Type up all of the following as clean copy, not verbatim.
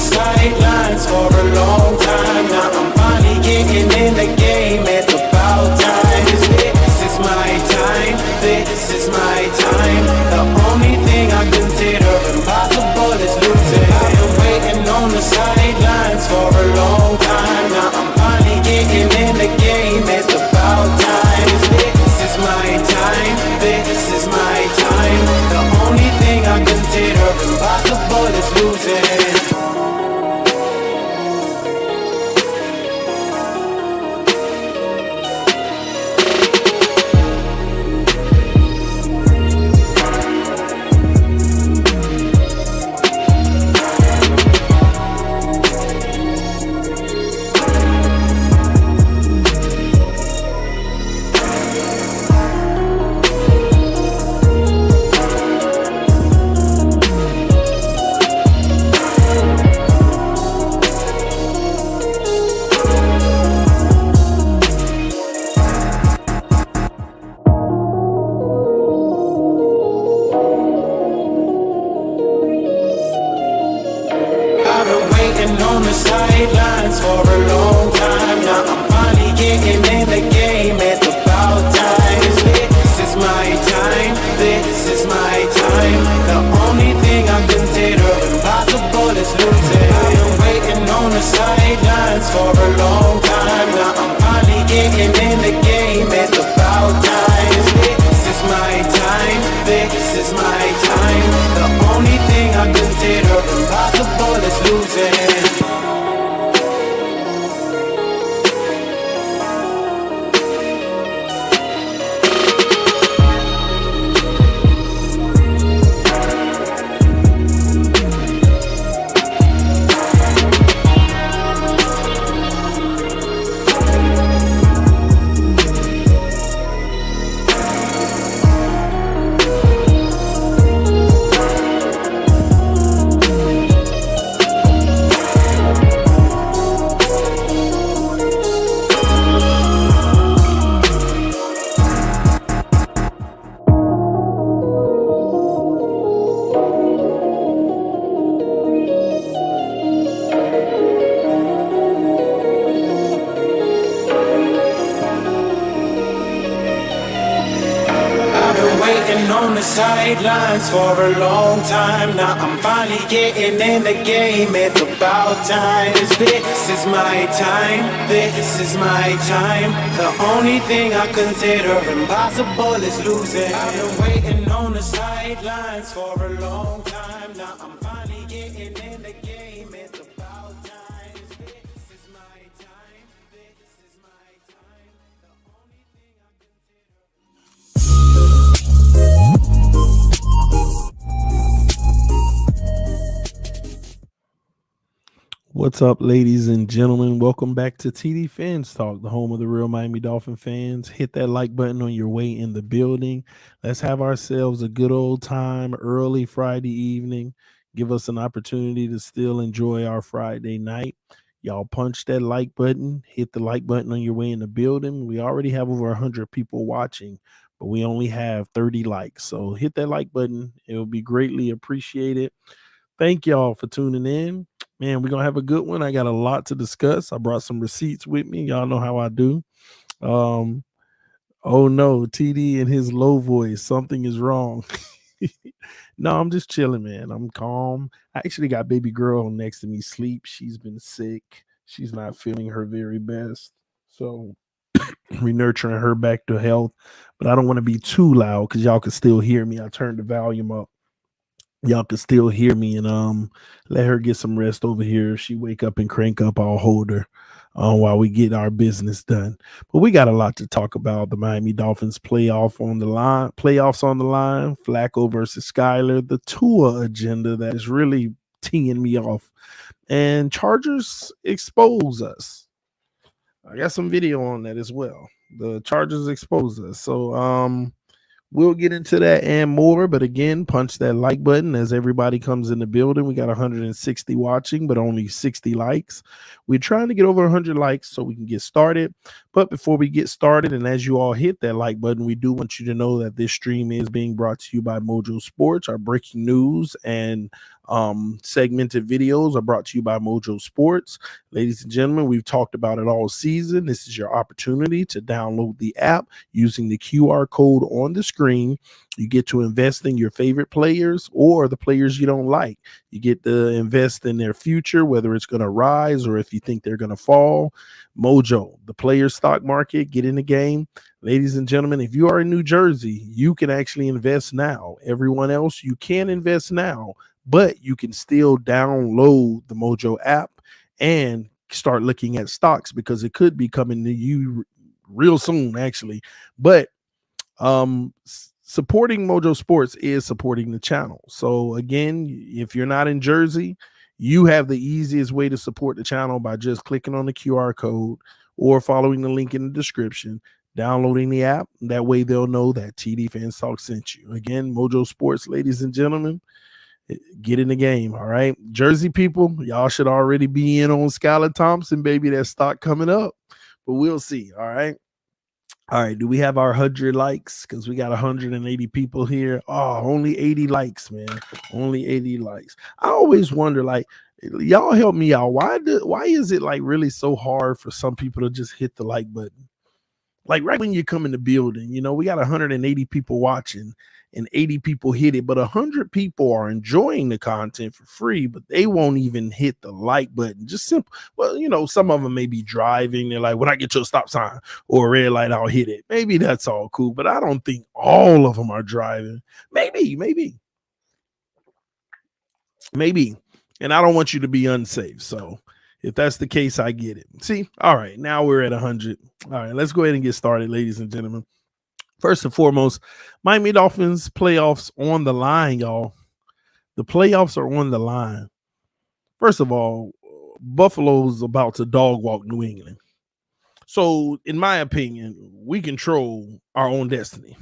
sidelines for a long time. Now I'm finally getting in the game. It's about time. This is my time. This is my time. The only thing I consider impossible is losing. I've been waiting on the sidelines for a long time. Now I'm finally getting in the game. It's about time. This is my time. This is my time. The only thing I consider impossible is losing. I've been waiting on the sidelines for a long time. Now I'm finally getting in the game. It's about time. This is my time. This is my time. The only thing I consider impossible is losing. I've been waiting on the sidelines for a long time. Now I'm finally getting in the game. It's about time. This is my time. This is my time. The only thing I consider impossible is losing. On the sidelines for a long time. Now I'm finally getting in the game. It's about time. This is my time. This is my time. The only thing I consider impossible is losing. I've been waiting on the sidelines for a long time. Now I'm finally getting in the game. It's about time. This is my time. This is my time. The only thing I What's up, ladies and gentlemen? Welcome back to TDPHINSTALK, the home of the real Miami Dolphin fans. Hit that like button on your way in the building. Let's have ourselves a good old time early Friday evening. Give us an opportunity to still enjoy our Friday night. Y'all punch that like button. Hit the like button on your way in the building. We already have over 100 people watching, but we only have 30 likes. So hit that like button. It will be greatly appreciated. Thank y'all for tuning in. Man, we're going to have a good one. I got a lot to discuss. I brought some receipts with me. Y'all know how I do. Um, oh no, TD and his low voice. Something is wrong. No, I'm just chilling, man. I'm calm. I actually got baby girl next to me sleep. She's been sick. She's not feeling her very best. So we nurturing her back to health. But I don't want to be too loud because y'all can still hear me. I turned the volume up. Y'all can still hear me, and let her get some rest over here. If she wake up and crank up, I'll hold her while we get our business done. But we got a lot to talk about. The Miami Dolphins playoffs on the line, Flacco versus Skylar, the Tua agenda that is really teeing me off, and Chargers expose us. I got some video on that as well. The Chargers expose us. So We'll get into that and more, but again, punch that like button as everybody comes in the building. We got 160 watching, but only 60 likes. We're trying to get over 100 likes so we can get started. But before we get started, and as you all hit that like button, we do want you to know that this stream is being brought to you by Mojo Sports. Our breaking news and segmented videos are brought to you by Mojo Sports. Ladies and gentlemen, we've talked about it all season. This is your opportunity to download the app using the QR code on the screen. You get to invest in your favorite players or the players you don't like. You get to invest in their future, whether it's going to rise or if you think they're going to fall. Mojo, the player stock market, get in the game. Ladies and gentlemen, if you are in New Jersey, you can actually invest now. Everyone else, you can invest now, but you can still download the Mojo app and start looking at stocks because it could be coming to you real soon, actually. But supporting Mojo Sports is supporting the channel. So again, if you're not in Jersey, you have the easiest way to support the channel by just clicking on the QR code or following the link in the description, downloading the app. That way they'll know that TD FANSTALK sent you. Again, Mojo Sports, ladies and gentlemen, get in the game. All right, Jersey people, y'all should already be in on Skylar Thompson, baby. That stock coming up, but we'll see. All right. Do we have our 100 likes? Because we got 180 people here. Oh, only 80 likes, man. Only 80 likes. I always wonder, like, y'all help me out. Why is it like really so hard for some people to just hit the like button? Like right when you come in the building, we got 180 people watching and 80 people hit it, but 100 people are enjoying the content for free, but they won't even hit the like button. Just simple. Well, some of them may be driving. They're like, when I get to a stop sign or a red light, I'll hit it. Maybe that's all cool, but I don't think all of them are driving. Maybe. And I don't want you to be unsafe. So if that's the case, I get it. See, all right, now we're at 100. All right, let's go ahead and get started, ladies and gentlemen. First and foremost, Miami Dolphins playoffs on the line, y'all. The playoffs are on the line. First of all, Buffalo's about to dog walk New England. So, in my opinion, we control our own destiny.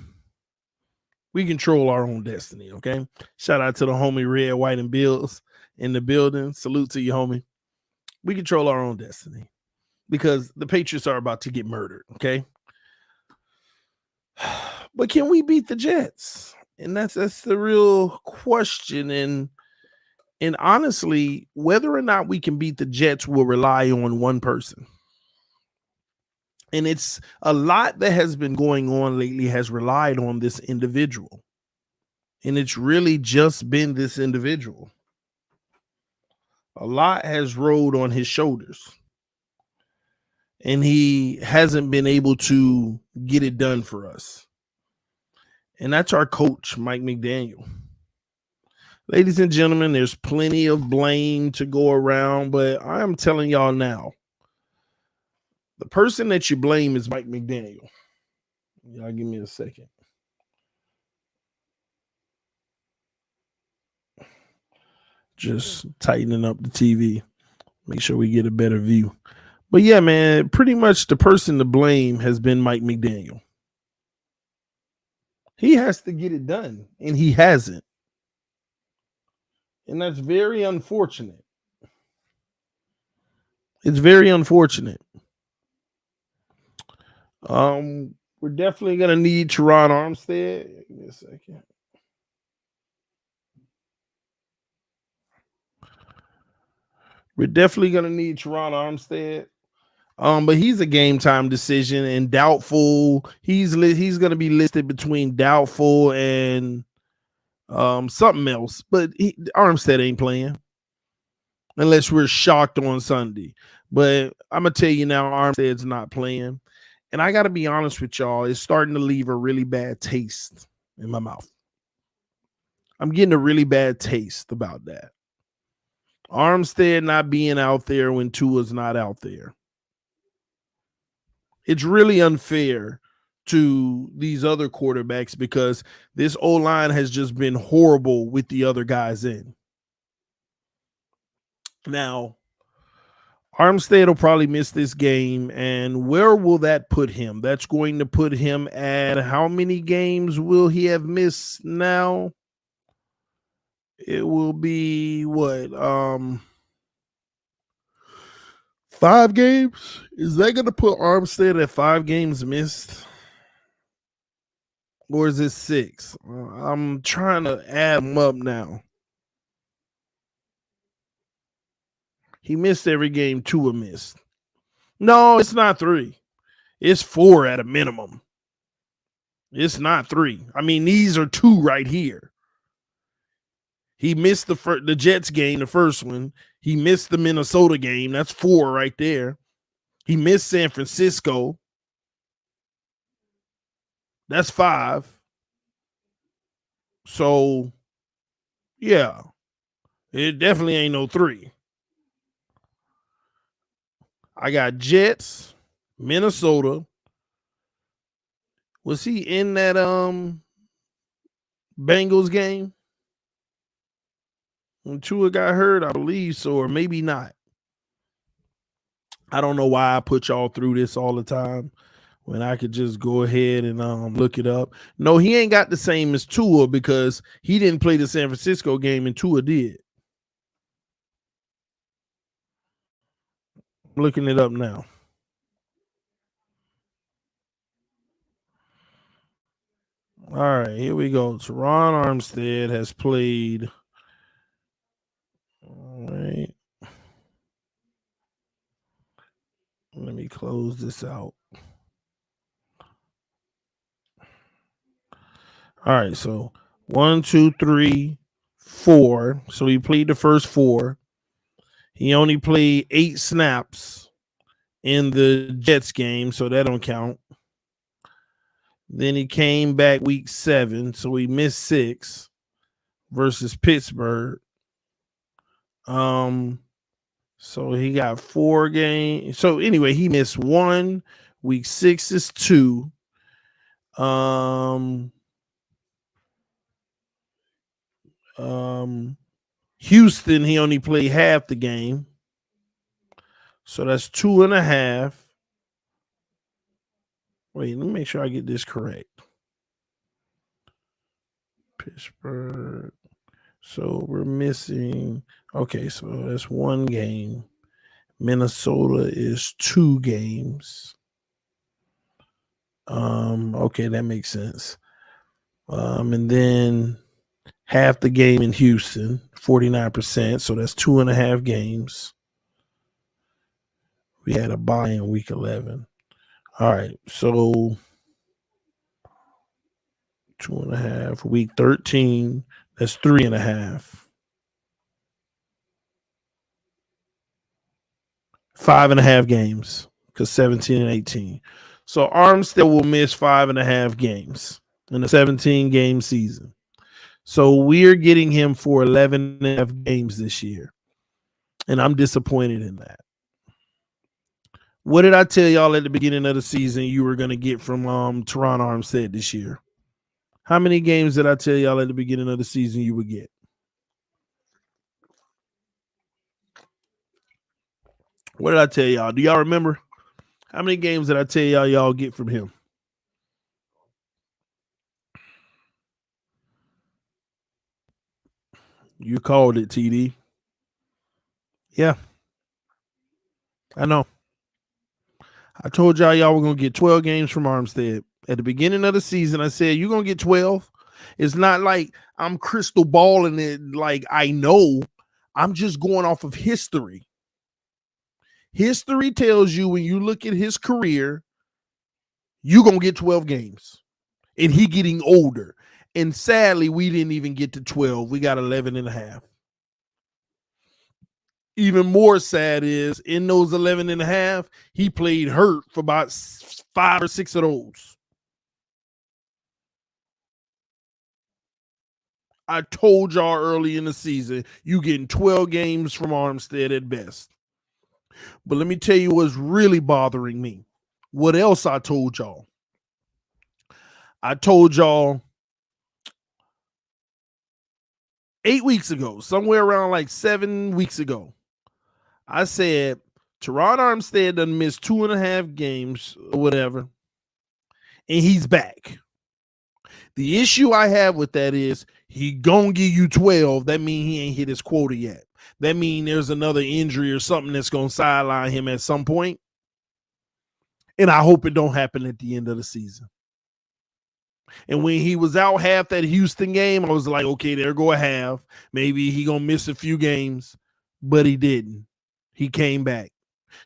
We control our own destiny, okay? Shout out to the homie Red, White, and Bills in the building. Salute to you, homie. We control our own destiny because the Patriots are about to get murdered, okay? But can we beat the Jets? And that's the real question. And honestly, whether or not we can beat the Jets will rely on one person. And it's a lot that has been going on lately has relied on this individual. And it's really just been this individual. A lot has rolled on his shoulders. And he hasn't been able to get it done for us. And that's our coach, Mike McDaniel. Ladies and gentlemen, there's plenty of blame to go around, but I am telling y'all now, the person that you blame is Mike McDaniel. Y'all give me a second. Just tightening up the TV. Make sure we get a better view. But yeah, man, pretty much the person to blame has been Mike McDaniel. He has to get it done, and he hasn't. And that's very unfortunate. It's very unfortunate. We're definitely gonna need Teron Armstead. Give me a second. We're definitely gonna need Teron Armstead. But he's a game time decision and doubtful. He's gonna be listed between doubtful and something else. But Armstead ain't playing unless we're shocked on Sunday. But I'm gonna tell you now, Armstead's not playing. And I gotta be honest with y'all, it's starting to leave a really bad taste in my mouth. I'm getting a really bad taste about that. Armstead not being out there when Tua's not out there. It's really unfair to these other quarterbacks because this O-line has just been horrible with the other guys in. Now, Armstead will probably miss this game. And where will that put him? That's going to put him at how many games will he have missed now? It will be what? 5 games? Is that going to put Armstead at 5 games missed? Or is it 6? I'm trying to add them up now. He missed every game. Tua missed. No, it's not 3. It's 4 at a minimum. It's not 3. I mean, these are 2 right here. He missed the Jets game, the first one. He missed the Minnesota game. That's 4 right there. He missed San Francisco. That's 5. So, yeah, it definitely ain't no 3. I got Jets, Minnesota. Was he in that Bengals game? When Tua got hurt, I believe so, or maybe not. I don't know why I put y'all through this all the time when I could just go ahead and look it up. No, he ain't got the same as Tua because he didn't play the San Francisco game and Tua did. I'm looking it up now. All right, here we go. Teron Armstead has played. All right. Let me close this out. All right, so 1, 2, 3, 4. So he played the first 4. He only played 8 snaps in the Jets game, so that don't count. Then he came back week 7, so he missed 6 versus Pittsburgh. So he got 4 games. So anyway, he missed 1. Week 6 is 2. Houston, he only played half the game. So that's 2.5. Wait, let me make sure I get this correct. Pittsburgh. So we're missing. Okay, so that's 1 game. Minnesota is 2 games. Okay, that makes sense. And then half the game in Houston, 49%. So that's 2.5 games. We had a bye in week 11. All right, so 2.5. Week 13, that's 3.5. 5.5 games because 17 and 18. So Armstead will miss 5.5 games in a 17-game season. So we're getting him for 11.5 games this year. And I'm disappointed in that. What did I tell y'all at the beginning of the season you were going to get from Teron Armstead this year? How many games did I tell y'all at the beginning of the season you would get? What did I tell y'all? Do y'all remember? How many games did I tell y'all get from him? You called it, TD. Yeah. I know. I told y'all were going to get 12 games from Armstead. At the beginning of the season, I said, you're going to get 12. It's not like I'm crystal balling it like I know. I'm just going off of history. History tells you when you look at his career, you're going to get 12 games. And he getting older. And sadly, we didn't even get to 12. We got 11.5. Even more sad is in those 11.5, he played hurt for about 5 or 6 of those. I told y'all early in the season, you getting 12 games from Armstead at best. But let me tell you what's really bothering me. What else I told y'all? I told y'all 8 weeks ago, somewhere around like 7 weeks ago, I said Teron Armstead done missed 2.5 games or whatever, and he's back. The issue I have with that is he gonna give you 12. That mean he ain't hit his quota yet. That mean there's another injury or something that's gonna sideline him at some point. And I hope it don't happen at the end of the season. And when he was out half that Houston game, I was like, okay, there go a half. Maybe he gonna miss a few games, but he didn't. He came back.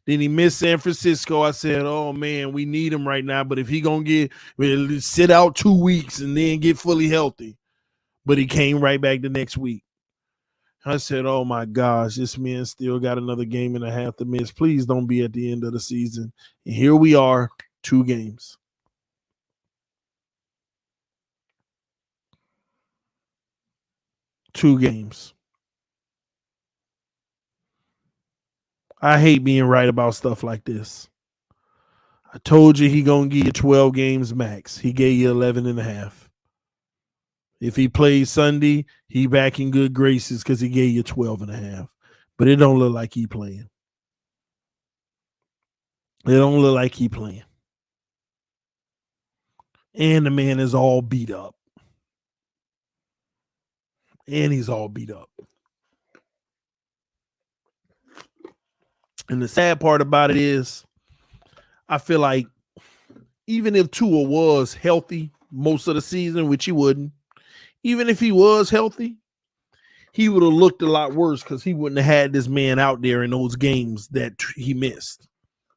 Then he missed San Francisco. I said, oh man, we need him right now. But if he gonna sit out 2 weeks and then get fully healthy, but he came right back the next week. I said, oh my gosh, this man still got another game and a half to miss. Please don't be at the end of the season. And here we are, 2 games. Two games. I hate being right about stuff like this. I told you he going to give you 12 games max. He gave you 11 and a half. If he plays Sunday, he back in good graces because he gave you 12 and a half. But it don't look like he playing. It don't look like he playing. And the man is all beat up. And he's all beat up. And the sad part about it is, I feel like even if Tua was healthy most of the season, which he wouldn't, even if he was healthy, he would have looked a lot worse because he wouldn't have had this man out there in those games that he missed.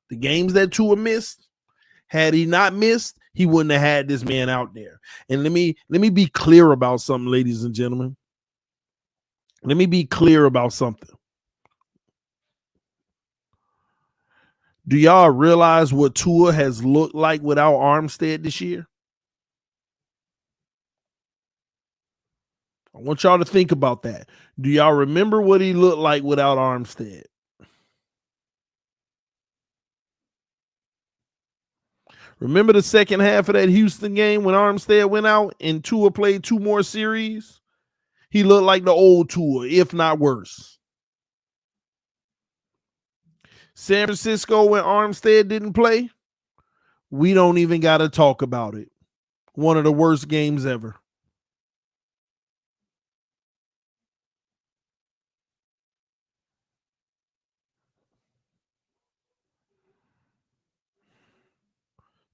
The games that Tua missed, had he not missed, he wouldn't have had this man out there. And let me be clear about something, ladies and gentlemen. Let me be clear about something. Do y'all realize what Tua has looked like without Armstead this year? I want y'all to think about that. Do y'all remember what he looked like without Armstead? Remember the second half of that Houston game when Armstead went out and Tua played 2 more series? He looked like the old Tua, if not worse. San Francisco, when Armstead didn't play, we don't even got to talk about it. One of the worst games ever.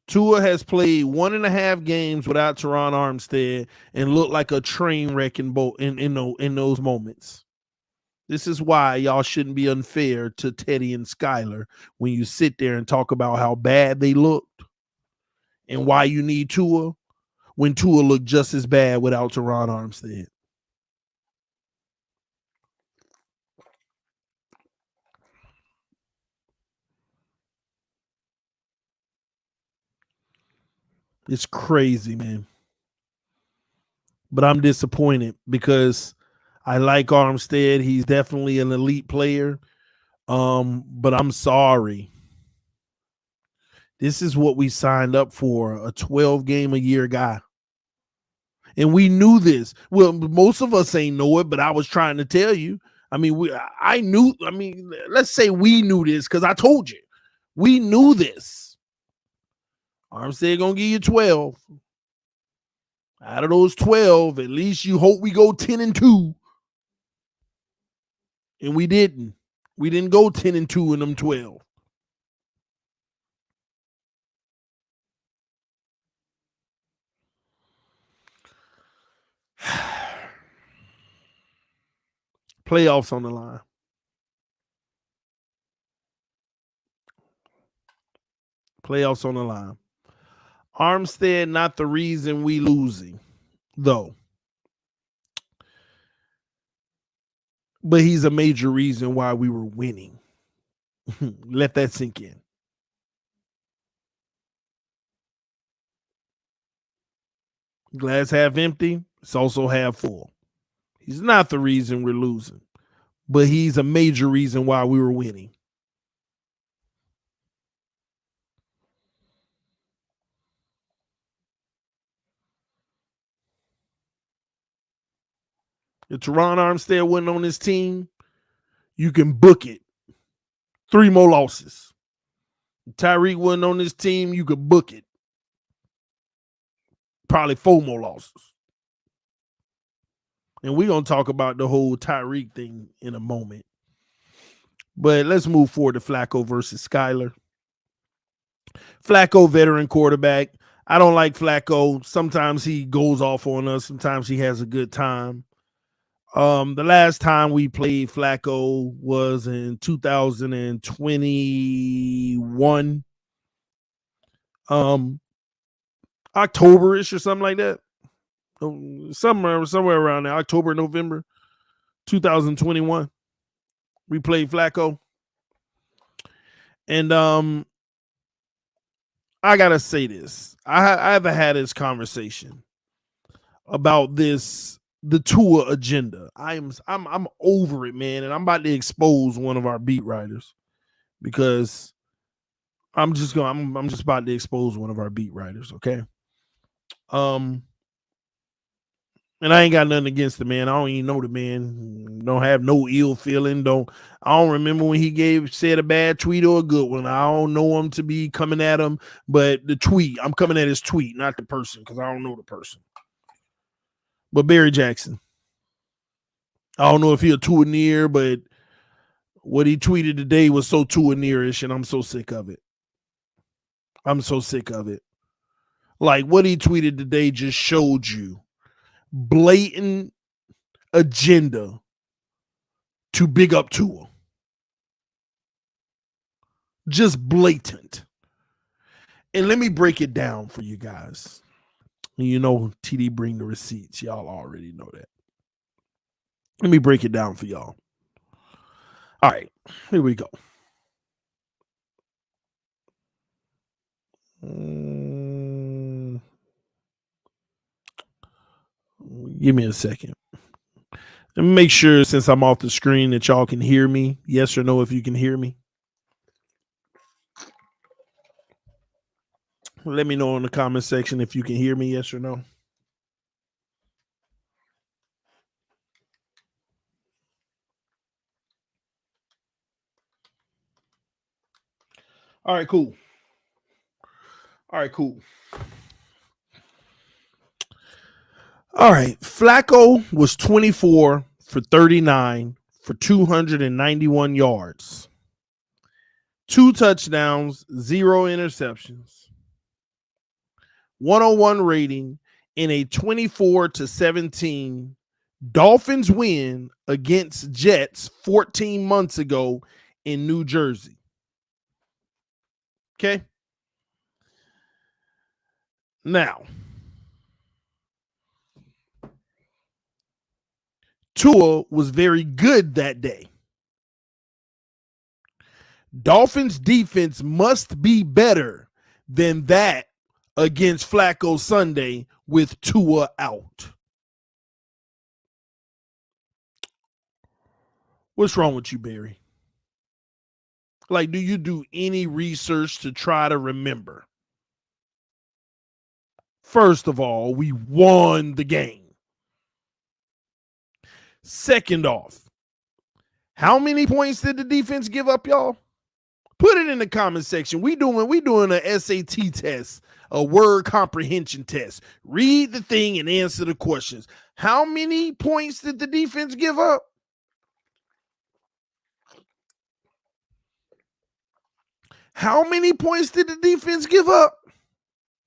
Tua has played 1.5 games without Teron Armstead and looked like a train wreck in those moments. This is why y'all shouldn't be unfair to Teddy and Skylar when you sit there and talk about how bad they looked and why you need Tua when Tua looked just as bad without Teron Armstead. It's crazy, man. But I'm disappointed because I like Armstead. He's definitely an elite player. But I'm sorry. This is what we signed up for, a 12 game a year guy. And we knew this. Well, most of us ain't know it, but I was trying to tell you. I mean, let's say we knew this because I told you. We knew this. Armstead gonna give you 12. Out of those 12, at least you hope we go 10-2. And we didn't. We didn't go 10-2 in them 12. Playoffs on the line. Playoffs on the line. Armstead not the reason we losing, though. But he's a major reason why we were winning. Let that sink in. Glass half empty. It's also half full. He's not the reason we're losing, but he's a major reason why we were winning. If Teron Armstead wasn't on this team, you can book it. 3 more losses. If Tyreek wasn't on this team, you could book it. Probably 4 more losses. And we're going to talk about the whole Tyreek thing in a moment. But let's move forward to Flacco versus Skylar. Flacco, veteran quarterback. I don't like Flacco. Sometimes he goes off on us. Sometimes he has a good time. The last time we played Flacco was in 2021. October-ish or something like that. Somewhere around there, October, November 2021. We played Flacco. And I gotta say this. I haven't had this conversation about this, the Tua agenda. I'm over it, man, and I'm about to expose one of our beat writers because I'm just about to expose one of our beat writers, okay? And I ain't got nothing against the man. I don't even know the man. Don't have no ill feeling. I don't remember when he said a bad tweet or a good one. I don't know him to be coming at him, but the tweet, I'm coming at his tweet, not the person, because I don't know the person. But Barry Jackson, I don't know if he a Tua near, but what he tweeted today was so Tua nearish, and I'm so sick of it. I'm so sick of it. Like what he tweeted today just showed you blatant agenda to big up Tua. Just blatant. And let me break it down for you guys. You know, TD bring the receipts. Y'all already know that. Let me break it down for y'all. All right, here we go. Give me a second. Let me make sure, since I'm off the screen, that y'all can hear me. Yes or no if you can hear me. Let me know in the comment section if you can hear me, yes or no. All right, cool. All right, cool. All right, Flacco was 24 for 39 for 291 yards, 2 touchdowns, 0 interceptions, 101 rating in a 24-17 Dolphins win against Jets 14 months ago in New Jersey. Okay? Now, Tua was very good that day. Dolphins defense must be better than that against Flacco Sunday with Tua out. What's wrong with you, Barry? Like, do you do any research to try to remember? First of all, we won the game. Second off, how many points did the defense give up, y'all? Put it in the comment section. We doing a SAT test, a word comprehension test. Read the thing and answer the questions. How many points did the defense give up? How many points did the defense give up?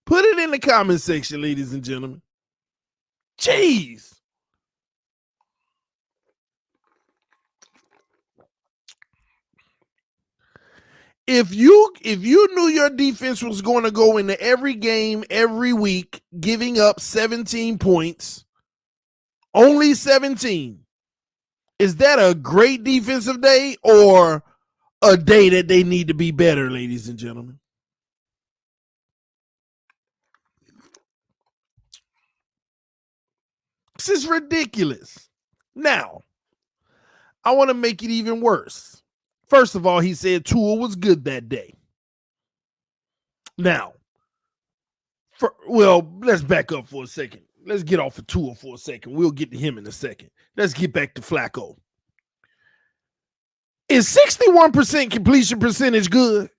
Put it in the comment section, ladies and gentlemen. Jeez. If you knew your defense was going to go into every game every week giving up 17 points, only 17, is that a great defensive day or a day that they need to be better, ladies and gentlemen? This is ridiculous. Now, I want to make it even worse. First of all, he said Tua was good that day. Now, let's back up for a second. Let's get off of Tua for a second. We'll get to him in a second. Let's get back to Flacco. Is 61% completion percentage good?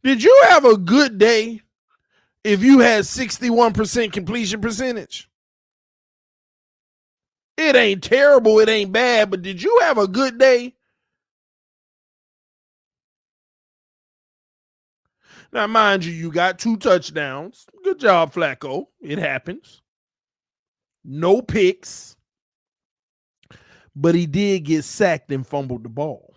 Did you have a good day if you had 61% completion percentage? It ain't terrible, it ain't bad, but did you have a good day? Now, mind you, you got 2 touchdowns. Good job, Flacco. It happens. No picks, but he did get sacked and fumbled the ball.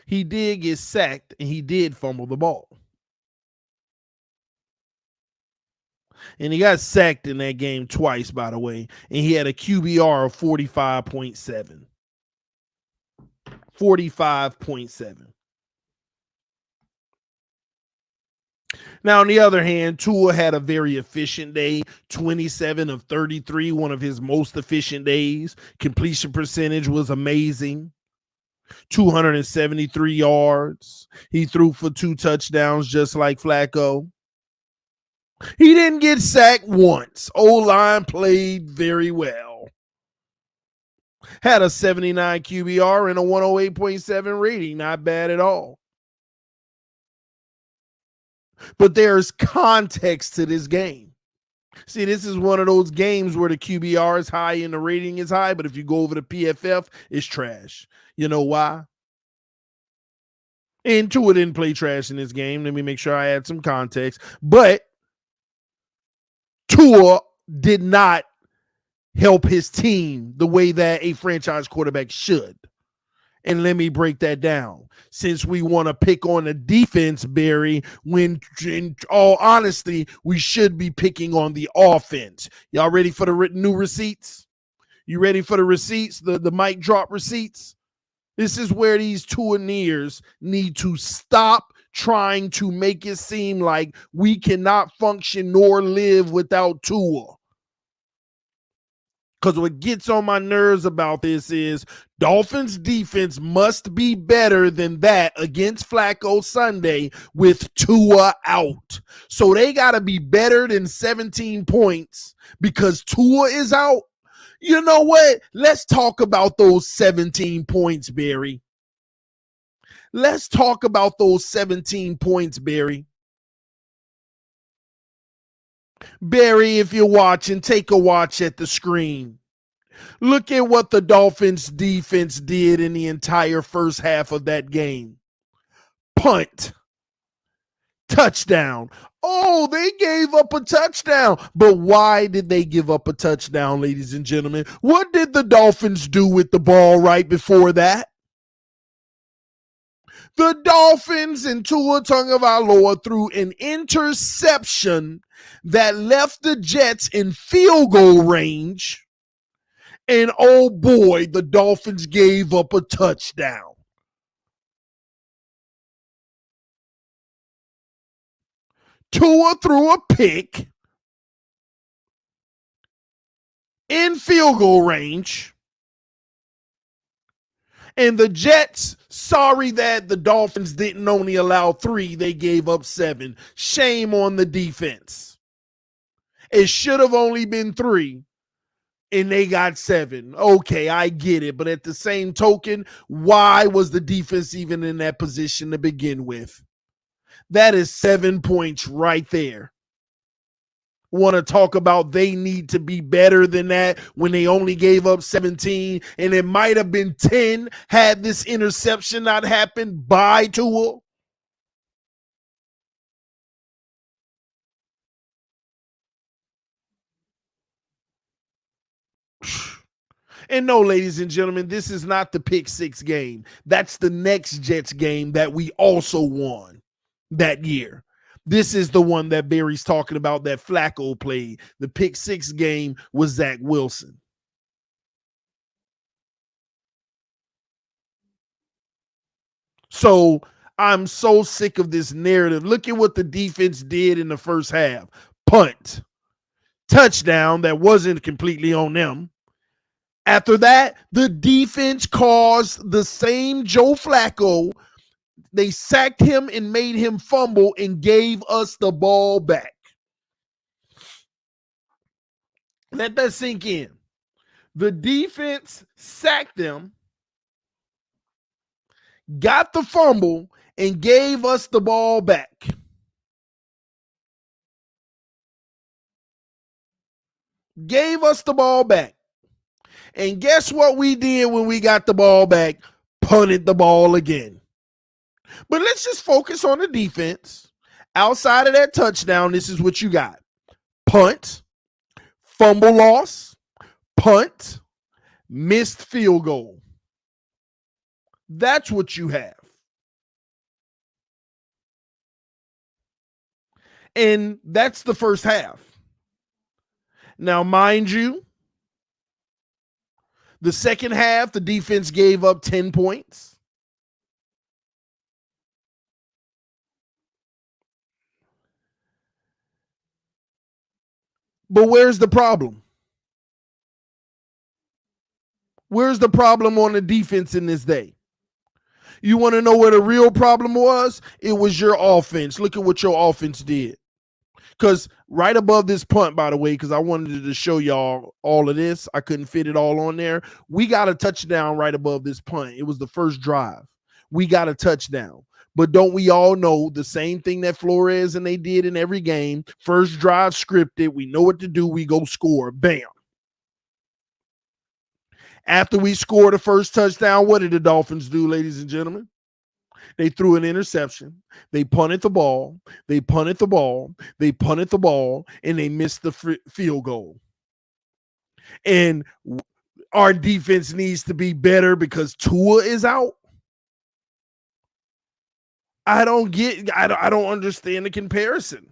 He did get sacked and he did fumble the ball. And he got sacked in that game twice, by the way. And he had a QBR of 45.7. 45.7. Now, on the other hand, Tua had a very efficient day, 27 of 33, one of his most efficient days. Completion percentage was amazing. 273 yards. He threw for 2 touchdowns, just like Flacco. He didn't get sacked once. O-line played very well. Had a 79 QBR and a 108.7 rating. Not bad at all. But there's context to this game. See, this is one of those games where the QBR is high and the rating is high, but if you go over the PFF, it's trash. You know why? And Tua didn't play trash in this game. Let me make sure I add some context. But Tua did not help his team the way that a franchise quarterback should. And let me break that down. Since we want to pick on the defense, Barry, when in all honesty, we should be picking on the offense. Y'all ready for the new receipts? You ready for the receipts, the mic drop receipts? This is where these Tuaneers need to stop trying to make it seem like we cannot function nor live without Tua. Because what gets on my nerves about this is Dolphins defense must be better than that against Flacco Sunday with Tua out. So they got to be better than 17 points because Tua is out. You know what? Let's talk about those 17 points, Barry. Let's talk about those 17 points, Barry. Barry, if you're watching, take a watch at the screen. Look at what the Dolphins defense did in the entire first half of that game. Punt. Touchdown. Oh, they gave up a touchdown. But why did they give up a touchdown, ladies and gentlemen? What did the Dolphins do with the ball right before that? The Dolphins and Tua Tagovailoa threw an interception that left the Jets in field goal range. And oh boy, the Dolphins gave up a touchdown. Tua threw a pick in field goal range. And the Jets, sorry that the Dolphins didn't only allow 3, they gave up 7. Shame on the defense. It should have only been 3, and they got 7. Okay, I get it. But at the same token, why was the defense even in that position to begin with? That is 7 points right there. Want to talk about they need to be better than that when they only gave up 17, and it might have been 10 had this interception not happened by Tua. And no, ladies and gentlemen, this is not the pick 6 game. That's the next Jets game that we also won that year. This is the one that Barry's talking about that Flacco played. The pick 6 game was Zach Wilson. So I'm so sick of this narrative. Look at what the defense did in the first half. Punt. Touchdown that wasn't completely on them. After that, the defense caused the same Joe Flacco. They sacked him and made him fumble and gave us the ball back. Let that sink in. The defense sacked them, got the fumble, and gave us the ball back. Gave us the ball back. And guess what we did when we got the ball back? Punted the ball again. But let's just focus on the defense. Outside of that touchdown, this is what you got: punt, fumble loss, punt, missed field goal. That's what you have. And that's the first half. Now, mind you, the second half, the defense gave up 10 points. But where's the problem? Where's the problem on the defense in this day? You want to know where the real problem was? It was your offense. Look at what your offense did. Because right above this punt, by the way, because I wanted to show y'all all of this, I couldn't fit it all on there. We got a touchdown right above this punt. It was the first drive. We got a touchdown. But don't we all know the same thing that Flores and they did in every game? First drive scripted. We know what to do. We go score. Bam. After we scored the first touchdown, what did the Dolphins do, ladies and gentlemen? They threw an interception. They punted the ball. They punted the ball. They punted the ball, and they missed the field goal. And our defense needs to be better because Tua is out. I don't understand the comparison.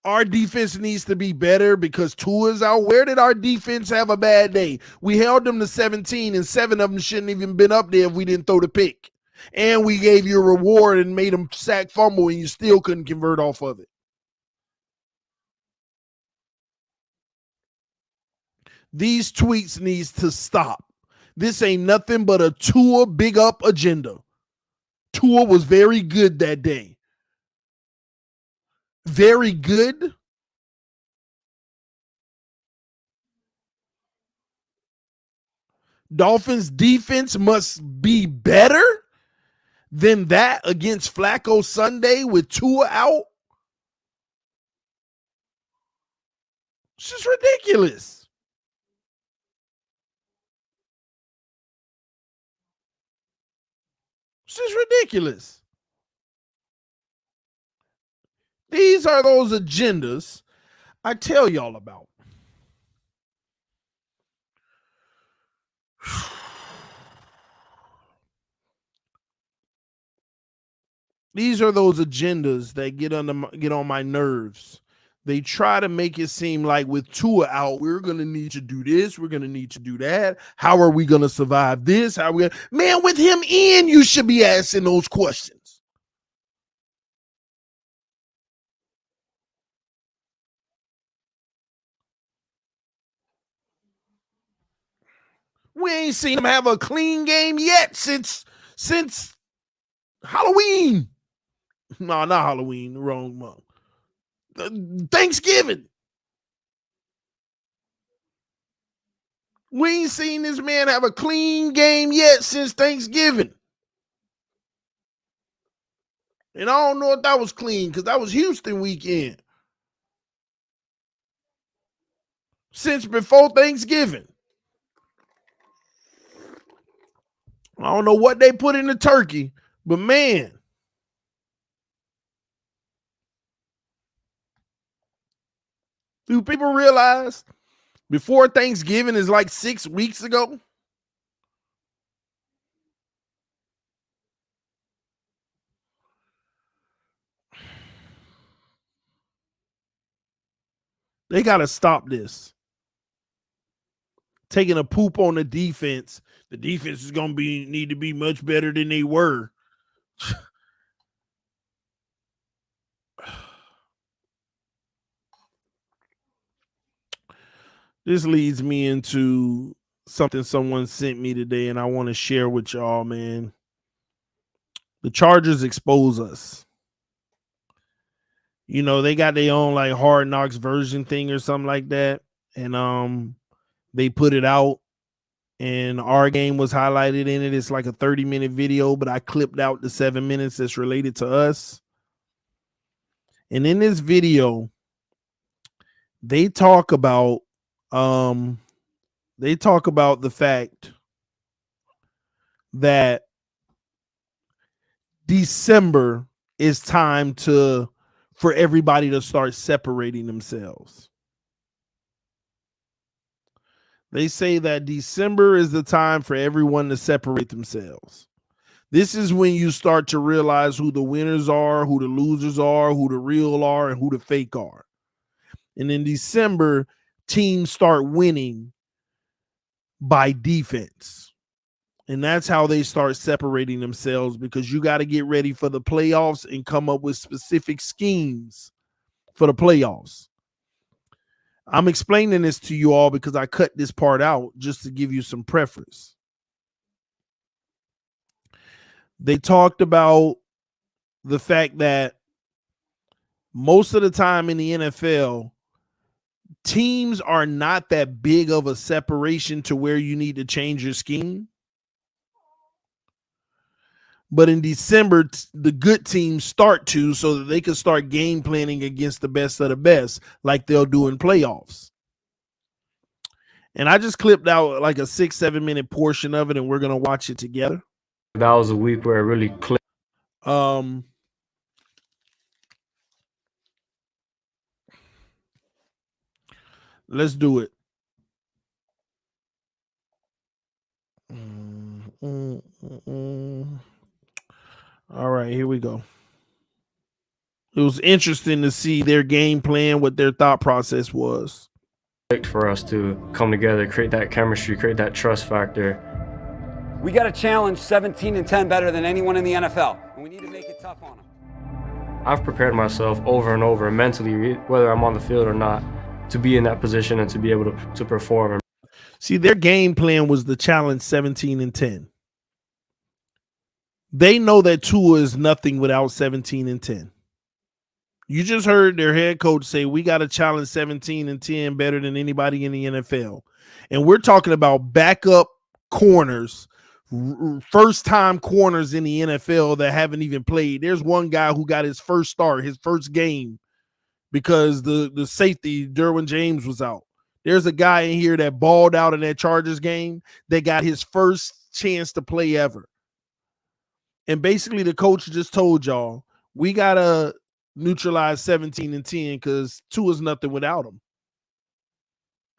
Our defense needs to be better because Tua's out. Where did our defense have a bad day? We held them to 17, and 7 of them shouldn't even been up there if we didn't throw the pick. And we gave you a reward and made them sack fumble, and you still couldn't convert off of it. These tweets needs to stop. This ain't nothing but a Tua big up agenda. Tua was very good that day. Very good. Dolphins defense must be better than that against Flacco Sunday with Tua out. It's just ridiculous. It's just ridiculous. These are those agendas I tell y'all about. These are those agendas that get on my nerves. They try to make it seem like with Tua out, we're going to need to do this. We're going to need to do that. How are we going to survive this? Man, with him in, you should be asking those questions. We ain't seen him have a clean game yet since Halloween. No, not Halloween. Wrong month. Thanksgiving. We ain't seen this man have a clean game yet since Thanksgiving. And I don't know if that was clean because that was Houston weekend. Since before Thanksgiving. I don't know what they put in the turkey, but man. Do people realize before Thanksgiving is like 6 weeks ago? They got to stop this. Taking a poop on the defense. The defense is going to need to be much better than they were. This leads me into something someone sent me today, and I want to share with y'all, man. The Chargers expose us. You know, they got their own like Hard Knocks version thing or something like that. and they put it out, and our game was highlighted in it. It's like a 30-minute video, but I clipped out the 7 minutes that's related to us. And in this video, they talk about the fact that December is time for everybody to start separating themselves. They say that December is the time for everyone to separate themselves. This is when you start to realize who the winners are, who the losers are, who the real are, and who the fake are. And in December, teams start winning by defense. And that's how they start separating themselves, because you got to get ready for the playoffs and come up with specific schemes for the playoffs. I'm explaining this to you all because I cut this part out just to give you some preference. They talked about the fact that most of the time in the NFL, teams are not that big of a separation to where you need to change your scheme. But in December, the good teams start to, so that they can start game planning against the best of the best, like they'll do in playoffs. And I just clipped out like a 6-7 minute portion of it, and we're going to watch it together. That was a week where it really clicked. Let's do it. All right, here we go. It was interesting to see their game plan, what their thought process was. For us to come together, create that chemistry, create that trust factor. We got to challenge 17-10 better than anyone in the NFL, and we need to make it tough on them. I've prepared myself over and over mentally, whether I'm on the field or not, to be in that position and to be able to perform. See, their game plan was the challenge 17-10. They know that Tua is nothing without 17-10. You just heard their head coach say, we got to challenge 17-10 better than anybody in the NFL. And we're talking about backup corners, first-time corners in the NFL that haven't even played. There's one guy who got his first start, his first game, because the safety, Derwin James, was out. There's a guy in here that balled out in that Chargers game that got his first chance to play ever. And basically the coach just told y'all, we got to neutralize 17-10 because Tua is nothing without him.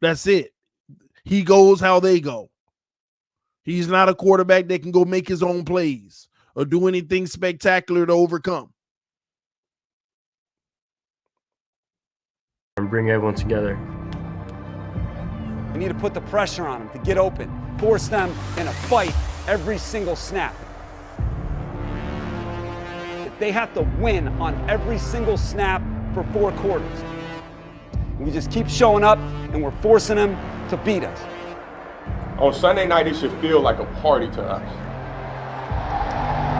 That's it. He goes how they go. He's not a quarterback that can go make his own plays or do anything spectacular to overcome. And bring everyone together. We need to put the pressure on them to get open, force them in a fight every single snap. They have to win on every single snap for 4 quarters. We just keep showing up, and we're forcing them to beat us. On Sunday night, it should feel like a party to us.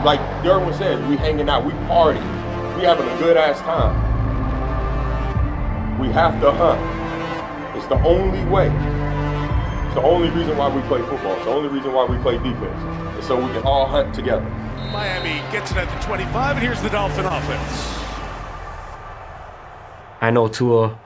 Like Derwin said, we hanging out, we party, we having a good-ass time. We have to hunt. It's the only way. It's the only reason why we play football. It's the only reason why we play defense. And so we can all hunt together. Miami gets it at the 25, and here's the Dolphin offense. I know Tua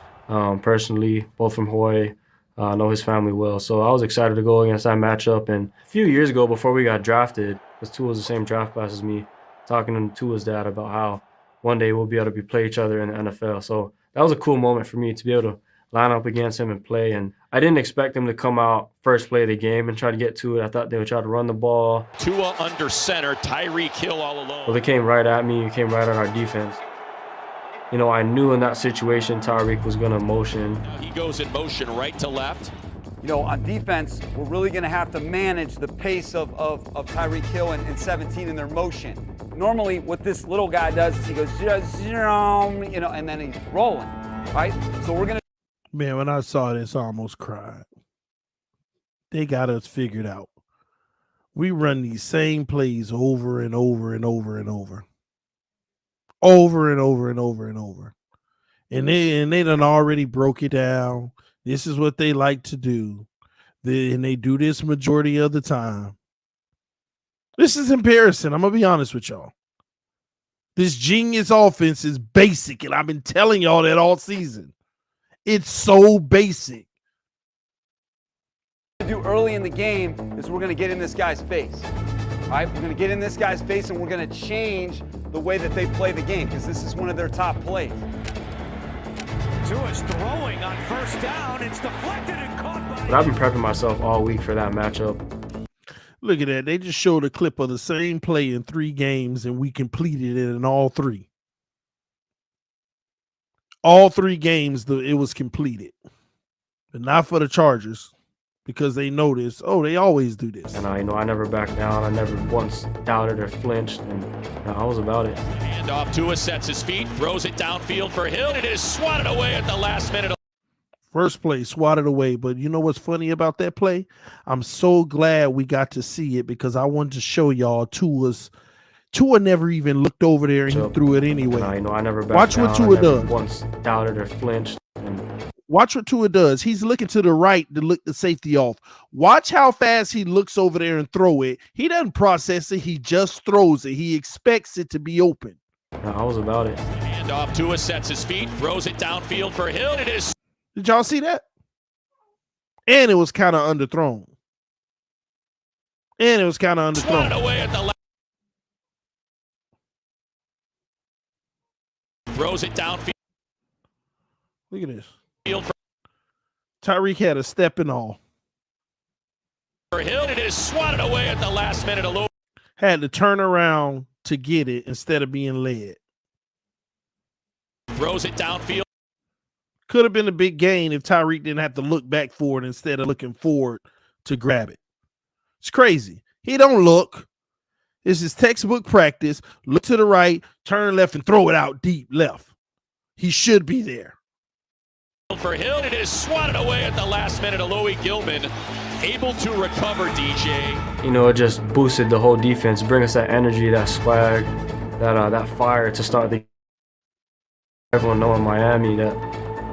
personally, both from Hawaii. I know his family well. So I was excited to go against that matchup. And a few years ago, before we got drafted, because Tua was the same draft class as me, talking to Tua's dad about how one day we'll be able to play each other in the NFL. So that was a cool moment for me to be able to line up against him and play. And I didn't expect him to come out first play of the game and try to get to it. I thought they would try to run the ball. Tua under center, Tyreek Hill all alone. Well, they came right at me, came right at our defense. You know, I knew in that situation Tyreek was going to motion. He goes in motion right to left. You know, on defense, we're really going to have to manage the pace of Tyreek Hill and 17 in their motion. Normally, what this little guy does is he goes, you know, and then he's rolling, right? So we're going to. Man, when I saw this, I almost cried. They got us figured out. We run these same plays over and over and over and over. Over and over and over and over. And they done already broke it down. This is what they like to do. And they do this majority of the time. This is embarrassing. I'm going to be honest with y'all. This genius offense is basic, and I've been telling y'all that all season. It's so basic. What we do early in the game is we're going to get in this guy's face. All right, we're going to get in this guy's face, and we're going to change the way that they play the game because this is one of their top plays. Tua's throwing on first down. It's deflected and caught by. But I've been prepping myself all week for that matchup. Look at that. They just showed a clip of the same play in 3 games, and we completed it in all 3. All 3 games, it was completed. But not for the Chargers because they noticed, they always do this. And I never backed down. I never once doubted or flinched, and I was about it. Handoff, Tua sets his feet, throws it downfield for Hill. It is swatted away at the last minute. First play, swatted away. But you know what's funny about that play? I'm so glad we got to see it because I wanted to show y'all Tua never even looked over there and he threw it anyway. And I never backed Watch down. what Tua I never does. once doubted or flinched. Watch what Tua does. He's looking to the right to look the safety off. Watch how fast he looks over there and throw it. He doesn't process it. He just throws it. He expects it to be open. I was about it. Handoff, Tua sets his feet, throws it downfield for Hill. It is. Did y'all see that? And it was kind of underthrown. Swatted away at the throws it downfield. Look at this. Tyreek had a step and all. For Hill, it is swatted away at the last minute. Had to turn around to get it instead of being led. Throws it downfield. Could have been a big gain if Tyreek didn't have to look back for it instead of looking forward to grab it. It's crazy. He don't look. This is textbook practice. Look to the right, turn left, and throw it out deep left. He should be there. For Hill, it is swatted away at the last minute. Alohi Gilman able to recover, DJ. It just boosted the whole defense, bring us that energy, that swag, that fire to start the everyone know in Miami that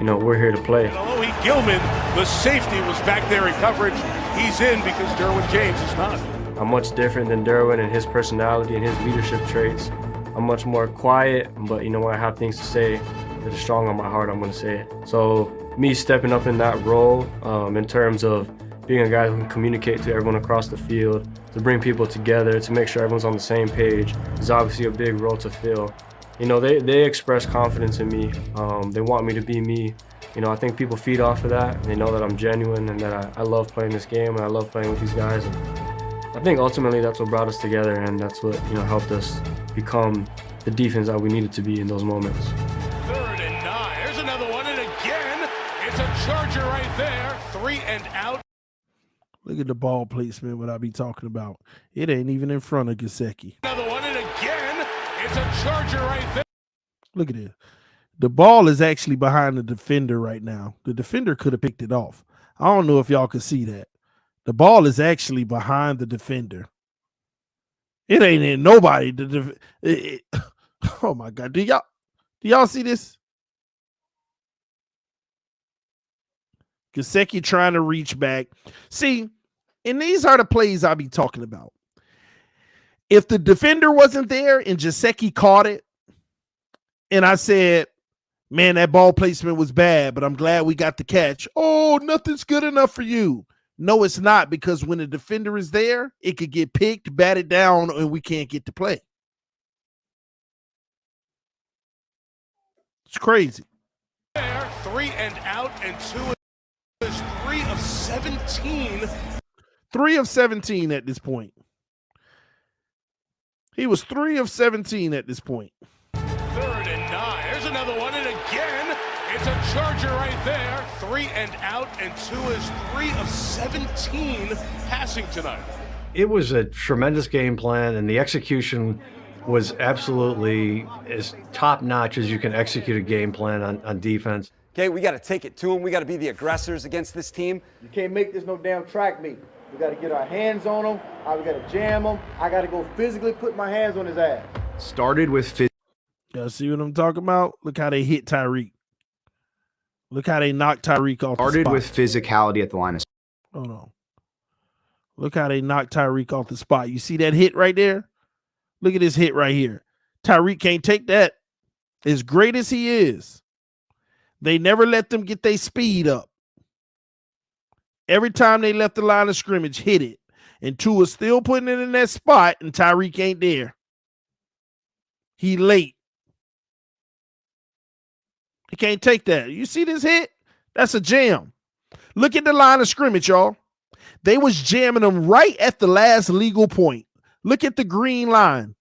we're here to play. Alohi Gilman, the safety, was back there in coverage. He's in because Derwin James is not. I'm much different than Derwin and his personality and his leadership traits. I'm much more quiet, but when I have things to say that are strong on my heart, I'm going to say it. So me stepping up in that role in terms of being a guy who can communicate to everyone across the field, to bring people together, to make sure everyone's on the same page is obviously a big role to fill. They express confidence in me. They want me to be me. I think people feed off of that. They know that I'm genuine and that I love playing this game and I love playing with these guys. And I think ultimately that's what brought us together and that's what helped us become the defense that we needed to be in those moments. 3rd and 9. There's another one, and again, it's a Charger right there. 3 and out. Look at the ball placement, what I be talking about. It ain't even in front of Gesicki. Another one, and again, it's a Charger right there. Look at it. The ball is actually behind the defender right now. The defender could have picked it off. I don't know if y'all could see that. The ball is actually behind the defender. It ain't in nobody. Oh my God. Do y'all see this? Gesicki trying to reach back. See, and these are the plays I be talking about. If the defender wasn't there and Gesicki caught it, and I said, man, that ball placement was bad, but I'm glad we got the catch. Oh, nothing's good enough for you. No, it's not, because when the defender is there, it could get picked, batted down, and we can't get to play. It's crazy. There, 3 and out, and 2 is 3 of 17. 3 of 17 at this point. He was 3 of 17 at this point. 3rd and 9. There's another one, and again, it's a Charger right there. 3 and out, and 2 is 3 of 17 passing tonight. It was a tremendous game plan, and the execution was absolutely as top-notch as you can execute a game plan on defense. Okay, we got to take it to them. We got to be the aggressors against this team. You can't make this no damn track meet. We got to get our hands on them. We got to jam them. I got to go physically put my hands on his ass. Started with Y'all see what I'm talking about? Look how they hit Tyreek. Look how they knocked Tyreek off the Started spot. with physicality at the line of Hold on. Look how they knocked Tyreek off the spot. You see that hit right there? Look at this hit right here. Tyreek can't take that. As great as he is, they never let them get their speed up. Every time they left the line of scrimmage, hit it. And Tua's still putting it in that spot, and Tyreek ain't there. He late. He can't take that. You see this hit? That's a jam. Look at the line of scrimmage, y'all. They was jamming them right at the last legal point. Look at the green line.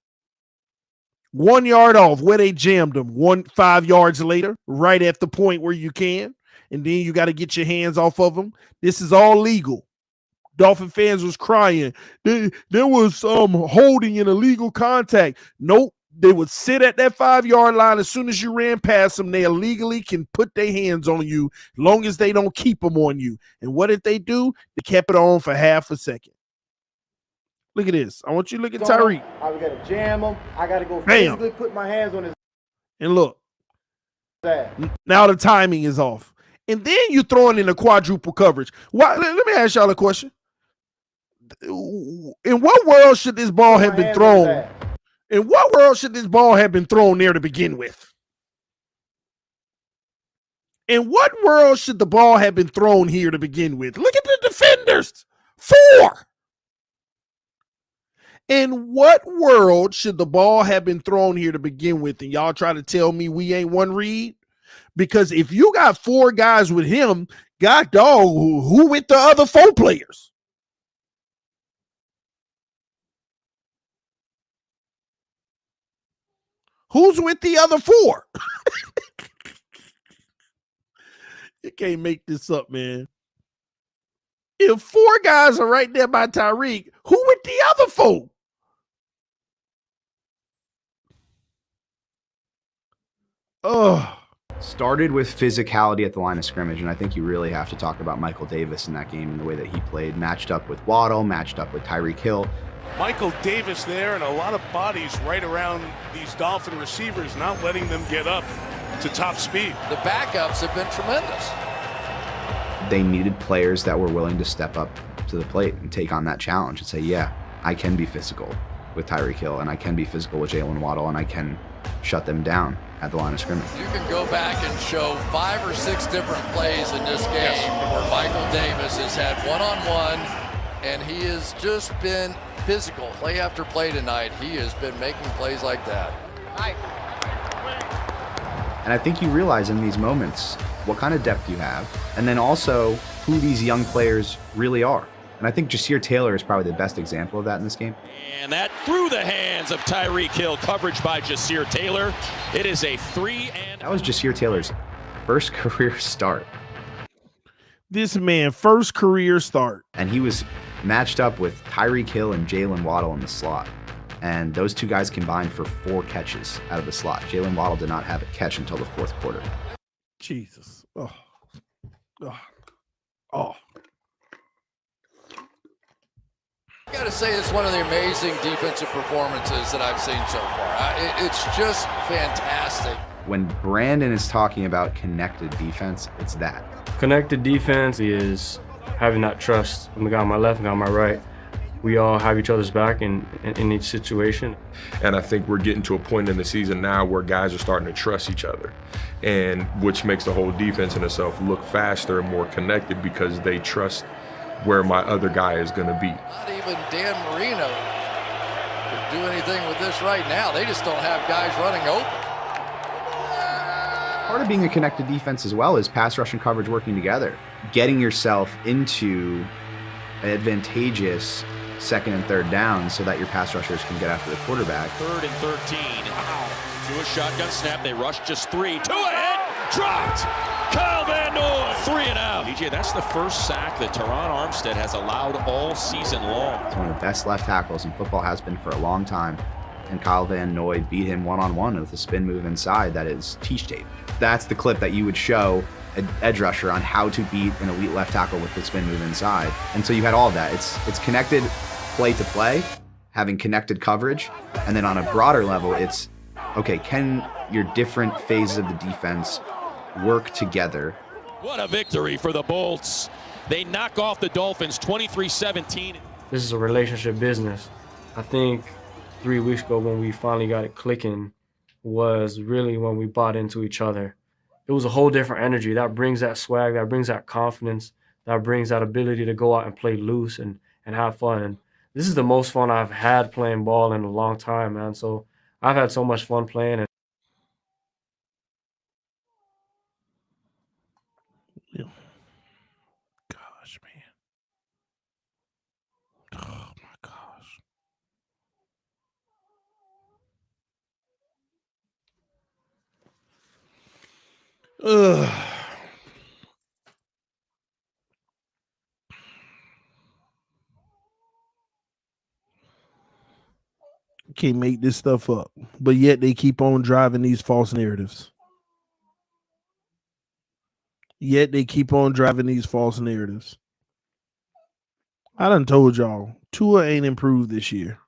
1 yard off where they jammed them. 5 yards later, right at the point where you can. And then you got to get your hands off of them. This is all legal. Dolphin fans was crying. There was holding and illegal contact. Nope. They would sit at that 5 yard line. As soon as you ran past them, they illegally can put their hands on you as long as they don't keep them on you. And what did they do? They kept it on for half a second. Look at this. I want you to look at Tyreek. I got to jam him. I got to go physically put my hands on his. And look. Ass. Now the timing is off. And then you throwing in a quadruple coverage. Why? Let me ask y'all a question. In what world should this ball have been thrown? In what world should this ball have been thrown there to begin with? In what world should the ball have been thrown here to begin with? Look at the defenders. 4. In what world should the ball have been thrown here to begin with? And y'all try to tell me we ain't one read? Because if you got 4 guys with him, God dog, who with the other 4 players? Who's with the other 4? You can't make this up, man. If 4 guys are right there by Tyreek, who with the other 4? Oh. Started with physicality at the line of scrimmage, and I think you really have to talk about Michael Davis in that game and the way that he played. Matched up with Waddle, matched up with Tyreek Hill. Michael Davis there, and a lot of bodies right around these Dolphin receivers, not letting them get up to top speed. The backups have been tremendous. They needed players that were willing to step up to the plate and take on that challenge and say, yeah, I can be physical with Tyreek Hill, and I can be physical with Jalen Waddle, and I can shut them down at the line of scrimmage. You can go back and show 5 or 6 different plays in this game where Michael Davis has had one-on-one, and he has just been physical play after play tonight. He has been making plays like that. And I think you realize in these moments what kind of depth you have, and then also who these young players really are. And I think Jasir Taylor is probably the best example of that in this game. And that through the hands of Tyreek Hill, coverage by Jasir Taylor. It is a 3 and... That was Jasir Taylor's first career start. This man, first career start. And he was matched up with Tyreek Hill and Jalen Waddle in the slot. And those 2 guys combined for 4 catches out of the slot. Jalen Waddle did not have a catch until the 4th quarter. Jesus. Oh. Oh. I got to say, it's one of the amazing defensive performances that I've seen so far. It's just fantastic. When Brandon is talking about connected defense, it's that. Connected defense is having that trust from the guy on my left and guy on my right. We all have each other's back in each situation. And I think we're getting to a point in the season now where guys are starting to trust each other, and which makes the whole defense in itself look faster and more connected because they trust where my other guy is going to be. Not even Dan Marino could do anything with this right now. They just don't have guys running open. Part of being a connected defense as well is pass rush and coverage working together. Getting yourself into advantageous 2nd and 3rd down so that your pass rushers can get after the quarterback. 3rd and 13. To a shotgun snap, they rushed just 3. 2 ahead, dropped. Kyle Van Noy, 3 and out. DJ, that's the first sack that Teron Armstead has allowed all season long. It's one of the best left tackles in football, has been for a long time. And Kyle Van Noy beat him one-on-one with a spin move inside that is teach tape. That's the clip that you would show an edge rusher on how to beat an elite left tackle with the spin move inside. And so you had all of that. It's connected play to play, having connected coverage. And then on a broader level, it's, okay, can your different phases of the defense work together What a victory for the Bolts. They knock off the Dolphins 23-17. This is a relationship business. I think 3 weeks ago when we finally got it clicking was really when we bought into each other. It was a whole different energy. That brings that swag, that brings that confidence, that brings that ability to go out and play loose and have fun. And this is the most fun I've had playing ball in a long time, man. So I've had so much fun playing. Gosh, man. Oh my gosh. Ugh. Can't make this stuff up, but yet they keep on driving these false narratives. I done told y'all, Tua ain't improved this year.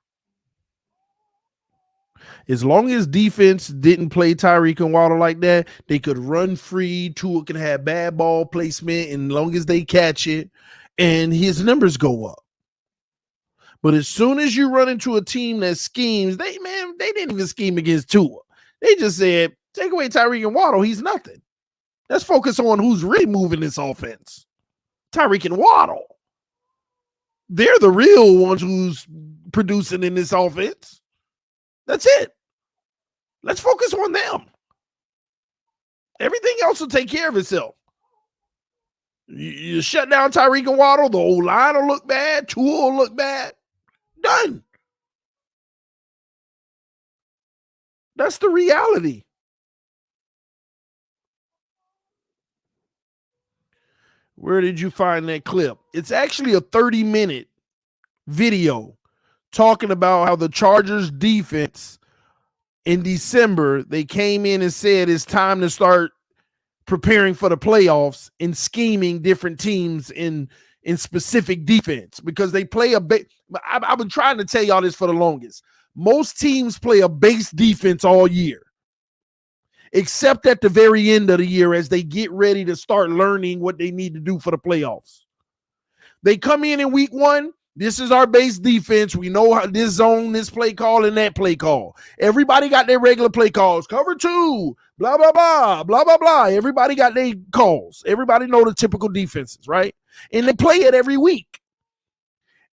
As long as defense didn't play Tyreek and Waddle like that, they could run free. Tua can have bad ball placement, and as long as they catch it, and his numbers go up. But as soon as you run into a team that schemes, they didn't even scheme against Tua. They just said, take away Tyreek and Waddle, he's nothing. Let's focus on who's really moving this offense. Tyreek and Waddle. They're the real ones who's producing in this offense. That's it. Let's focus on them. Everything else will take care of itself. You shut down Tyreek and Waddle, the old line will look bad, Tua will look bad. Done. That's the reality. Where did you find that clip? It's actually a 30-minute video talking about how the Chargers defense in December, they came in and said it's time to start preparing for the playoffs and scheming different teams in specific defense because they play a bit. I've been trying to tell y'all this for the longest. Most teams play a base defense all year, except at the very end of the year as they get ready to start learning what they need to do for the playoffs. They come in week one. This is our base defense. We know how this zone, this play call, and that play call. Everybody got their regular play calls. Cover two, blah, blah, blah, blah, blah, blah. Everybody got their calls. Everybody know the typical defenses, right? And they play it every week.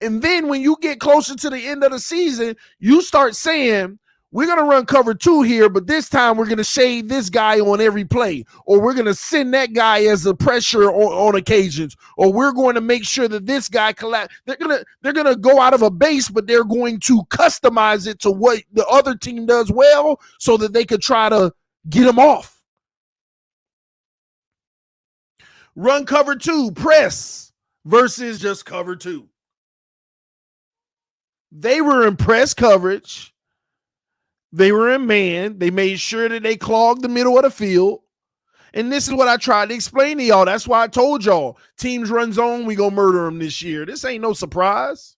And then when you get closer to the end of the season, you start saying, we're going to run cover two here, but this time we're going to shade this guy on every play, or we're going to send that guy as a pressure on occasions, or we're going to make sure that this guy they're going to go out of a base, but they're going to customize it to what the other team does well so that they could try to get him off. Run cover two, press versus just cover two. They were in press coverage. They were in man. They made sure that they clogged the middle of the field. And this is what I tried to explain to y'all. That's why I told y'all, teams run zone, we going to murder them this year. This ain't no surprise.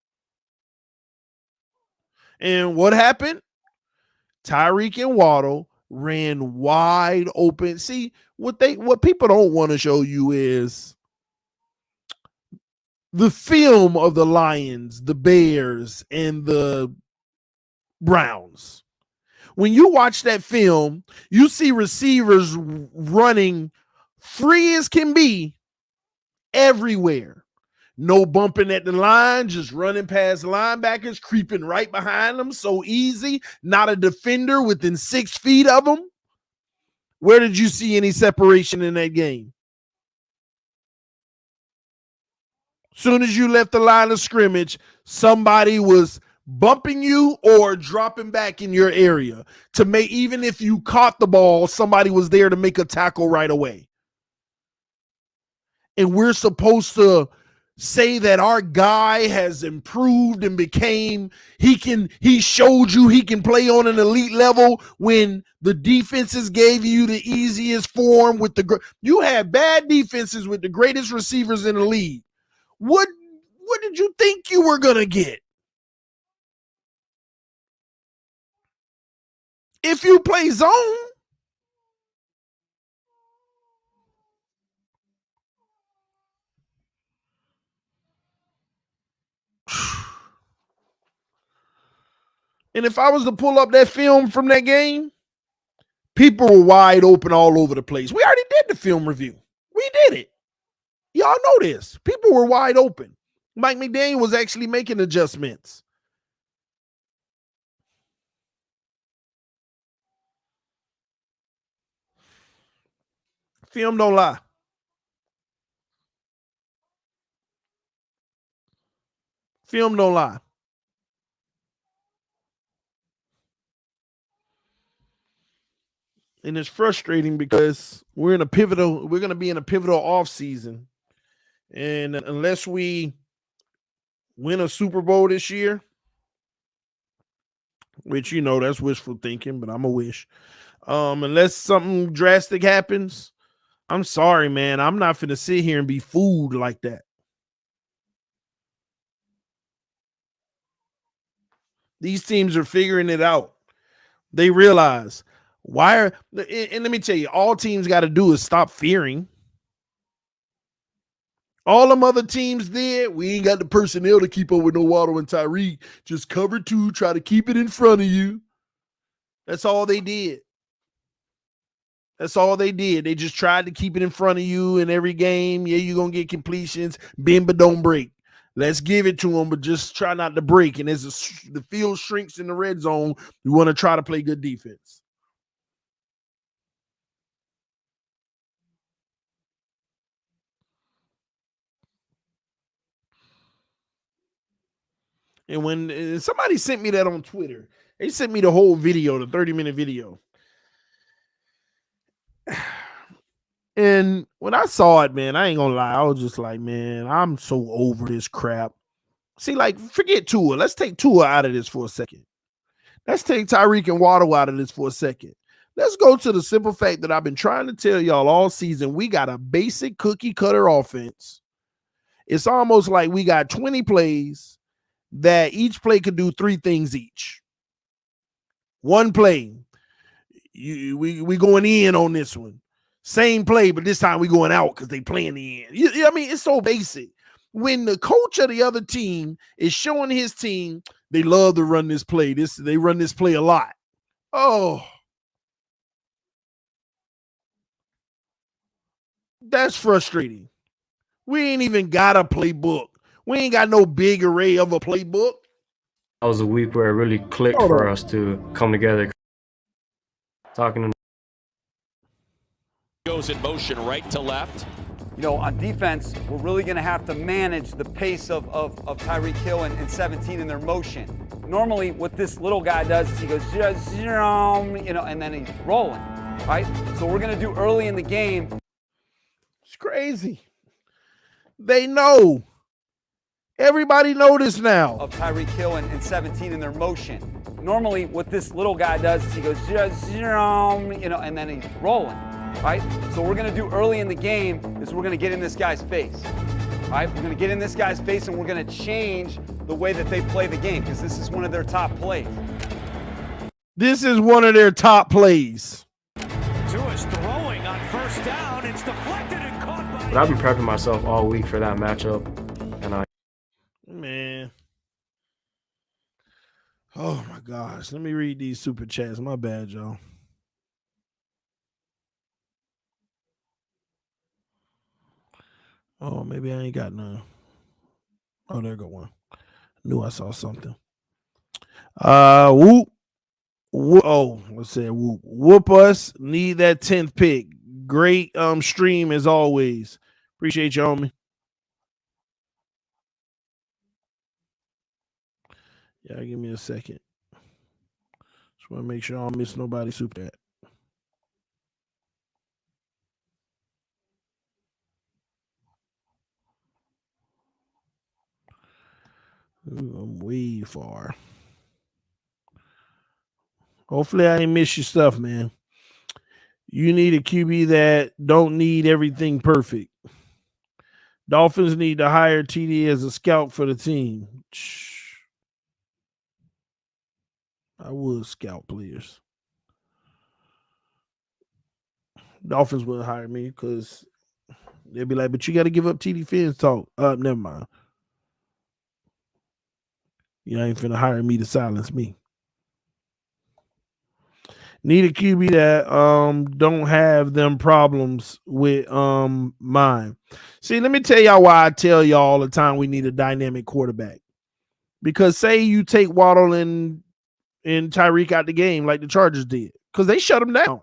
And what happened? Tyreek and Waddle ran wide open. See, what people don't want to show you is the film of the Lions, the Bears, and the Browns. When you watch that film, you see receivers running free as can be everywhere. No bumping at the line, just running past linebackers, creeping right behind them. So easy. Not a defender within 6 feet of them. Where did you see any separation in that game? Soon as you left the line of scrimmage, somebody was bumping you or dropping back in your area to make, even if you caught the ball, somebody was there to make a tackle right away. And we're supposed to say that our guy has improved and he showed you he can play on an elite level when the defenses gave you the easiest form with you had bad defenses with the greatest receivers in the league. What did you think you were going to get? If you play zone, And if I was to pull up that film from that game, people were wide open all over the place. We already did the film review. We did it. Y'all know this. People were wide open. Mike McDaniel was actually making adjustments. Film don't lie. Film don't lie. And it's frustrating because we're going to be in a pivotal offseason. And unless we win a Super Bowl this year, which, that's wishful thinking, but I'm a wish. Unless something drastic happens, I'm sorry, man. I'm not finna sit here and be fooled like that. These teams are figuring it out. They realize and let me tell you, all teams got to do is stop fearing. All them other teams did, we ain't got the personnel to keep up with no Waddle and Tyreek. Just cover 2, try to keep it in front of you. That's all they did. That's all they did. They just tried to keep it in front of you in every game. Yeah, you're going to get completions. Bend but don't break. Let's give it to them, but just try not to break. And as the field shrinks in the red zone, we want to try to play good defense. And when somebody sent me that on Twitter, they sent me the whole video, the 30-minute video. And when I saw it, man, I ain't gonna lie. I was just like, man, I'm so over this crap. See, forget Tua. Let's take Tua out of this for a second. Let's take Tyreek and Waddle out of this for a second. Let's go to the simple fact that I've been trying to tell y'all all season. We got a basic cookie cutter offense. It's almost like we got 20 plays that each play could do 3 things each. One play, we going in on this one. Same play, but this time we going out because they playing the end. I mean, it's so basic. When the coach of the other team is showing his team, they love to run this play. They run this play a lot. Oh, that's frustrating. We ain't even got a playbook. We ain't got no big array of a playbook. That was a week where it really clicked for us to come together. Talking to goes in motion right to left. On defense, we're really going to have to manage the pace of Tyreek Hill and 17 in their motion. Normally, what this little guy does is he goes, and then he's rolling, right? So we're going to do early in the game. It's crazy. They know. Everybody know this now. Of Tyreek Hill and 17 in their motion. Normally, what this little guy does is he goes, and then he's rolling. Right? So what we're going to do early in the game is we're going to get in this guy's face. Right? We're going to get in this guy's face and we're going to change the way that they play the game because this is one of their top plays. This is one of their top plays. Tua's throwing on first down. It's deflected and caught by... But I've been prepping myself all week for that matchup. And Man. Oh, my gosh. Let me read these super chats. My bad, y'all. Oh, maybe I ain't got none. Oh, there go one. Knew I saw something. Whoop. Oh, let's say whoop. Whoop us. Need that 10th pick. Great stream as always. Appreciate you, homie. Yeah, give me a second. Just want to make sure I don't miss nobody super chat. I'm way far. Hopefully I ain't miss your stuff, man. You need a QB that don't need everything perfect. Dolphins need to hire TD as a scout for the team. I would scout players. Dolphins wouldn't hire me because they'd be like, but you got to give up TDPHINSTALK. Never mind. You ain't finna hire me to silence me. Need a QB that don't have them problems with mine. See, let me tell y'all why I tell y'all all the time we need a dynamic quarterback. Because say you take Waddle and Tyreek out the game like the Chargers did, because they shut him down.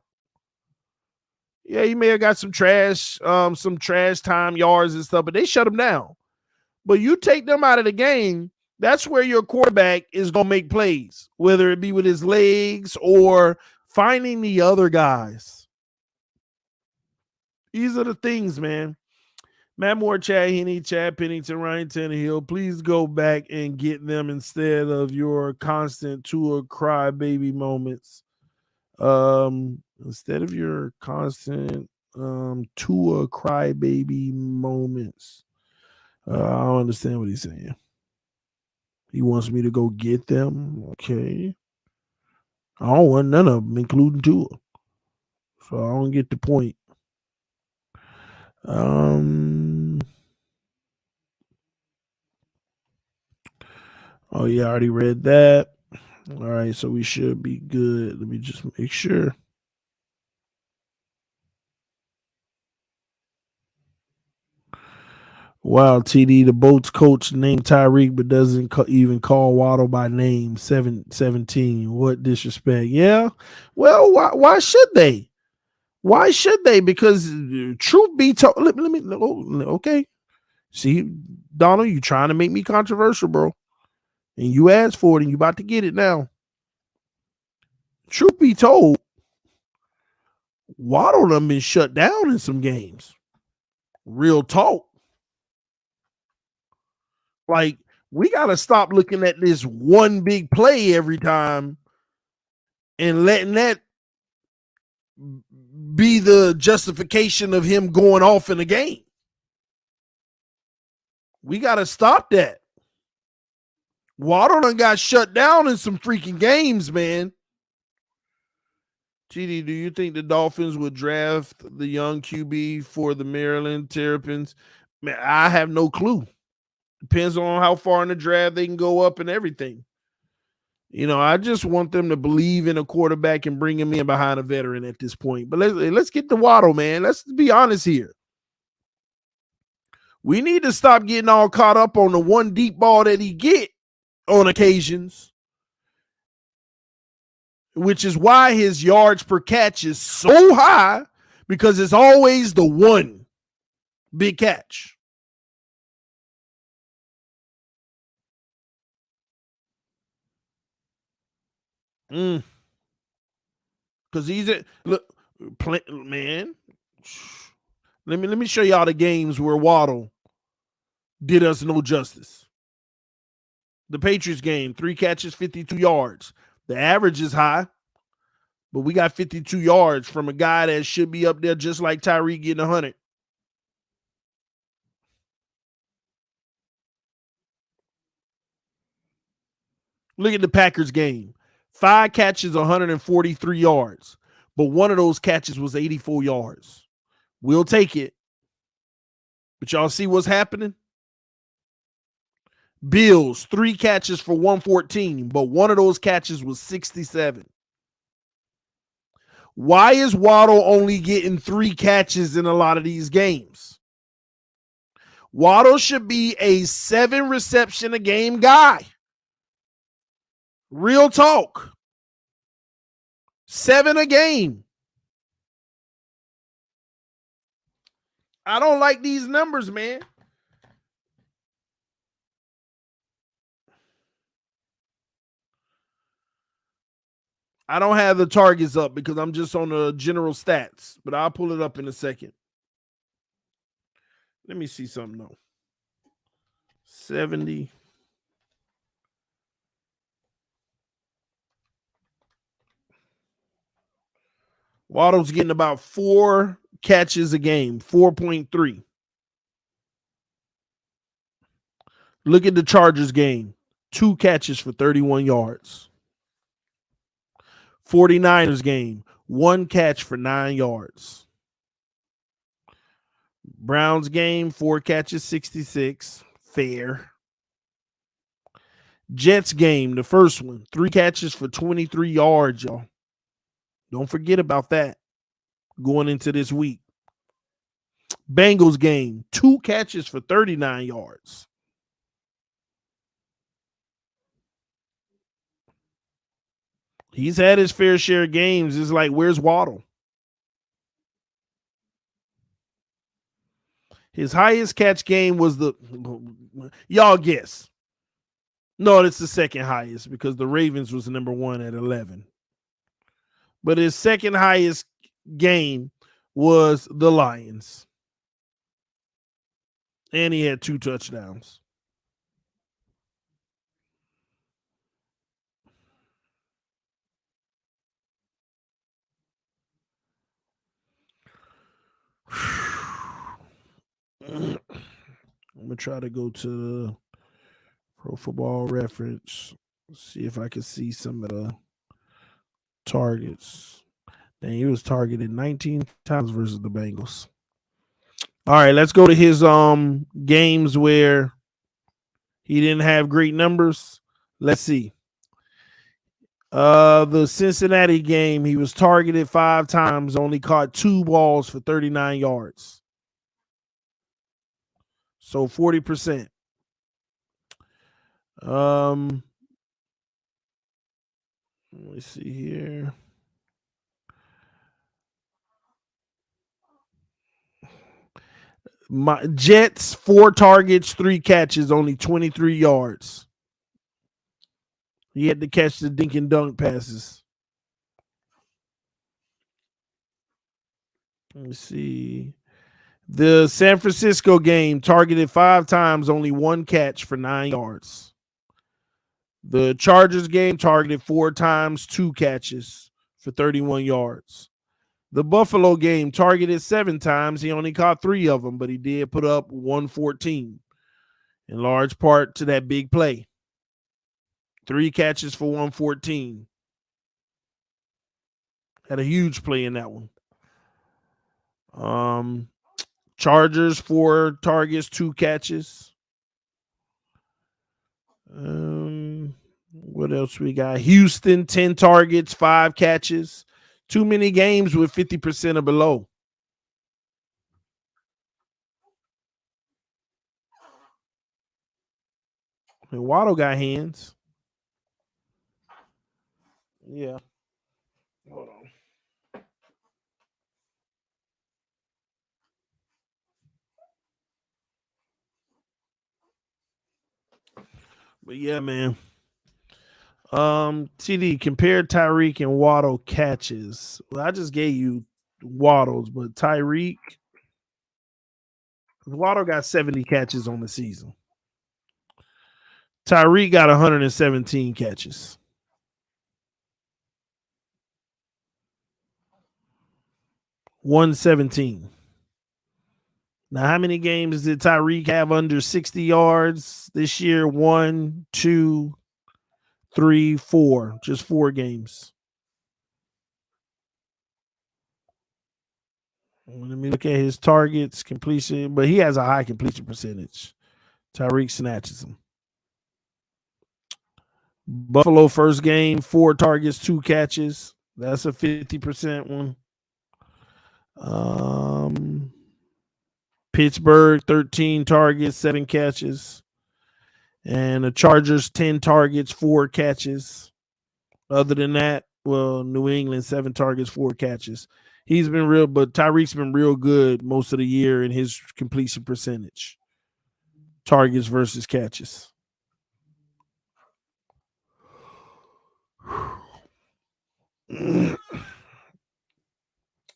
Yeah, he may have got some trash time yards and stuff, but they shut him down. But you take them out of the game, that's where your quarterback is going to make plays, whether it be with his legs or finding the other guys. These are the things, man. Matt Moore, Chad Henne, Chad Pennington, Ryan Tannehill, please go back and get them instead of your constant Tua crybaby moments. Instead of your constant Tua crybaby moments. I don't understand what he's saying. He wants me to go get them. Okay. I don't want none of them, including Tua. So I don't get the point. Oh, yeah, I already read that. All right, so we should be good. Let me just make sure. Wow, TD, the Bolts coach named Tyreek but doesn't even call Waddle by name. 17. What disrespect. Yeah. Well, why should they? Why should they? Because truth be told, let me okay. See, Donald, you trying to make me controversial, bro. And you asked for it and you about to get it now. Truth be told, Waddle done been shut down in some games. Real talk. Like, we got to stop looking at this one big play every time and letting that be the justification of him going off in the game. We got to stop that. Waddle done got shut down in some freaking games, man. TD, do you think the Dolphins would draft the young QB for the Maryland Terrapins? Man, I have no clue. Depends on how far in the draft they can go up and everything. You know, I just want them to believe in a quarterback and bring him in behind a veteran at this point. But let's get to Waddle, man. Let's be honest here. We need to stop getting all caught up on the one deep ball that he get on occasions, which is why his yards per catch is so high, because it's always the one big catch. Because he's man. Let me show y'all the games where Waddle did us no justice. The Patriots game, 3 catches, 52 yards. The average is high, but we got 52 yards from a guy that should be up there just like Tyreek getting 100. Look at the Packers game. 5 catches, 143 yards, but one of those catches was 84 yards. We'll take it. But y'all see what's happening? Bills, 3 catches for 114, but one of those catches was 67. Why is Waddle only getting 3 catches in a lot of these games? Waddle should be a 7 reception a game guy. Real talk. 7 a game. I don't like these numbers, man. I don't have the targets up because I'm just on the general stats, but I'll pull it up in a second. Let me see something though. 70. Waddle's getting about 4 catches a game, 4.3. Look at the Chargers game, 2 catches for 31 yards. 49ers game, 1 catch for 9 yards. Browns game, 4 catches, 66. Fair. Jets game, the first one, 3 catches for 23 yards, y'all. Don't forget about that going into this week. Bengals game, 2 catches for 39 yards. He's had his fair share of games. It's like, where's Waddle? His highest catch game was y'all guess. No, it's the second highest because the Ravens was number 1 at 11. But his second highest game was the Lions. And he had 2 touchdowns. I'm going to try to go to the Pro Football Reference, see if I can see some of the targets. Dang, he was targeted 19 times versus the Bengals. All right, let's go to his games where he didn't have great numbers. Let's see. The Cincinnati game, he was targeted 5 times, only caught 2 balls for 39 yards. So 40%. Let me see here. My Jets, 4 targets, 3 catches, only 23 yards. He had to catch the dink and dunk passes. Let me see. The San Francisco game, targeted 5 times, only 1 catch for 9 yards. The Chargers game, targeted 4 times, 2 catches for 31 yards. The Buffalo game, targeted 7 times. He only caught 3 of them, but he did put up 114, in large part to that big play. 3 catches for 114. Had a huge play in that one. Chargers, 4 targets, 2 catches. What else we got? Houston, 10 targets, 5 catches. Too many games with 50% or below. And Waddle got hands. Yeah. Hold on. But yeah, man. TD, compare Tyreek and Waddle catches. Well, I just gave you Waddles, but Waddle got 70 catches on the season. Tyreek got 117 catches. $117. Now, how many games did Tyreek have under 60 yards this year? 1, 2, 3, 4. Just 4 games. Let me look at his targets, completion, but he has a high completion percentage. Tyreek snatches them. Buffalo first game, 4 targets, 2 catches. That's a 50% one. Pittsburgh, 13 targets, 7 catches. And the Chargers, 10 targets, 4 catches. Other than that, well, New England, 7 targets, 4 catches. He's been real, but Tyreek's been real good most of the year in his completion percentage. Targets versus catches.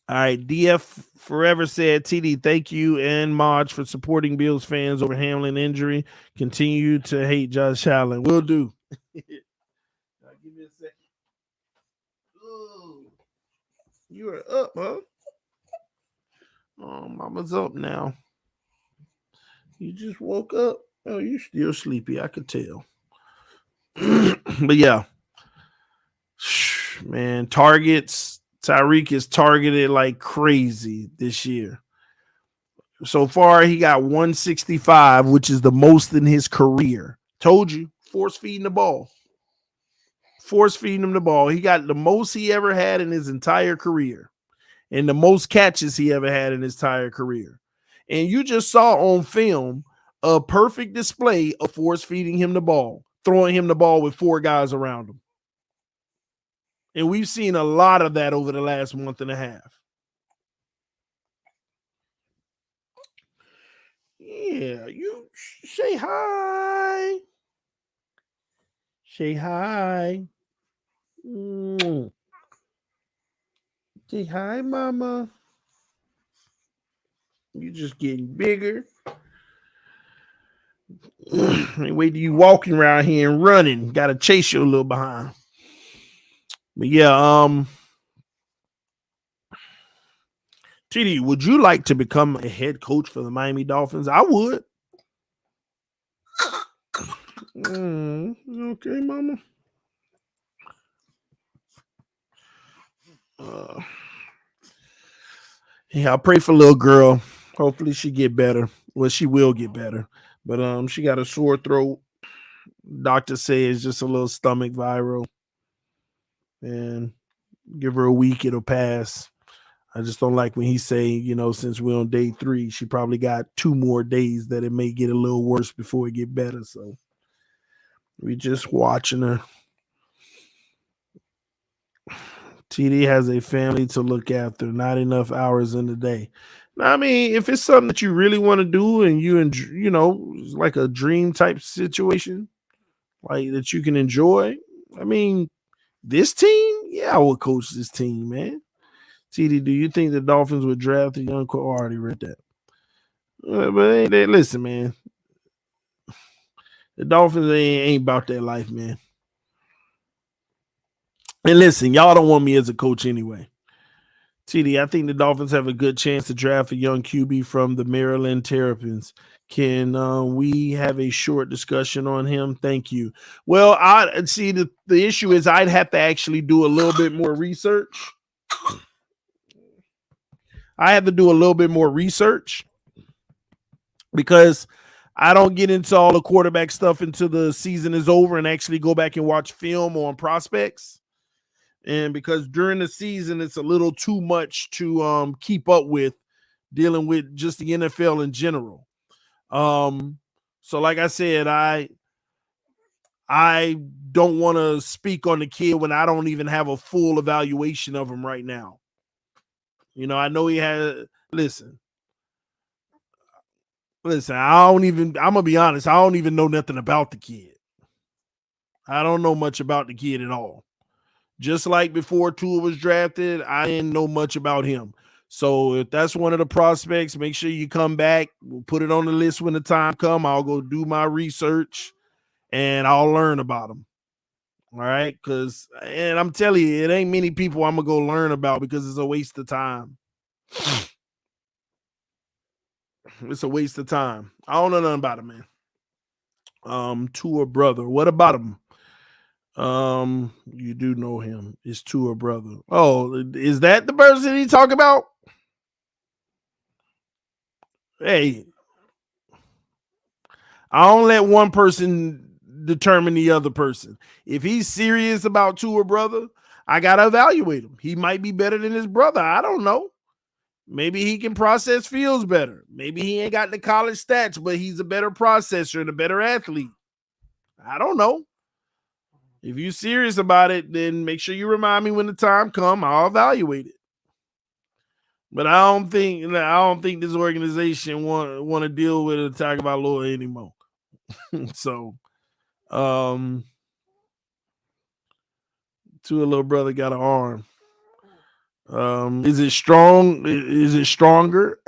All right, DF Forever said, TD, thank you and Maj for supporting Bills fans over handling injury. Continue to hate Josh Allen. Will do. Give me a second. Ooh. You are up, huh? Oh, mama's up now. You just woke up. Oh, you're still sleepy. I could tell. But yeah. Man, targets. Tyreek is targeted like crazy this year. So far, he got 165, which is the most in his career. Told you, force feeding the ball. force feeding him the ball. He got the most he ever had in his entire career and the most catches he ever had in his entire career. And you just saw on film a perfect display of force feeding him the ball, throwing him the ball with 4 guys around him. And we've seen a lot of that over the last month and a half. Yeah, you say hi. Say hi. Say hi, mama. You just getting bigger. Wait till you walking around here and running. Got to chase you a little behind. But yeah, TD, would you like to become a head coach for the Miami Dolphins? I would. Okay, mama. Yeah, I'll pray for little girl. Hopefully she get better. Well, she will get better. But she got a sore throat. Doctor says it's just a little stomach viral. And give her a week, it'll pass. I just don't like when he say, since we're on day 3, she probably got 2 more days that it may get a little worse before it get better. So we just watching her. TD has a family to look after, not enough hours in the day. I mean, if it's something that you really want to do and it's like a dream type situation, like that you can enjoy. I mean, this team, yeah, I would coach this team, man. TD, do you think the Dolphins would draft a young coach? I already read that. But listen, man. The Dolphins ain't about that life, man. And listen, y'all don't want me as a coach anyway. TD, I think the Dolphins have a good chance to draft a young QB from the Maryland Terrapins. Can we have a short discussion on him? Thank you. Well, I see the issue is I'd have to actually do a little bit more research. I have to do a little bit more research because I don't get into all the quarterback stuff until the season is over and actually go back and watch film on prospects. And because during the season, it's a little too much to keep up with dealing with just the NFL in general. So like I said, I don't want to speak on the kid when I don't even have a full evaluation of him right now. I know he had, listen, I'm going to be honest. I don't even know nothing about the kid. I don't know much about the kid at all. Just like before Tua was drafted, I didn't know much about him. So if that's one of the prospects, make sure you come back. We'll put it on the list when the time comes. I'll go do my research and I'll learn about him. All right? And I'm telling you, it ain't many people I'm going to go learn about because it's a waste of time. It's a waste of time. I don't know nothing about him, man. Tua brother. What about him? You do know him. It's Tua brother. Oh, is that the person he talk about? Hey, I don't let one person determine the other person. If he's serious about Tua brother, I gotta evaluate him. He might be better than his brother. I don't know. Maybe he can process fields better. Maybe he ain't got the college stats, but he's a better processor and a better athlete. I don't know. If you're serious about it, then make sure you remind me when the time comes. I'll evaluate it. But I don't think this organization want to deal with a Tagovailoa anymore. So, Tua little brother got an arm. Is it strong? Is it stronger?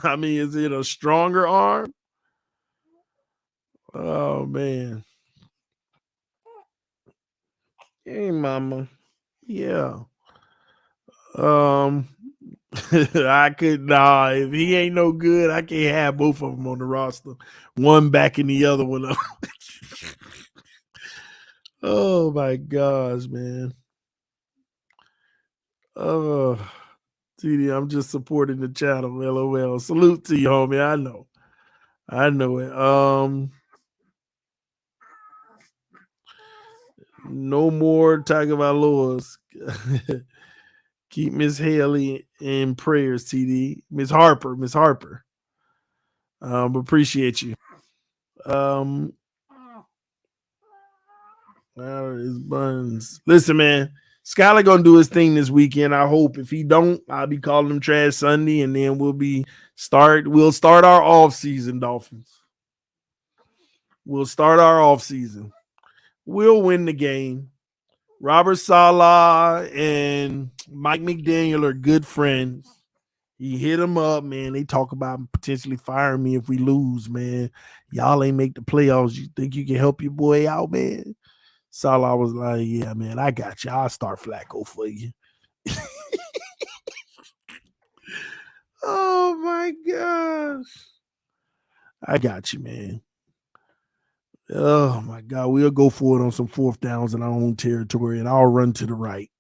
I mean, is it a stronger arm? Oh man. Hey, mama. Yeah. I could if he ain't no good, I can't have both of them on the roster. One backing the other one up. Oh my gosh, man. TD, I'm just supporting the channel. LOL. Salute to you, homie. I know it. No more Tagovailoas. Keep Miss Haley in prayers, TD. Miss Harper. Appreciate you. His buns. Listen, man. Skylar gonna do his thing this weekend. I hope. If he don't, I'll be calling him trash Sunday, and then we'll start our off season, Dolphins. We'll start our off season. We'll win the game. Robert Saleh and Mike McDaniel are good friends. He hit him up, man. They talk about potentially firing me if we lose, man. Y'all ain't make the playoffs. You think you can help your boy out, man? Saleh was like, yeah, man, I got you. I'll start Flacco for you. Oh, my gosh. I got you, man. Oh, my God. We'll go for it on some fourth downs in our own territory, and I'll run to the right.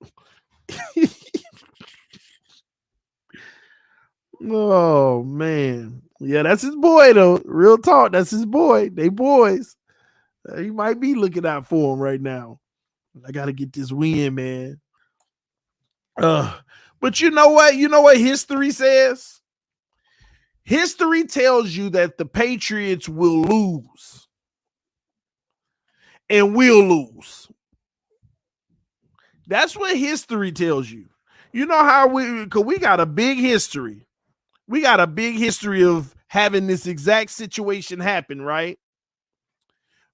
Oh, man. Yeah, that's his boy, though. Real talk. That's his boy. They boys. He might be looking out for him right now. I got to get this win, man. But you know what? You know what history says? History tells you that the Patriots will lose. And we'll lose. That's what history tells you. You know how because we got a big history. We got a big history of having this exact situation happen, right?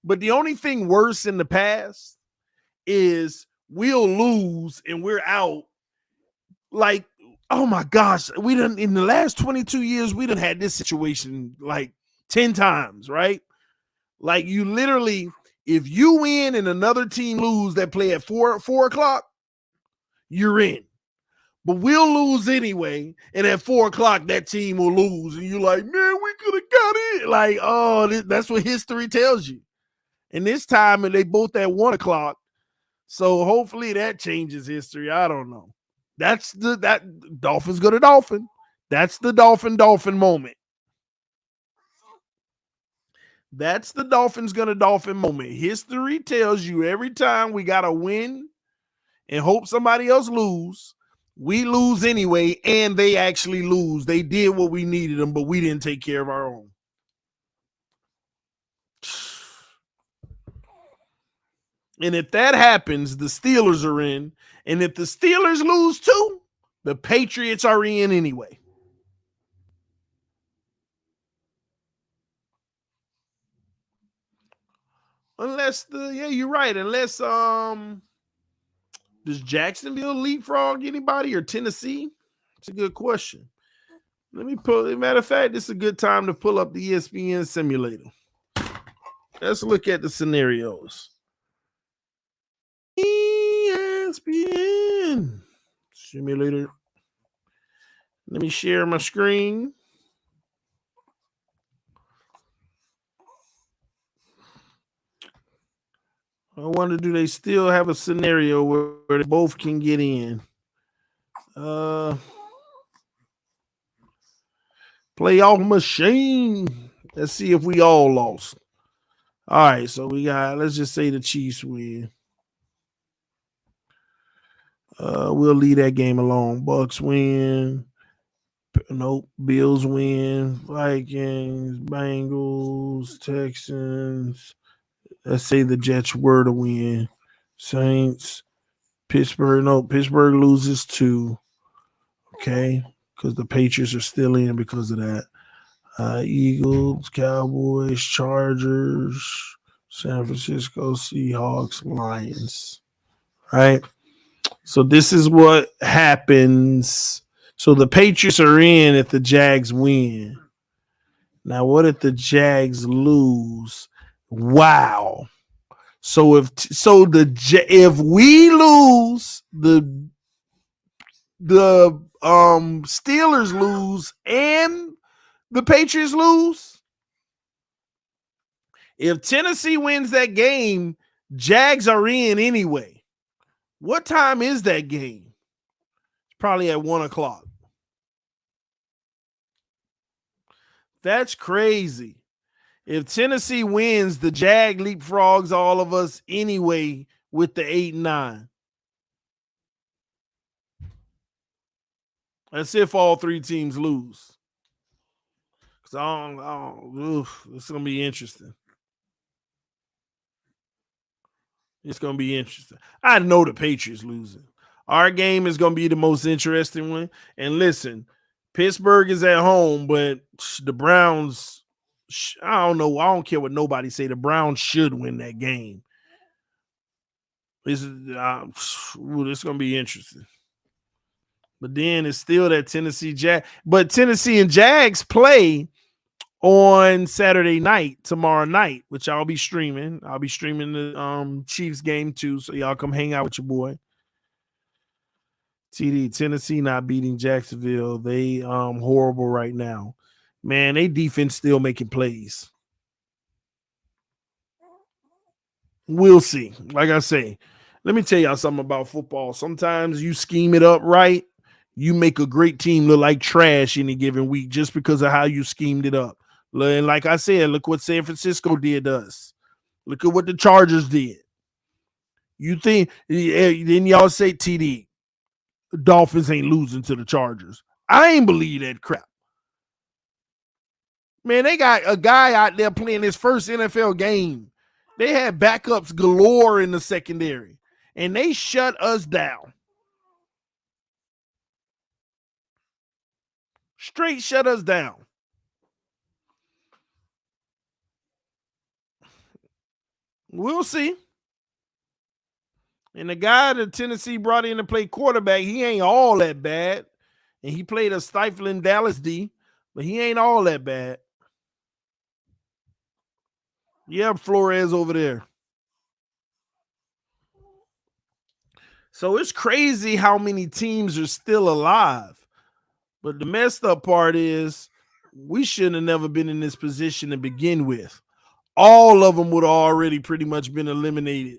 But the only thing worse in the past is we'll lose and we're out. Like, oh my gosh, we done in the last 22 years, we done had this situation like 10 times, right? Like you literally, if you win and another team lose that play at 4 o'clock, you're in. But we'll lose anyway, and at 4 o'clock, that team will lose. And you're like, man, we could have got it. Like, oh, that's what history tells you. And this time, and they both at 1 o'clock. So hopefully that changes history. I don't know. That Dolphins go to Dolphin. That's the Dolphin moment. That's the Dolphins gonna Dolphin moment. History tells you every time we gotta win and hope somebody else lose. We lose anyway, and they actually lose. They did what we needed them, but we didn't take care of our own. And if that happens, the Steelers are in. And if the Steelers lose too, the Patriots are in anyway. Unless you're right. Unless does Jacksonville leapfrog anybody or Tennessee? It's a good question. Let me matter of fact, this is a good time to pull up the ESPN simulator. Let's look at the scenarios. ESPN simulator. Let me share my screen. I wonder, do they still have a scenario where they both can get in? Playoff machine. Let's see if we all lost. All right, so let's just say the Chiefs win. We'll leave that game alone. Bucks win. Nope. Bills win. Vikings, Bengals, Texans. Let's say the Jets were to win. Saints, Pittsburgh. No, Pittsburgh loses 2. Okay, because the Patriots are still in because of that. Eagles, Cowboys, Chargers, San Francisco, Seahawks, Lions. Right? So this is what happens. So the Patriots are in if the Jags win. Now, what if the Jags lose? Wow. So if we lose, the Steelers lose and the Patriots lose. If Tennessee wins that game, Jags are in anyway. What time is that game? It's probably at 1 o'clock. That's crazy. If Tennessee wins, the Jag leapfrogs all of us anyway with the 8-9. That's if all three teams lose. Because it's going to be interesting. It's going to be interesting. I know the Patriots losing. Our game is going to be the most interesting one. And listen, Pittsburgh is at home, but the Browns, I don't know. I don't care what nobody say. The Browns should win that game. It's going to be interesting. But then it's still that Tennessee Jag. But Tennessee and Jags play on Saturday night, tomorrow night, which I'll be streaming. I'll be streaming the Chiefs game too, so y'all come hang out with your boy. TD, Tennessee not beating Jacksonville. They horrible right now. Man, they defense still making plays. We'll see. Like I say, let me tell y'all something about football. Sometimes you scheme it up right, you make a great team look like trash any given week just because of how you schemed it up. And like I said, look what San Francisco did to us. Look at what the Chargers did. You think, then y'all say, TD, the Dolphins ain't losing to the Chargers. I ain't believe that crap. Man, they got a guy out there playing his first NFL game. They had backups galore in the secondary, and they shut us down. Straight shut us down. We'll see. And the guy that Tennessee brought in to play quarterback, he ain't all that bad. And he played a stifling Dallas D, but he ain't all that bad. Yeah, Flores over there. So it's crazy how many teams are still alive. But the messed up part is we shouldn't have never been in this position to begin with. All of them would have already pretty much been eliminated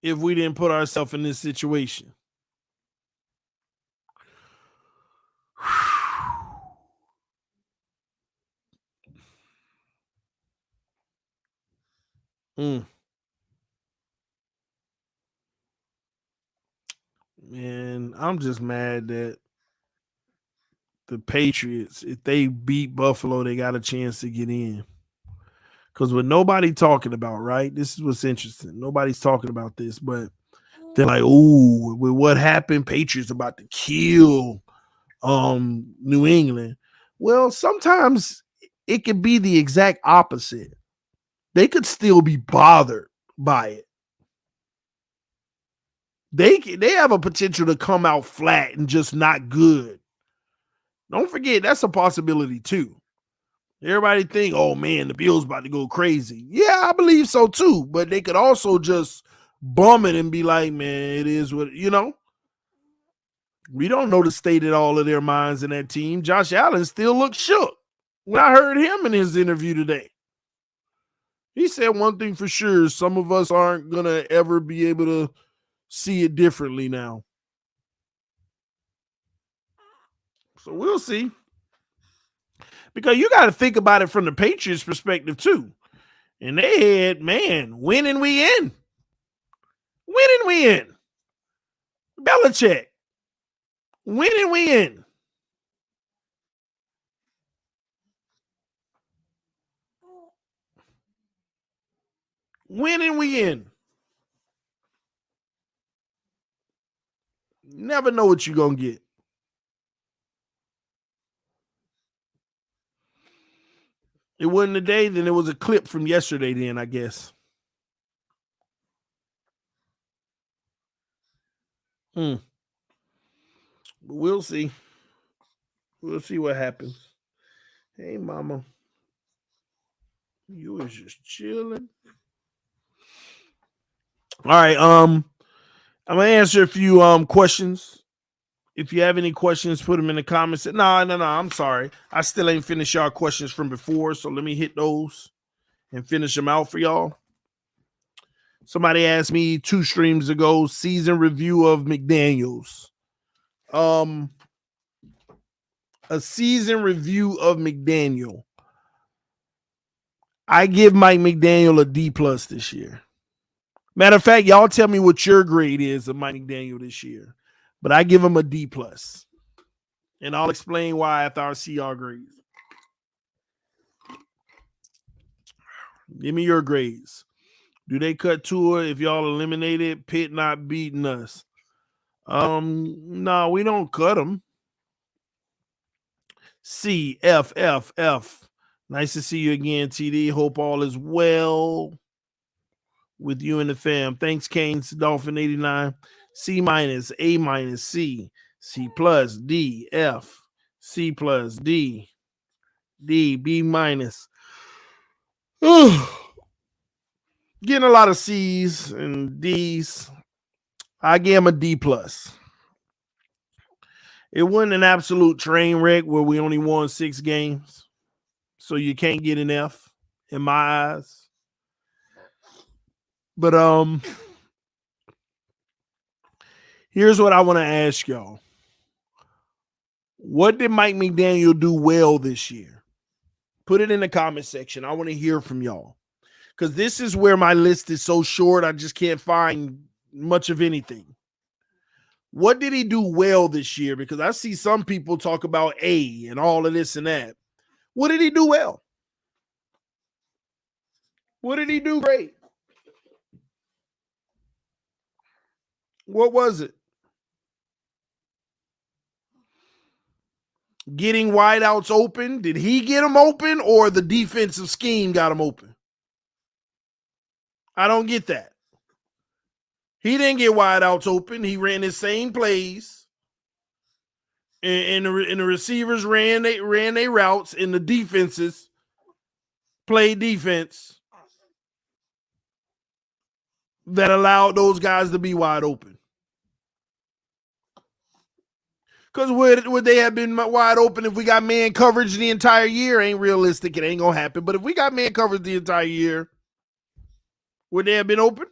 if we didn't put ourselves in this situation. Man, I'm just mad that the Patriots, if they beat Buffalo, they got a chance to get in. Because with nobody talking about, right? This is what's interesting. Nobody's talking about this, but they're like, ooh, with what happened, Patriots about to kill New England. Well, sometimes it could be the exact opposite. They could still be bothered by it. They have a potential to come out flat and just not good. Don't forget, that's a possibility too. Everybody think, oh man, the Bills about to go crazy. Yeah, I believe so too. But they could also just bum it and be like, man, it is what, we don't know the state of all of their minds in that team. Josh Allen still looks shook. When I heard him in his interview today, he said one thing for sure, some of us aren't going to ever be able to see it differently now. So we'll see. Because you got to think about it from the Patriots' perspective too. And they had, man, winning we in. Winning we in. Belichick. Winning we in. Winning we in. Never know what you're going to get. It wasn't a day, then it was a clip from yesterday then, I guess. We'll see. We'll see what happens. Hey, mama. You was just chilling. All right, I'm going to answer a few questions. If you have any questions, put them in the comments. No, I'm sorry. I still ain't finished y'all questions from before, so let me hit those and finish them out for y'all. Somebody asked me 2 streams ago, season review of McDaniels. A season review of McDaniel. I give Mike McDaniel a D+ this year. Matter of fact, y'all tell me what your grade is of Mike McDaniel this year. But I give him a D+. And I'll explain why after I see y'all grades. Give me your grades. Do they cut Tua if y'all eliminated Pitt not beating us? No, we don't cut them. C, F, F, F. Nice to see you again, TD. Hope all is well with you and the fam. Thanks, Kane's Dolphin 89. C-, A-, C, C+, D, F, C+, D, D, B-. Getting a lot of C's and D's. I gave him a D+. It wasn't an absolute train wreck where we only won 6 games. So you can't get an F in my eyes. But here's what I want to ask y'all. What did Mike McDaniel do well this year? Put it in the comment section. I want to hear from y'all. Because this is where my list is so short, I just can't find much of anything. What did he do well this year? Because I see some people talk about A and all of this and that. What did he do well? What did he do great? What was it? Getting wideouts open? Did he get them open or the defensive scheme got them open? I don't get that. He didn't get wideouts open. He ran his same plays. And the receivers ran their routes, and the defenses played defense that allowed those guys to be wide open. Because would they have been wide open if we got man coverage the entire year? Ain't realistic. It ain't going to happen. But if we got man coverage the entire year, would they have been open?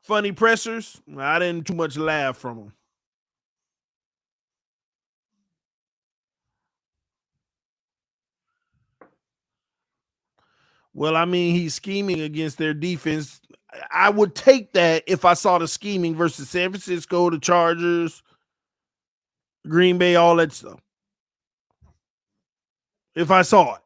Funny pressers. I didn't too much laugh from them. Well, I mean, he's scheming against their defense. I would take that if I saw the scheming versus San Francisco, the Chargers, Green Bay, all that stuff. If I saw it.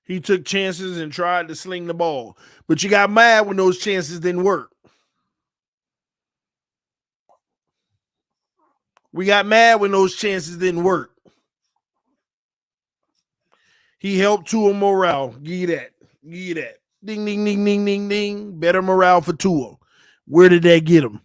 He took chances and tried to sling the ball. But you got mad when those chances didn't work. We got mad when those chances didn't work. He helped Tua morale. Give you that. Give you that. Ding, ding, ding, ding, ding, ding. Better morale for Tua. Where did that get him?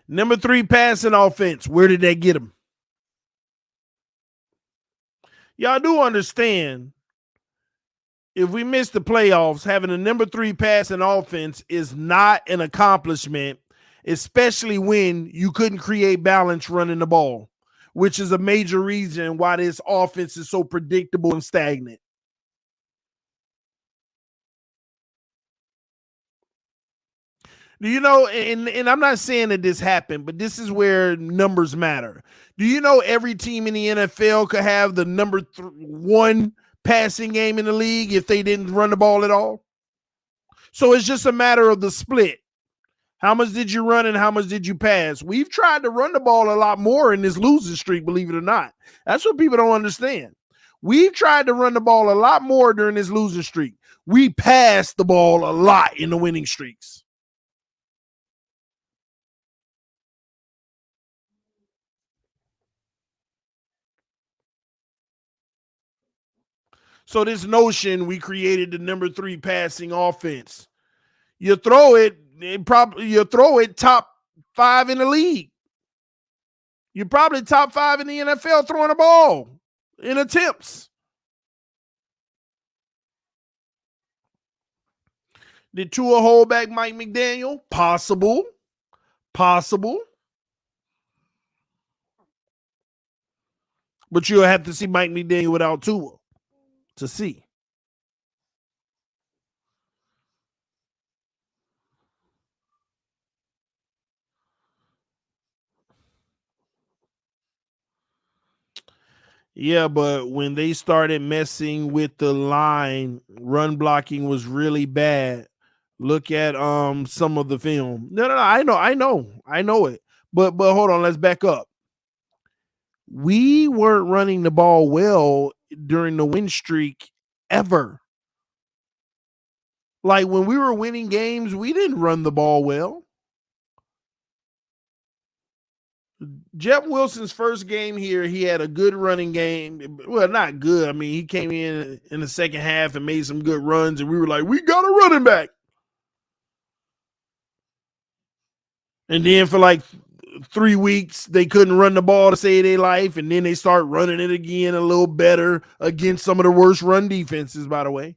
Number 3 passing offense. Where did that get him? Y'all do understand if we miss the playoffs, having a number 3 passing offense is not an accomplishment, especially when you couldn't create balance running the ball, which is a major reason why this offense is so predictable and stagnant. Do you know, and I'm not saying that this happened, but this is where numbers matter. Do you know every team in the NFL could have the number 1 passing game in the league if they didn't run the ball at all? So it's just a matter of the split. How much did you run and how much did you pass? We've tried to run the ball a lot more in this losing streak, believe it or not. That's what people don't understand. We've tried to run the ball a lot more during this losing streak. We passed the ball a lot in the winning streaks. So this notion we created the number 3 passing offense. You throw it top 5 in the league. You're probably top 5 in the NFL throwing the ball in attempts. Did Tua hold back Mike McDaniel? Possible. But you'll have to see Mike McDaniel without Tua to see. Yeah, but when they started messing with the line, run blocking was really bad. Look at some of the film. No, I know it. But hold on, let's back up. We weren't running the ball well during the win streak ever. Like when we were winning games, we didn't run the ball well. Jeff Wilson's first game here, he had a good running game. Well, not good. I mean, he came in the second half and made some good runs, and we were like, we got a running back. And then for like 3 weeks, they couldn't run the ball to save their life, and then they start running it again a little better against some of the worst run defenses, by the way.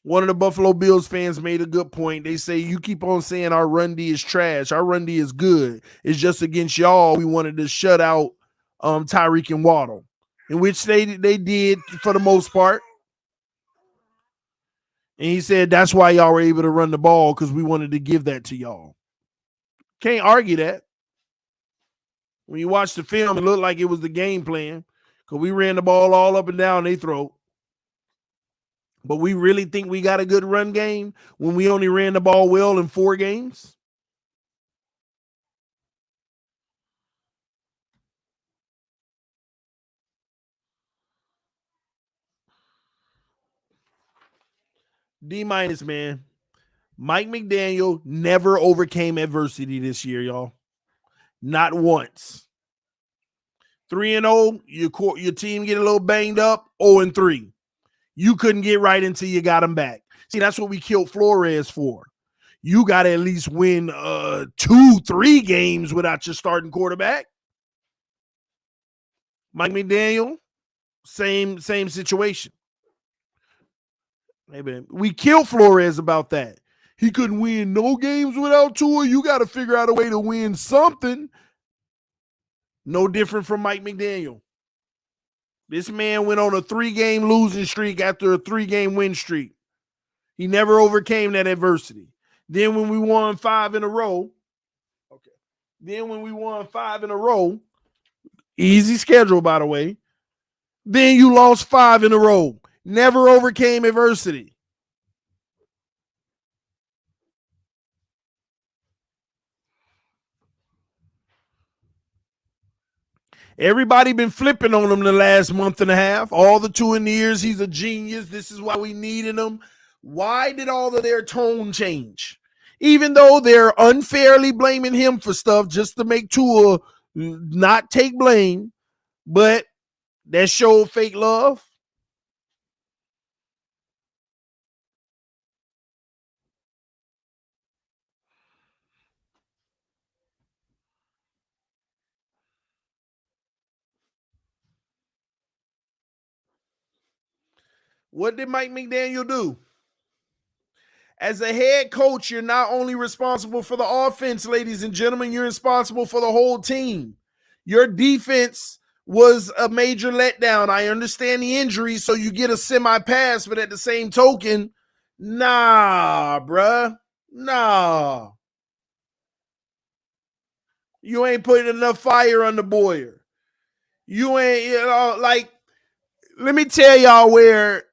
One of the Buffalo Bills fans made a good point. They say, you keep on saying our run D is trash. Our run D is good. It's just against y'all we wanted to shut out Tyreek and Waddle, in which they did for the most part. And he said that's why y'all were able to run the ball, because we wanted to give that to y'all. Can't argue that. When you watch the film, it looked like it was the game plan, because we ran the ball all up and down their throat. But we really think we got a good run game when we only ran the ball well in 4 games? D-, man. Mike McDaniel never overcame adversity this year, y'all. Not once. 3-0, your team get a little banged up, 0-3. You couldn't get right until you got him back. See, that's what we killed Flores for. You got to at least win 2-3 games without your starting quarterback. Mike McDaniel, same situation. Maybe we killed Flores about that. He couldn't win no games without Tua. You got to figure out a way to win something. No different from Mike McDaniel. This man went on a 3-game losing streak after a 3-game win streak. He never overcame that adversity. Then when we won 5 in a row, easy schedule, by the way. Then you lost 5 in a row. Never overcame adversity. Everybody been flipping on him the last month and a half. All the 2 years, he's a genius. This is why we needed him. Why did all of their tone change? Even though they're unfairly blaming him for stuff just to make Tua not take blame, but that showed fake love. What did Mike McDaniel do? As a head coach, you're not only responsible for the offense, ladies and gentlemen, you're responsible for the whole team. Your defense was a major letdown. I understand the injury, so you get a semi-pass, but at the same token, nah, bruh. Nah. You ain't putting enough fire on the Boyer. You ain't, like, let me tell y'all where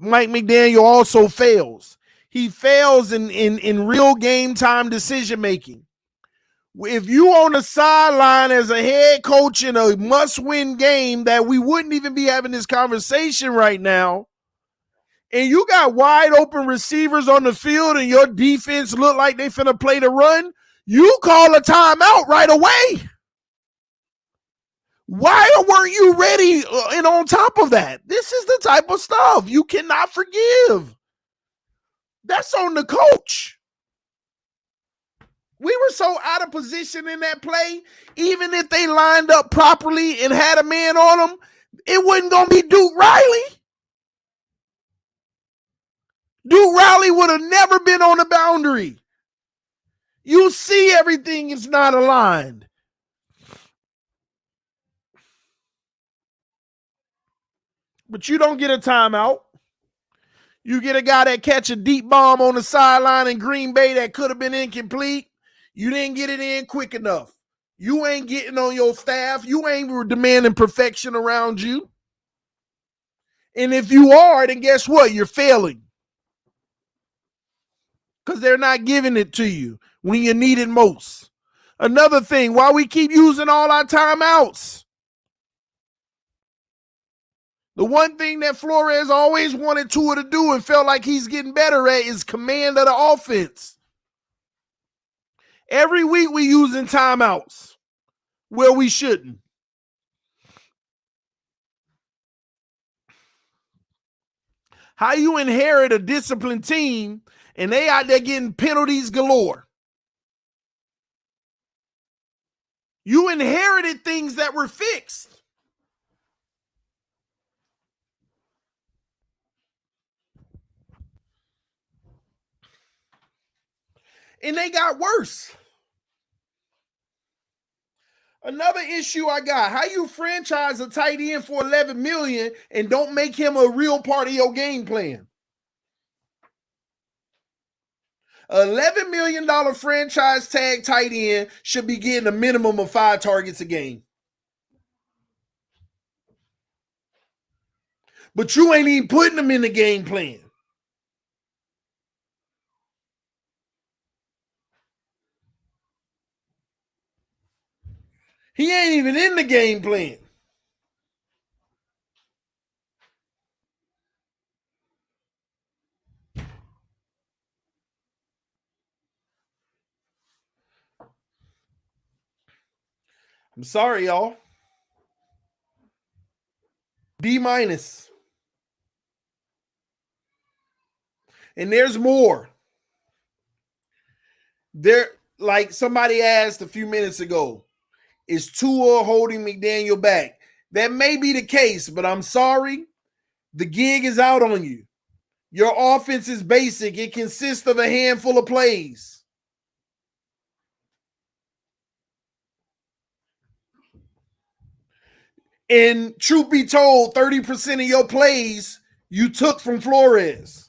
Mike McDaniel also fails. He fails in real game time decision making. If you on the sideline as a head coach in a must-win game that we wouldn't even be having this conversation right now, and you got wide open receivers on the field and your defense look like they finna play the run, you call a timeout right away. Why weren't you ready and on top of that? This is the type of stuff you cannot forgive. That's on the coach. We were so out of position in that play, even if they lined up properly and had a man on them, it wasn't going to be Duke Riley. Duke Riley would have never been on the boundary. You see everything is not aligned. but you don't get a timeout. You get a guy that catch a deep bomb on the sideline in Green Bay that could have been incomplete. You didn't get it in quick enough. You ain't getting on your staff. You ain't demanding perfection around you. And if you are, then guess what? You're failing. Because they're not giving it to you when you need it most. Another thing, why we keep using all our timeouts. The one thing that Flores always wanted Tua to do and felt like he's getting better at is command of the offense. Every week we using timeouts where we shouldn't. How you inherit a disciplined team and they out there getting penalties galore? You inherited things that were fixed. And they got worse. Another issue I got, how you franchise a tight end for $11 million and don't make him a real part of your game plan? $11 million franchise tag tight end should be getting a minimum of 5 targets a game. But you ain't even putting him in the game plan. He ain't even in the game plan. I'm sorry, y'all. D-. And there's more. There, like somebody asked a few minutes ago, is Tua holding McDaniel back? That may be the case, but I'm sorry. The gig is out on you. Your offense is basic. It consists of a handful of plays. And truth be told, 30% of your plays you took from Flores.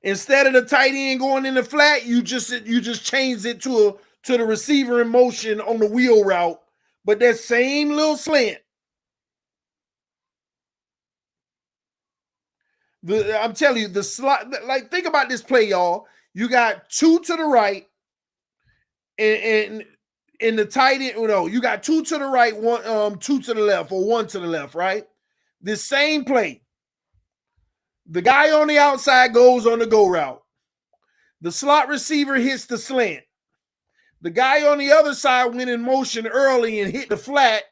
Instead of the tight end going in the flat, you just changed it to the receiver in motion on the wheel route. But that same little slant. I'm telling you, the slot, like think about this play, y'all. You got 2 to the right, and in the tight end, you got 2 to the right, 2 to the left, or 1 to the left, right? This same play. The guy on the outside goes on the go route. The slot receiver hits the slant. The guy on the other side went in motion early and hit the flat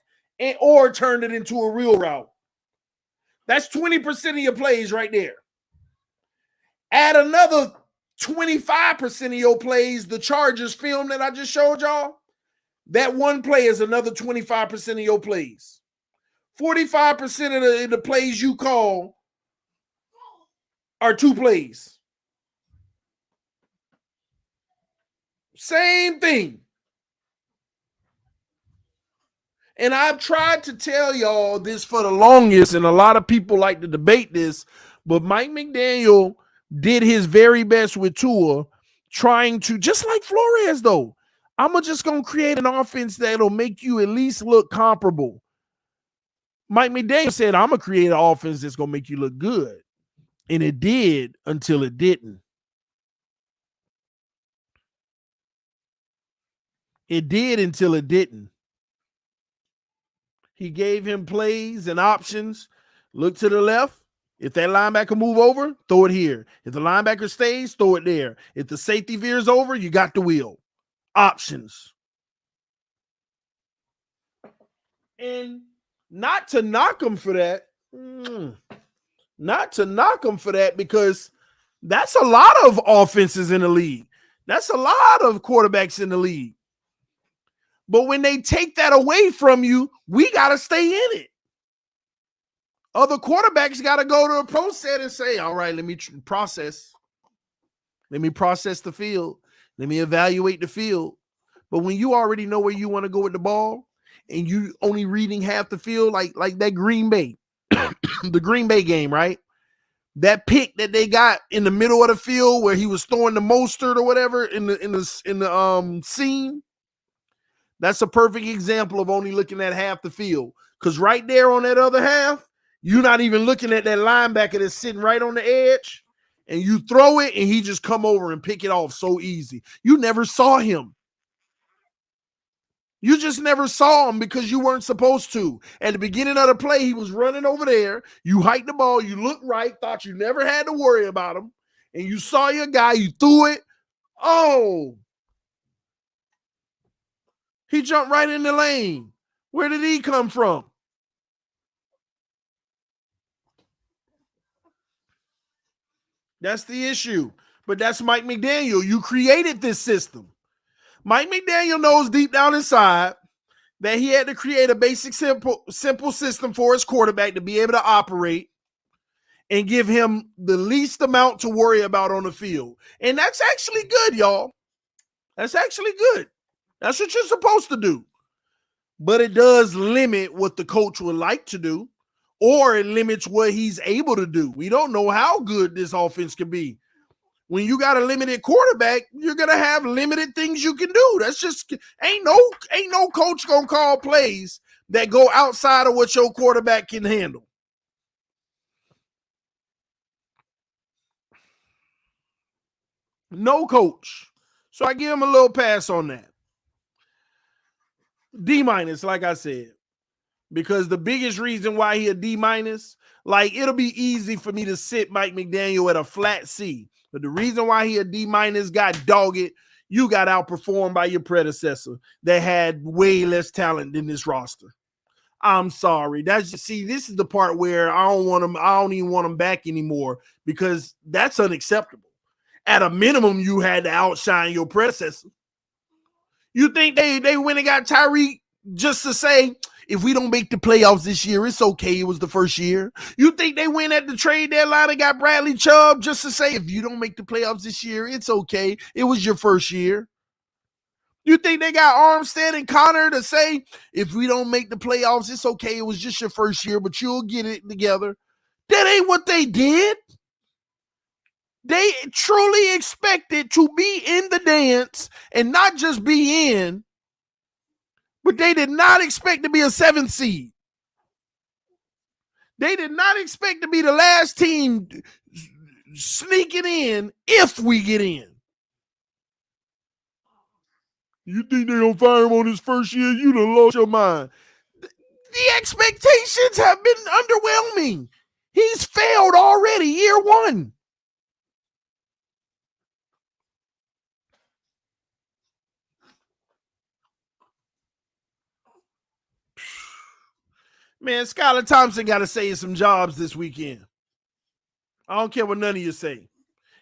or turned it into a real route. That's 20% of your plays right there. Add another 25% of your plays, the Chargers film that I just showed y'all. That one play is another 25% of your plays. 45% of the plays you call are 2 plays. Same thing. And I've tried to tell y'all this for the longest, and a lot of people like to debate this, but Mike McDaniel did his very best with Tua, trying to, just like Flores, though, I'm just going to create an offense that'll make you at least look comparable. Mike McDaniel said, I'm going to create an offense that's going to make you look good. And it did until it didn't. It did until it didn't. He gave him plays and options. Look to the left. If that linebacker move over, throw it here. If the linebacker stays, throw it there. If the safety veers over, you got the wheel. Options. And not to knock him for that. Not to knock him for that, because that's a lot of offenses in the league. That's a lot of quarterbacks in the league. But when they take that away from you, we got to stay in it. Other quarterbacks got to go to a pro set and say, all right, let me process. Let me process the field. Let me evaluate the field. But when you already know where you want to go with the ball, and you only reading half the field, like that Green Bay, the Green Bay game, right? That pick that they got in the middle of the field where he was throwing the Mostert or whatever in the scene. That's a perfect example of only looking at half the field. Because right there on that other half, you're not even looking at that linebacker that's sitting right on the edge, and you throw it and he just come over and pick it off so easy. You never saw him. You just never saw him because you weren't supposed to. At the beginning of the play, he was running over there. You hiked the ball. You looked right, thought you never had to worry about him. And you saw your guy. You threw it. Oh, he jumped right in the lane. Where did he come from? That's the issue. But that's Mike McDaniel. You created this system. Mike McDaniel knows deep down inside that he had to create a basic, simple system for his quarterback to be able to operate and give him the least amount to worry about on the field. And that's actually good, y'all. That's actually good. That's what you're supposed to do. But it does limit what the coach would like to do, or it limits what he's able to do. We don't know how good this offense can be. When you got a limited quarterback, you're gonna have limited things you can do. That's just ain't no coach gonna call plays that go outside of what your quarterback can handle. No coach. So I give him a little pass on that. D-, like I said, because the biggest reason why he a D-, like it'll be easy for me to sit Mike McDaniel at a flat C. But the reason why he a D- got dogged, you got outperformed by your predecessor that had way less talent than this roster. I'm sorry. This is the part where I don't even want him back anymore because that's unacceptable. At a minimum, you had to outshine your predecessor. You think they went and got Tyreek just to say, if we don't make the playoffs this year, it's okay. It was the first year. You think they went at the trade deadline and got Bradley Chubb just to say, if you don't make the playoffs this year, it's okay. It was your first year. You think they got Armstead and Connor to say, if we don't make the playoffs, it's okay. It was just your first year, but you'll get it together. That ain't what they did. They truly expected to be in the dance and not just be in, but they did not expect to be a 7th seed. They did not expect to be the last team sneaking in if we get in. You think they're going to fire him on his first year? You done lost your mind. The expectations have been underwhelming. He's failed already, year one. Man, Skylar Thompson got to save some jobs this weekend. I don't care what none of you say.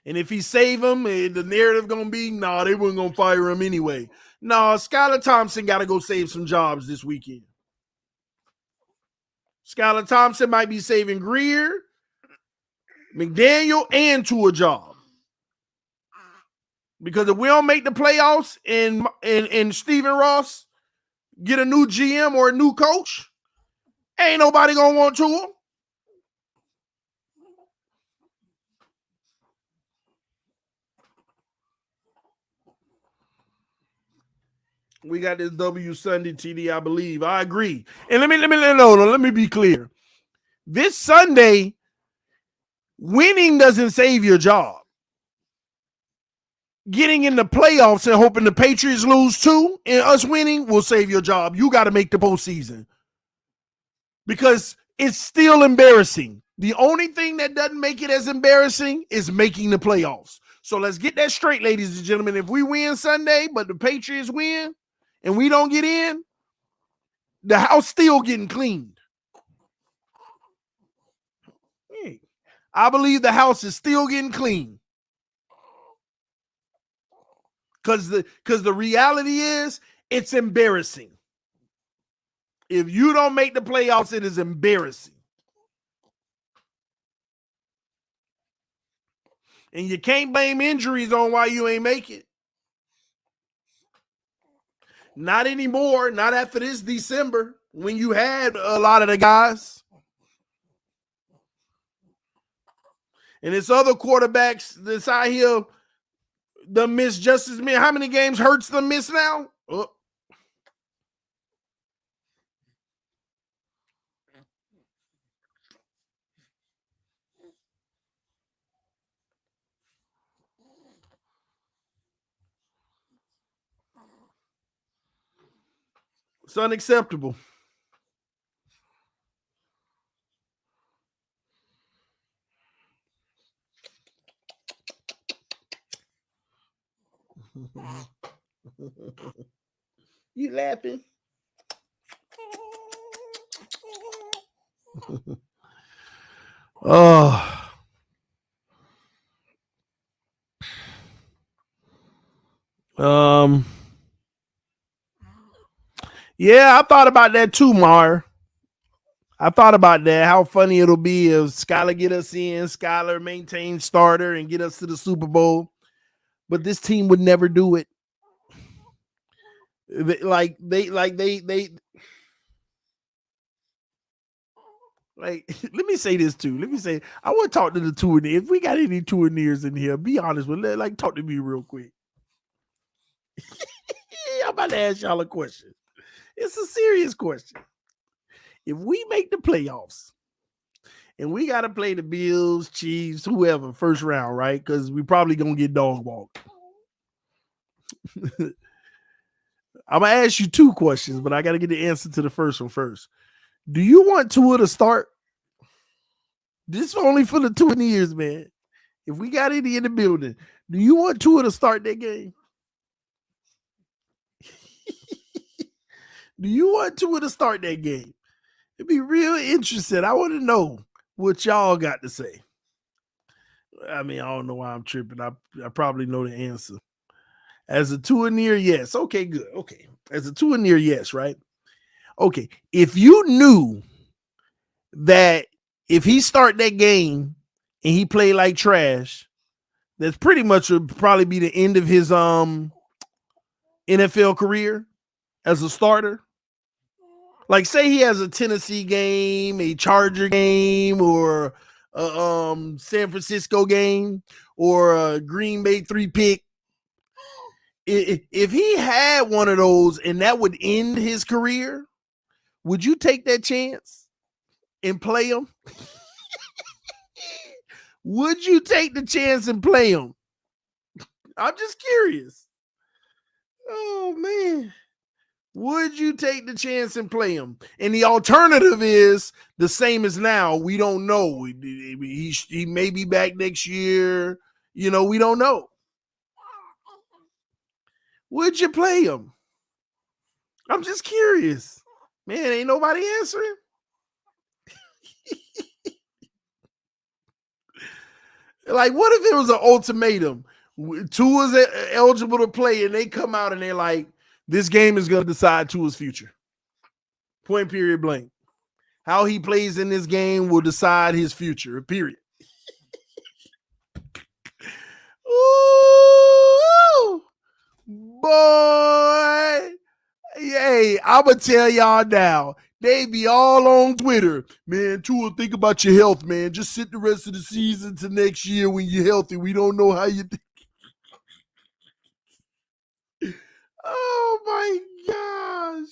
And if he save him, the narrative going to be, nah, they weren't going to fire him anyway. No, Skylar Thompson got to go save some jobs this weekend. Skylar Thompson might be saving Greer, McDaniel, and to a job. Because if we don't make the playoffs and Stephen Ross get a new GM or a new coach, ain't nobody going to want to him. We got this W Sunday, TD, I believe. I agree. And let me be clear. This Sunday, winning doesn't save your job. Getting in the playoffs and hoping the Patriots lose too and us winning will save your job. You got to make the postseason. Because it's still embarrassing. The only thing that doesn't make it as embarrassing is making the playoffs. So let's get that straight, ladies and gentlemen. If we win Sunday, but the Patriots win and we don't get in, the house still getting cleaned. I believe the house is still getting cleaned. Because the reality is, it's embarrassing. If you don't make the playoffs, it is embarrassing. And you can't blame injuries on why you ain't make it. Not anymore. Not after this December when you had a lot of the guys. And it's other quarterbacks that's out here that miss just as many. How many games Hurts them miss now? Oh. It's unacceptable. You laughing? Oh. Yeah, I thought about that too, Mar. I thought about that. How funny it'll be if Skylar get us in, Skylar maintain starter and get us to the Super Bowl. But this team would never do it. Like let me say this too. I want to talk to the two of them. If we got any two in here, be honest with me. Like, talk to me real quick. I'm about to ask y'all a question. It's a serious question. If we make the playoffs and we got to play the Bills, Chiefs, whoever, first round, right? Because we probably going to get dog walked. I'm going to ask you two questions, but I got to get the answer to the first one first. Do you want Tua to start? This is only for the 2 years, man. If we got any in the building, do you want Tua to start that game? Do you want Tua to start that game? It'd be real interesting. I want to know what y'all got to say. I mean, I don't know why I'm tripping. I probably know the answer. As a 2 yes. Okay, good. Okay. As a 2 yes, right? Okay. If you knew that if he start that game and he played like trash, that's pretty much would probably be the end of his NFL career as a starter. Like, say he has a Tennessee game, a Charger game, or a San Francisco game, or a Green Bay 3-pick. If he had one of those and that would end his career, would you take that chance and play him? Would you take the chance and play him? I'm just curious. Oh, man. Would you take the chance and play him? And the alternative is the same as now. We don't know. He may be back next year. You know, we don't know. Would you play him? I'm just curious. Man, ain't nobody answering. Like, what if it was an ultimatum? Tua's eligible to play, and they come out and they're like, this game is going to decide Tua's future. Point, period, blank. How he plays in this game will decide his future, period. Ooh, boy. Hey, I'm going to tell y'all now. They be all on Twitter. Man, Tua, think about your health, man. Just sit the rest of the season to next year when you're healthy. We don't know how you think. Oh, my gosh.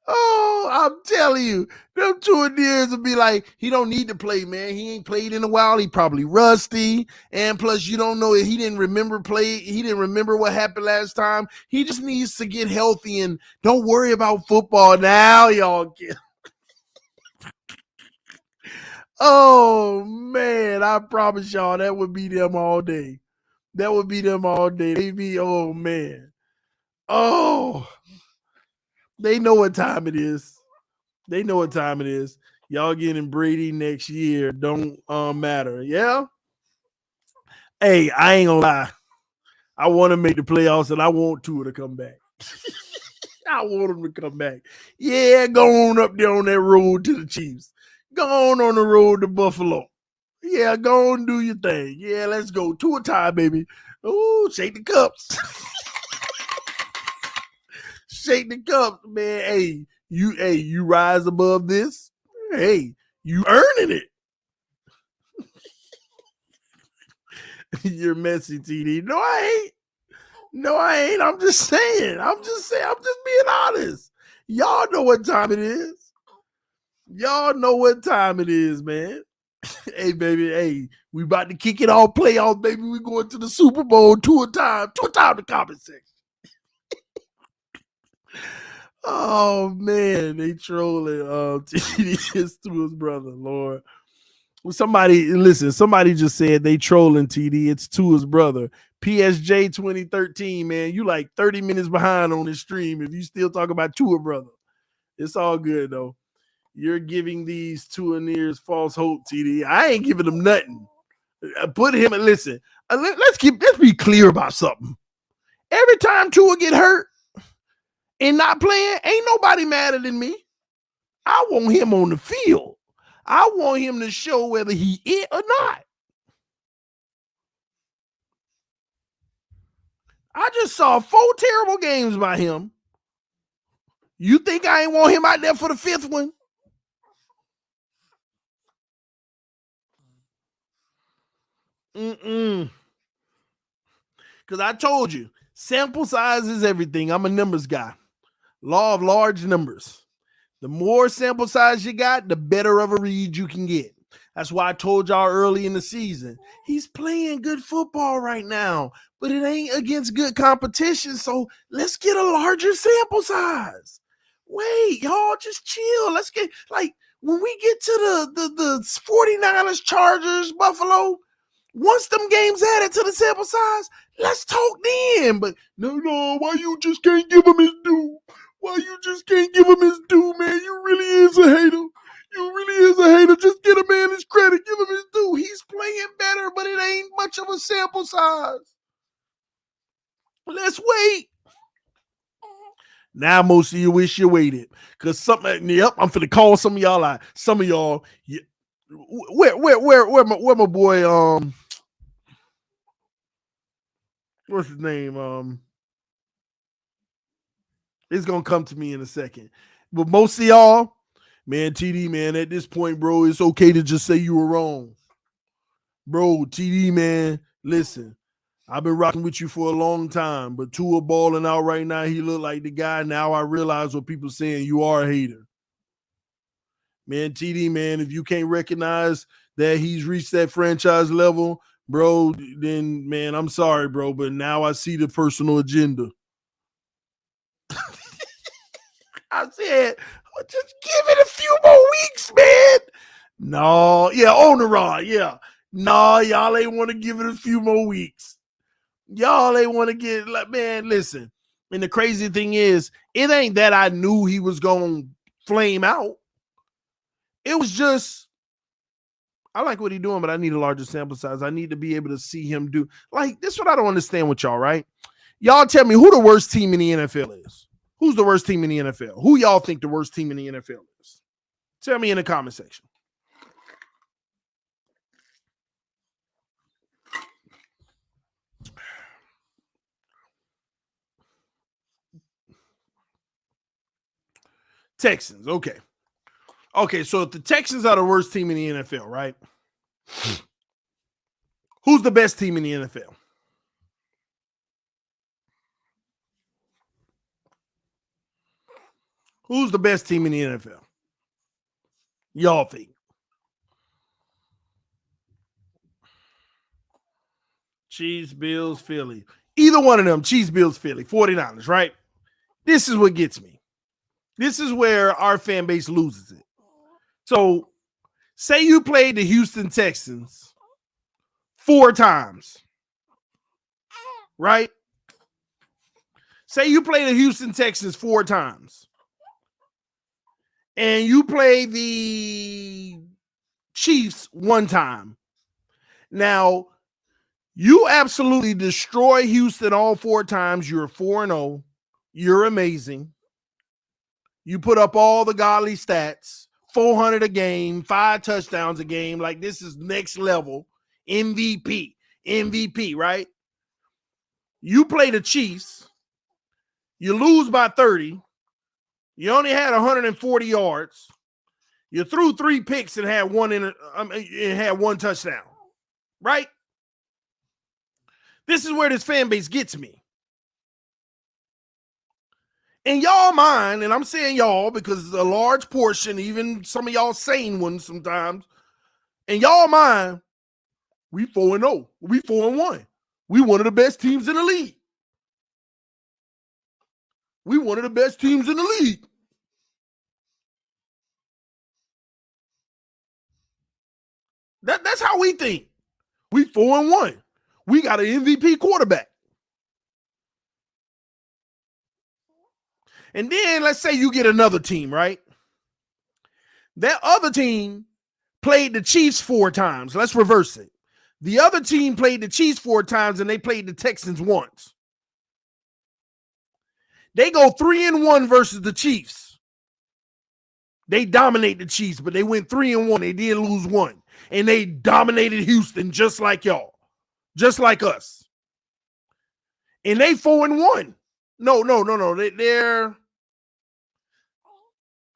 Oh, I'm telling you, them 2 years will be like, he don't need to play, man. He ain't played in a while. He probably rusty. And plus, you don't know, he didn't remember what happened last time. He just needs to get healthy and don't worry about football now, y'all. Oh, man, I promise y'all that would be them all day. That would be them all day. They be, oh, man. Oh, they know what time it is. They know what time it is. Y'all getting Brady next year. Don't matter. Yeah? Hey, I ain't gonna lie. I want to make the playoffs and I want Tua to come back. I want him to come back. Yeah, go on up there on that road to the Chiefs. Go on the road to Buffalo. Yeah, go and do your thing. Yeah, let's go. 2 a time, baby. Ooh, shake the cups. Shake the cups, man. Hey, you rise above this. Hey, you earning it. You're messy, TD. No, I ain't. No, I ain't. I'm just saying. I'm just being honest. Y'all know what time it is. Y'all know what time it is, man. Hey, baby. Hey, we about to kick it all playoff, baby. We going to the Super Bowl 2 a time. 2 a time to comment section. Oh man, they trolling TD to his brother, Lord. Somebody just said they trolling TD. It's to his brother. PSJ 2013, man. You like 30 minutes behind on this stream if you still talk about Tua, brother. It's all good though. You're giving these Tuaneers false hope, TD. I ain't giving them nothing. Put him and listen. Let's be clear about something. Every time Tua get hurt and not playing, ain't nobody madder than me. I want him on the field. I want him to show whether he it or not. I just saw 4 terrible games by him. You think I ain't want him out there for the 5th one? Because I told you, sample size is everything. I'm a numbers guy. Law of large numbers. The more sample size you got, the better of a read you can get. That's why I told y'all early in the season, he's playing good football right now, but it ain't against good competition, so let's get a larger sample size. Wait, y'all, just chill. Let's get, like, when we get to the 49ers, Chargers, Buffalo, once them games added to the sample size, let's talk then. But no, why you just can't give him his due? Why you just can't give him his due, man? You really is a hater. You really is a hater. Just get a man his credit. Give him his due. He's playing better, but it ain't much of a sample size. Let's wait. Now most of you wish you waited. Because something, yep, I'm finna call some of y'all out. Some of y'all, yeah, where my boy, what's his name? It's gonna come to me in a second. But most of y'all, man, TD, man, at this point, bro, it's okay to just say you were wrong. Bro, TD, man, listen, I've been rocking with you for a long time, but Tua balling out right now, he look like the guy. Now I realize what people saying, you are a hater. Man, TD, man, if you can't recognize that he's reached that franchise level, bro, then, man, I'm sorry, bro, but now I see the personal agenda. I said, just give it a few more weeks, man. No, yeah, on the rod, yeah. No, y'all ain't want to give it a few more weeks. Y'all ain't want to get, like, man, listen. And the crazy thing is, it ain't that I knew he was going to flame out. It was just, I like what he's doing, but I need a larger sample size. I need to be able to see him do. Like, this is what I don't understand with y'all, right? Y'all tell me who the worst team in the NFL is. Who's the worst team in the NFL? Who y'all think the worst team in the NFL is? Tell me in the comment section. Texans, okay. Okay, so if the Texans are the worst team in the NFL, right? Who's the best team in the NFL? Who's the best team in the NFL? Y'all think? Chiefs, Bills, Philly. Either one of them, Chiefs, Bills, Philly, 49ers, right? This is what gets me. This is where our fan base loses it. So, say you played the Houston Texans 4 times, right? Say you play the Houston Texans 4 times. And you play the Chiefs 1 time. Now, you absolutely destroy Houston all 4 times. You're 4-0. You're amazing. You put up all the godly stats. 400 a game, 5 touchdowns a game. Like, this is next level. MVP, right? You play the Chiefs. You lose by 30. You only had 140 yards. You threw 3 picks and had one touchdown, right? This is where this fan base gets me. In y'all mind, and I'm saying y'all because it's a large portion, even some of y'all sane ones sometimes, in y'all mind, we 4-0. We 4-1. We one of the best teams in the league. We one of the best teams in the league. That's how we think. We 4-1. We got an MVP quarterback. And then let's say you get another team, right? That other team played the Chiefs 4 times. Let's reverse it. The other team played the Chiefs 4 times and they played the Texans once. They go 3-1 versus the Chiefs. They dominate the Chiefs, but they went 3-1. They did lose 1. And they dominated Houston just like y'all. Just like us. And they 4-1. No. They're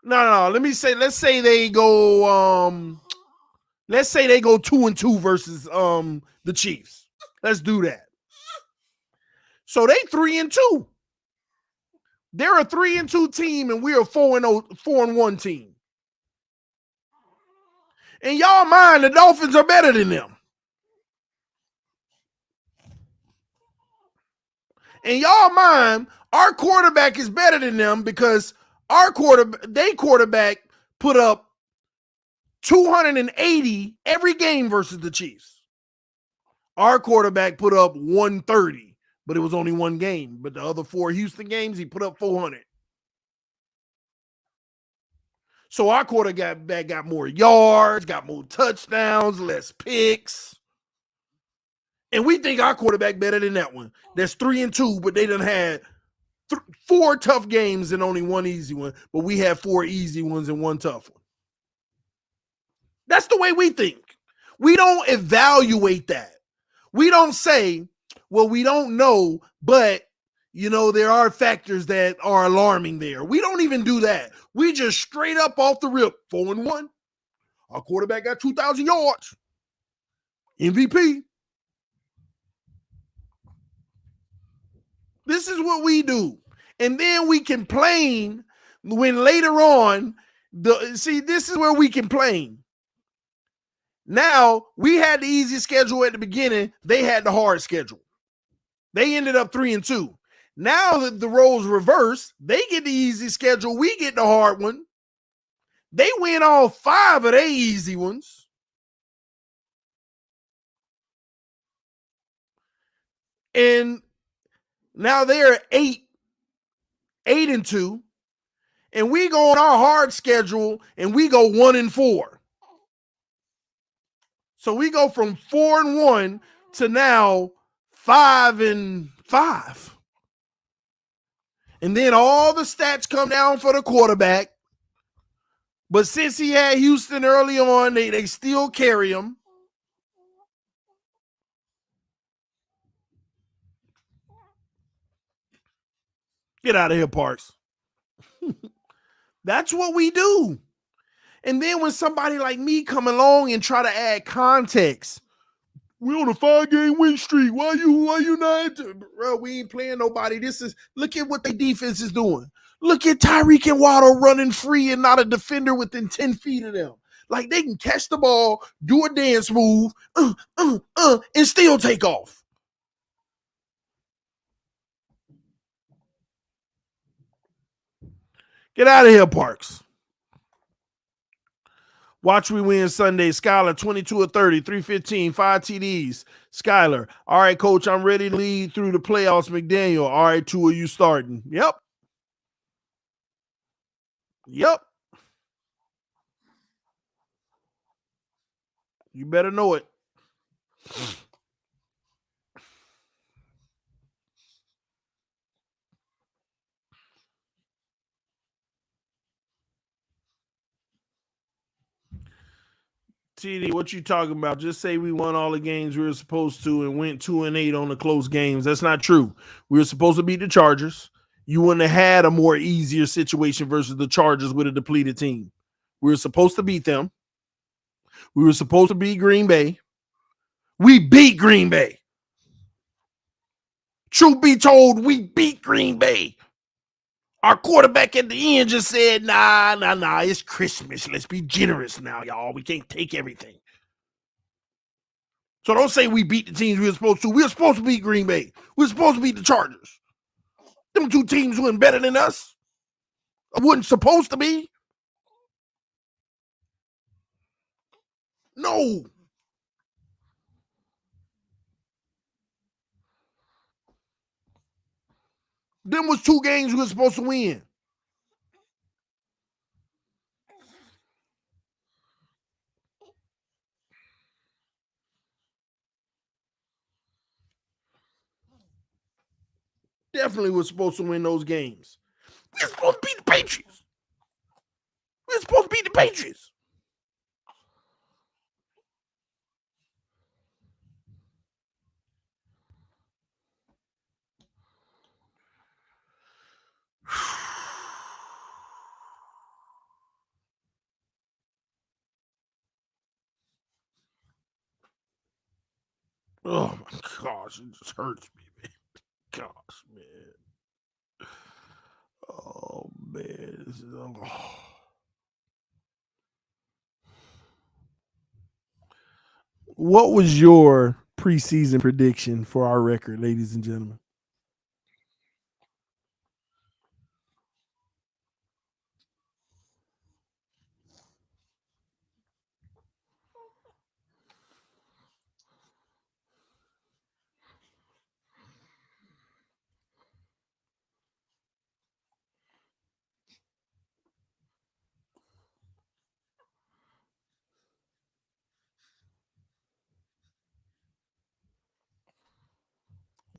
no. Let's say they go 2-2 versus the Chiefs. Let's do that. So they 3-2. They're a 3-2 team, and we're a 4-1 team. In y'all mind, the Dolphins are better than them. In y'all mind, our quarterback is better than them because they quarterback put up 280 every game versus the Chiefs. Our quarterback put up 130, but it was only one game. But the other 4 Houston games, he put up 400. So our quarterback got more yards, got more touchdowns, less picks. And we think our quarterback better than that one. That's 3-2, but they done had 4 tough games and only 1 easy one. But we had 4 easy ones and 1 tough one. That's the way we think. We don't evaluate that. We don't say, well, we don't know, but, there are factors that are alarming there. We don't even do that. We just straight up off the rip, 4-1. Our quarterback got 2,000 yards. MVP. This is what we do. And then we complain when later on, this is where we complain. Now, we had the easy schedule at the beginning. They had the hard schedule. They ended up 3-2. Now that the roles reverse, they get the easy schedule. We get the hard one. They win all 5 of their easy ones. And now they're 8-2. And we go on our hard schedule and we go 1-4. So we go from 4-1 to now 5-5. And then all the stats come down for the quarterback. But since he had Houston early on, they still carry him. Get out of here, Parks. That's what we do. And then when somebody like me come along and try to add context, we on a 5-game win streak. Why you not? Bro, we ain't playing nobody. Look at what the defense is doing. Look at Tyreek and Waddle running free and not a defender within 10 feet of them. Like, they can catch the ball, do a dance move, and still take off. Get out of here, Parks. Watch we win Sunday. Skylar, 22 of 30, 315, 5 TDs. Skylar, all right, coach, I'm ready to lead through the playoffs. McDaniel, all right, 2 of you starting. Yep. You better know it. TD, what you talking about? Just say we won all the games we were supposed to and went 2-8 on the close games. That's not true. We were supposed to beat the Chargers. You wouldn't have had a more easier situation versus the Chargers with a depleted team. We were supposed to beat them. We were supposed to beat Green Bay. We beat Green Bay. Truth be told, we beat Green Bay. Our quarterback at the end just said, nah, it's Christmas. Let's be generous now, y'all. We can't take everything. So don't say we beat the teams we were supposed to. We were supposed to beat Green Bay. We were supposed to beat the Chargers. Them two teams weren't better than us. I wasn't supposed to be. No. Them was two games we were supposed to win. Definitely was supposed to win those games. We were supposed to beat the Patriots. We were supposed to beat the Patriots. Oh my gosh, it just hurts me, man. Gosh, man. Oh man, this is What was your preseason prediction for our record, ladies and gentlemen?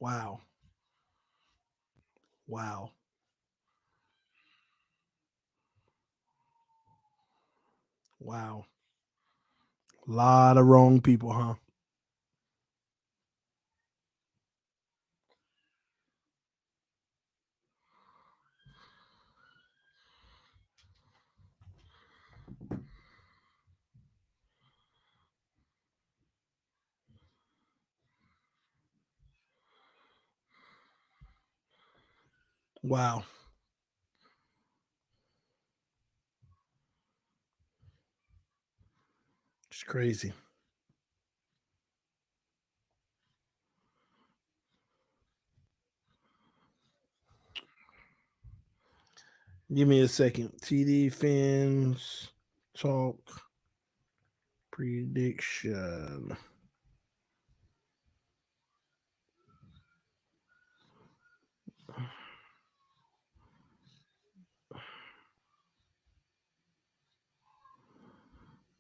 Wow. Wow. Wow. A lot of wrong people, huh? Wow. It's crazy. Give me a second. TD Fins Talk prediction.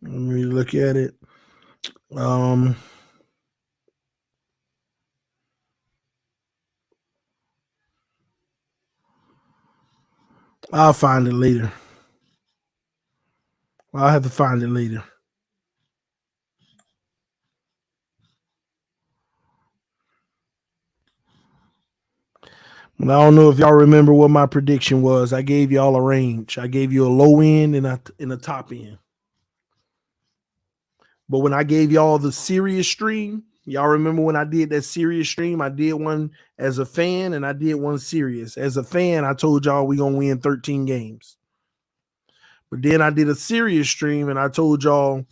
Let me look at it. I'll find it later. I'll have to find it later. But I don't know if y'all remember what my prediction was. I gave y'all a range. I gave you a low end and a top end. But when I gave y'all the serious stream, y'all remember when I did that serious stream? I did one as a fan and I did one serious. As a fan, I told y'all we're going to win 13 games. But then I did a serious stream and I told y'all,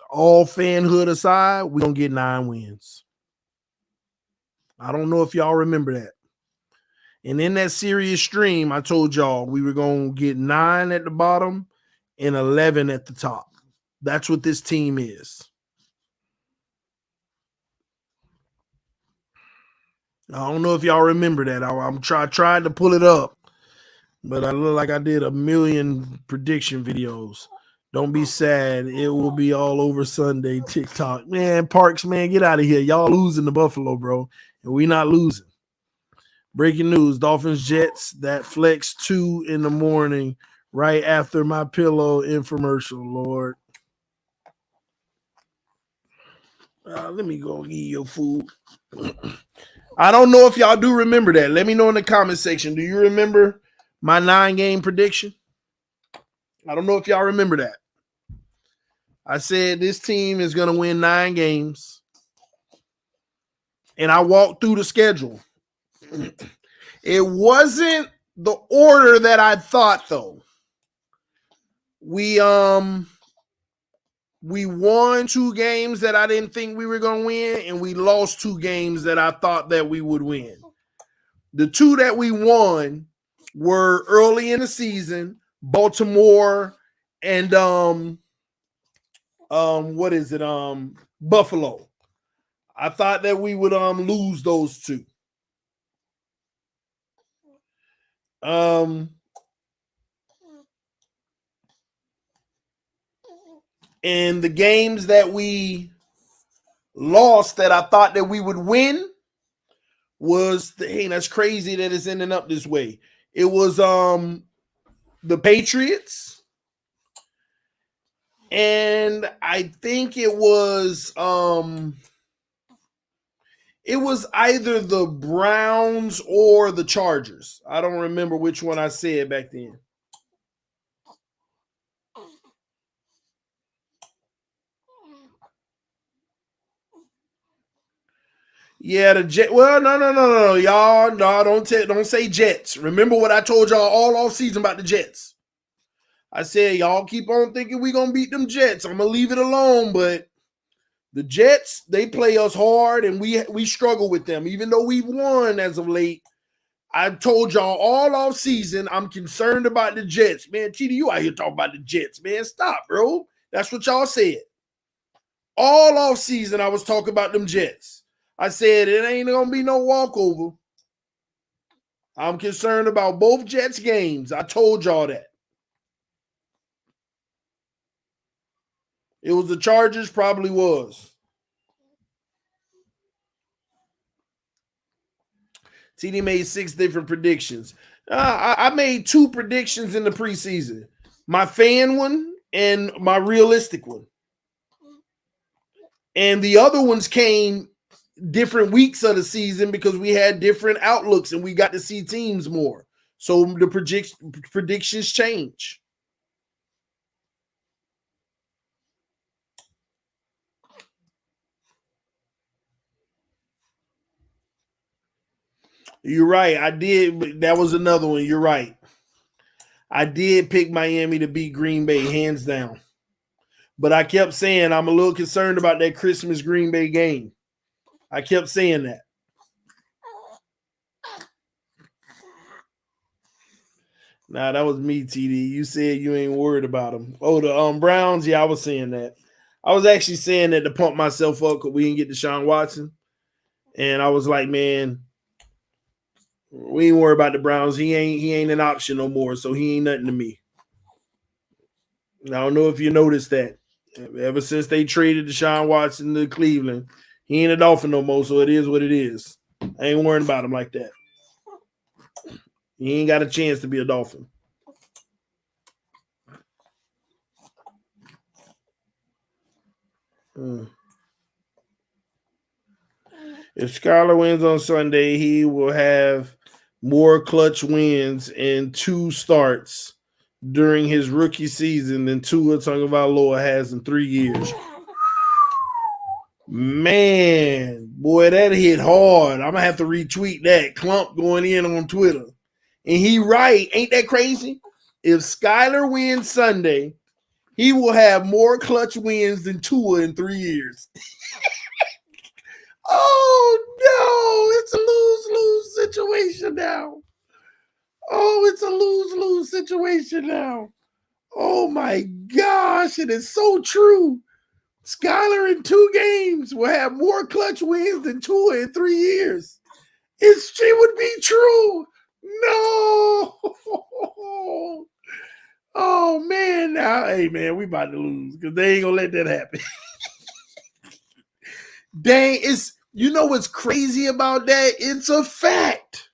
all fanhood aside, we're going to get 9 wins. I don't know if y'all remember that. And in that serious stream, I told y'all we were going to get 9 at the bottom and 11 at the top. That's what this team is. I don't know if y'all remember that. I'm tried to pull it up, but I look like I did a million prediction videos. Don't be sad. It will be all over Sunday TikTok. Man, Parks, man, get out of here. Y'all losing to Buffalo, bro. And we not losing. Breaking news, Dolphins Jets, that flex 2 in the morning right after my pillow infomercial, Lord. Let me go eat your food. I don't know if y'all do remember that. Let me know in the comment section. Do you remember my 9-game prediction? I don't know if y'all remember that. I said this team is going to win 9 games. And I walked through the schedule. It wasn't the order that I thought, though. We won 2 games that I didn't think we were going to win, and we lost 2 games that I thought that we would win. The 2 that we won were early in the season, Baltimore and Buffalo. I thought that we would lose those 2. And the games that we lost that I thought that we would win was that's crazy that it's ending up this way. It was the Patriots, and I think it was either the Browns or the Chargers. I don't remember which one I said back then. Yeah, the Jet. Well, no, y'all. No, don't say Jets. Remember what I told y'all all off season about the Jets. I said y'all keep on thinking we gonna beat them Jets. I'm gonna leave it alone, but the Jets, they play us hard, and we struggle with them, even though we've won as of late. I told y'all all off season I'm concerned about the Jets. Man, TD, you out here talking about the Jets, man. Stop, bro. That's what y'all said. All off season I was talking about them Jets. I said it ain't gonna be no walkover. I'm concerned about both Jets games. I told y'all that. It was the Chargers, probably was. TD made 6 different predictions. I made 2 predictions in the preseason. My fan one and my realistic one. And the other ones came different weeks of the season because we had different outlooks and we got to see teams more. So the predictions change. You're right. I did. That was another one. You're right. I did pick Miami to beat Green Bay, hands down. But I kept saying I'm a little concerned about that Christmas Green Bay game. I kept saying that. Nah, that was me, TD. You said you ain't worried about them. Oh, the Browns? Yeah, I was saying that. I was actually saying that to pump myself up because we didn't get Deshaun Watson. And I was like, man, we ain't worried about the Browns. He ain't an option no more, so he ain't nothing to me. I don't know if you noticed that. Ever since they traded Deshaun Watson to Cleveland, he ain't a Dolphin no more, so it is what it is. I ain't worrying about him like that. He ain't got a chance to be a Dolphin. If Skylar wins on Sunday, he will have more clutch wins and 2 starts during his rookie season than Tua Tagovailoa has in 3 years. Man, boy, that hit hard. I'm going to have to retweet that. Clump going in on Twitter. And he right. Ain't that crazy? If Skylar wins Sunday, he will have more clutch wins than Tua in 3 years. Oh, no. It's a lose-lose situation now. Oh, it's a lose-lose situation now. Oh, my gosh. It is so true. Skylar in 2 games will have more clutch wins than Tua in 3 years. It would be true. No. Oh, man. Now, hey, man, we about to lose because they ain't going to let that happen. Dang, you know what's crazy about that? It's a fact.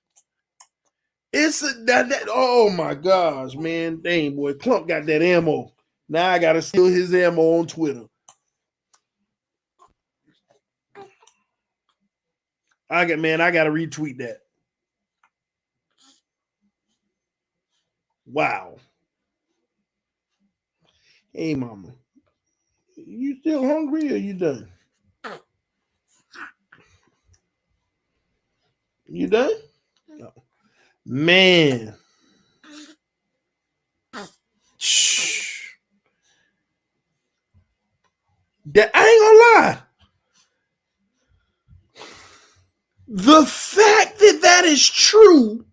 Oh, my gosh, man. Dang, boy. Clump got that ammo. Now I got to steal his ammo on Twitter. I got to retweet that. Wow. Hey, mama. You still hungry or you done? You done? No. Man. That I ain't gonna lie. The fact that that is true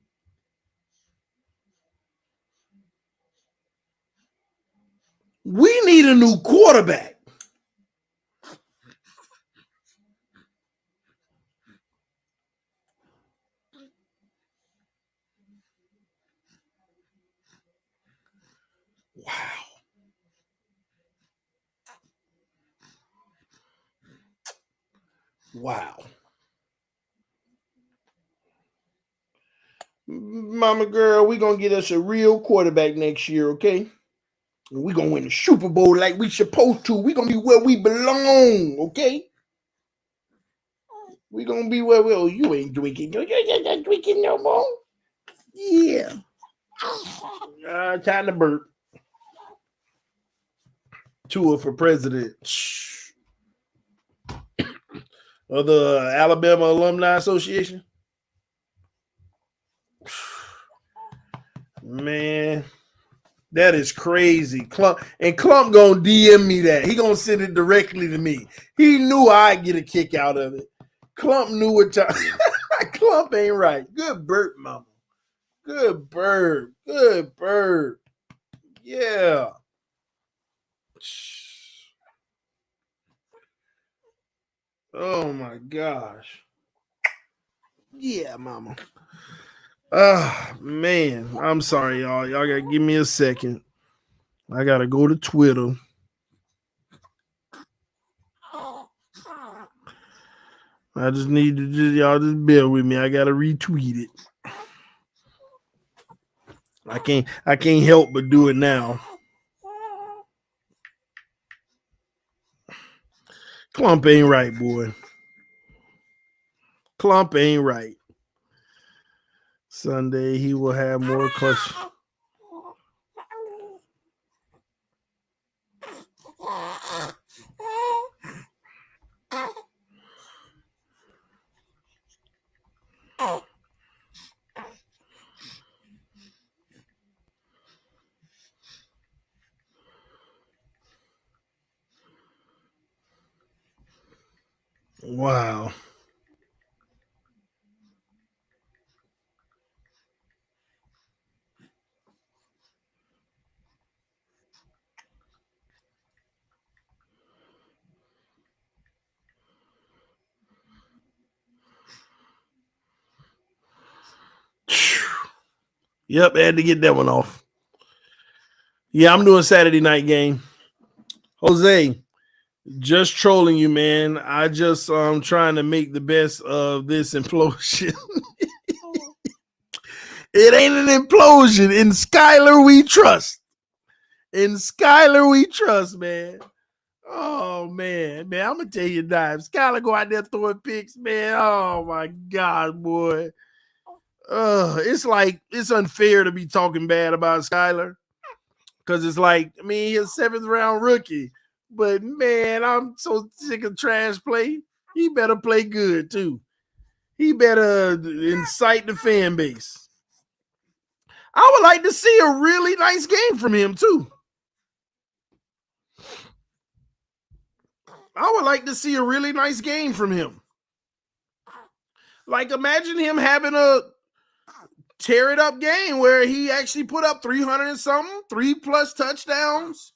we need a new quarterback. Wow. Wow. Mama girl, we gonna get us a real quarterback next year, okay? And we gonna win the Super Bowl like we supposed to. We gonna be where we belong, okay? We gonna be where we. Oh, you ain't drinking. You're not drinking no more. Yeah. Time to burp. Tour for president of the Alabama Alumni Association. Man, that is crazy. Clump gonna DM me that. He gonna send it directly to me. He knew I'd get a kick out of it. Clump knew what time. Clump ain't right. Good burp, mama. Good burp. Good burp. Yeah. Oh my gosh. Yeah, mama. Man. I'm sorry, y'all. Y'all gotta give me a second. I gotta go to Twitter. I just need to y'all just bear with me. I gotta retweet it. I can't help but do it now. Clump ain't right, boy. Clump ain't right. Sunday he will have more clutch. Wow. Yep, I had to get that one off. Yeah, I'm doing Saturday night game. Jose, just trolling you, man. I just trying to make the best of this implosion. It ain't an implosion. In Skylar we trust. In Skylar we trust, man. Oh man, I'm gonna tell you that. If Skylar go out there throwing picks, man. Oh my God, boy. It's like it's unfair to be talking bad about Skylar. Because it's like, I mean, he's a 7th round rookie. But man, I'm so sick of trash play. He better play good too. He better incite the fan base. I would like to see a really nice game from him too. I would like to see a really nice game from him. Like, imagine him having a tear it up game where he actually put up 300 and something, 3+ touchdowns,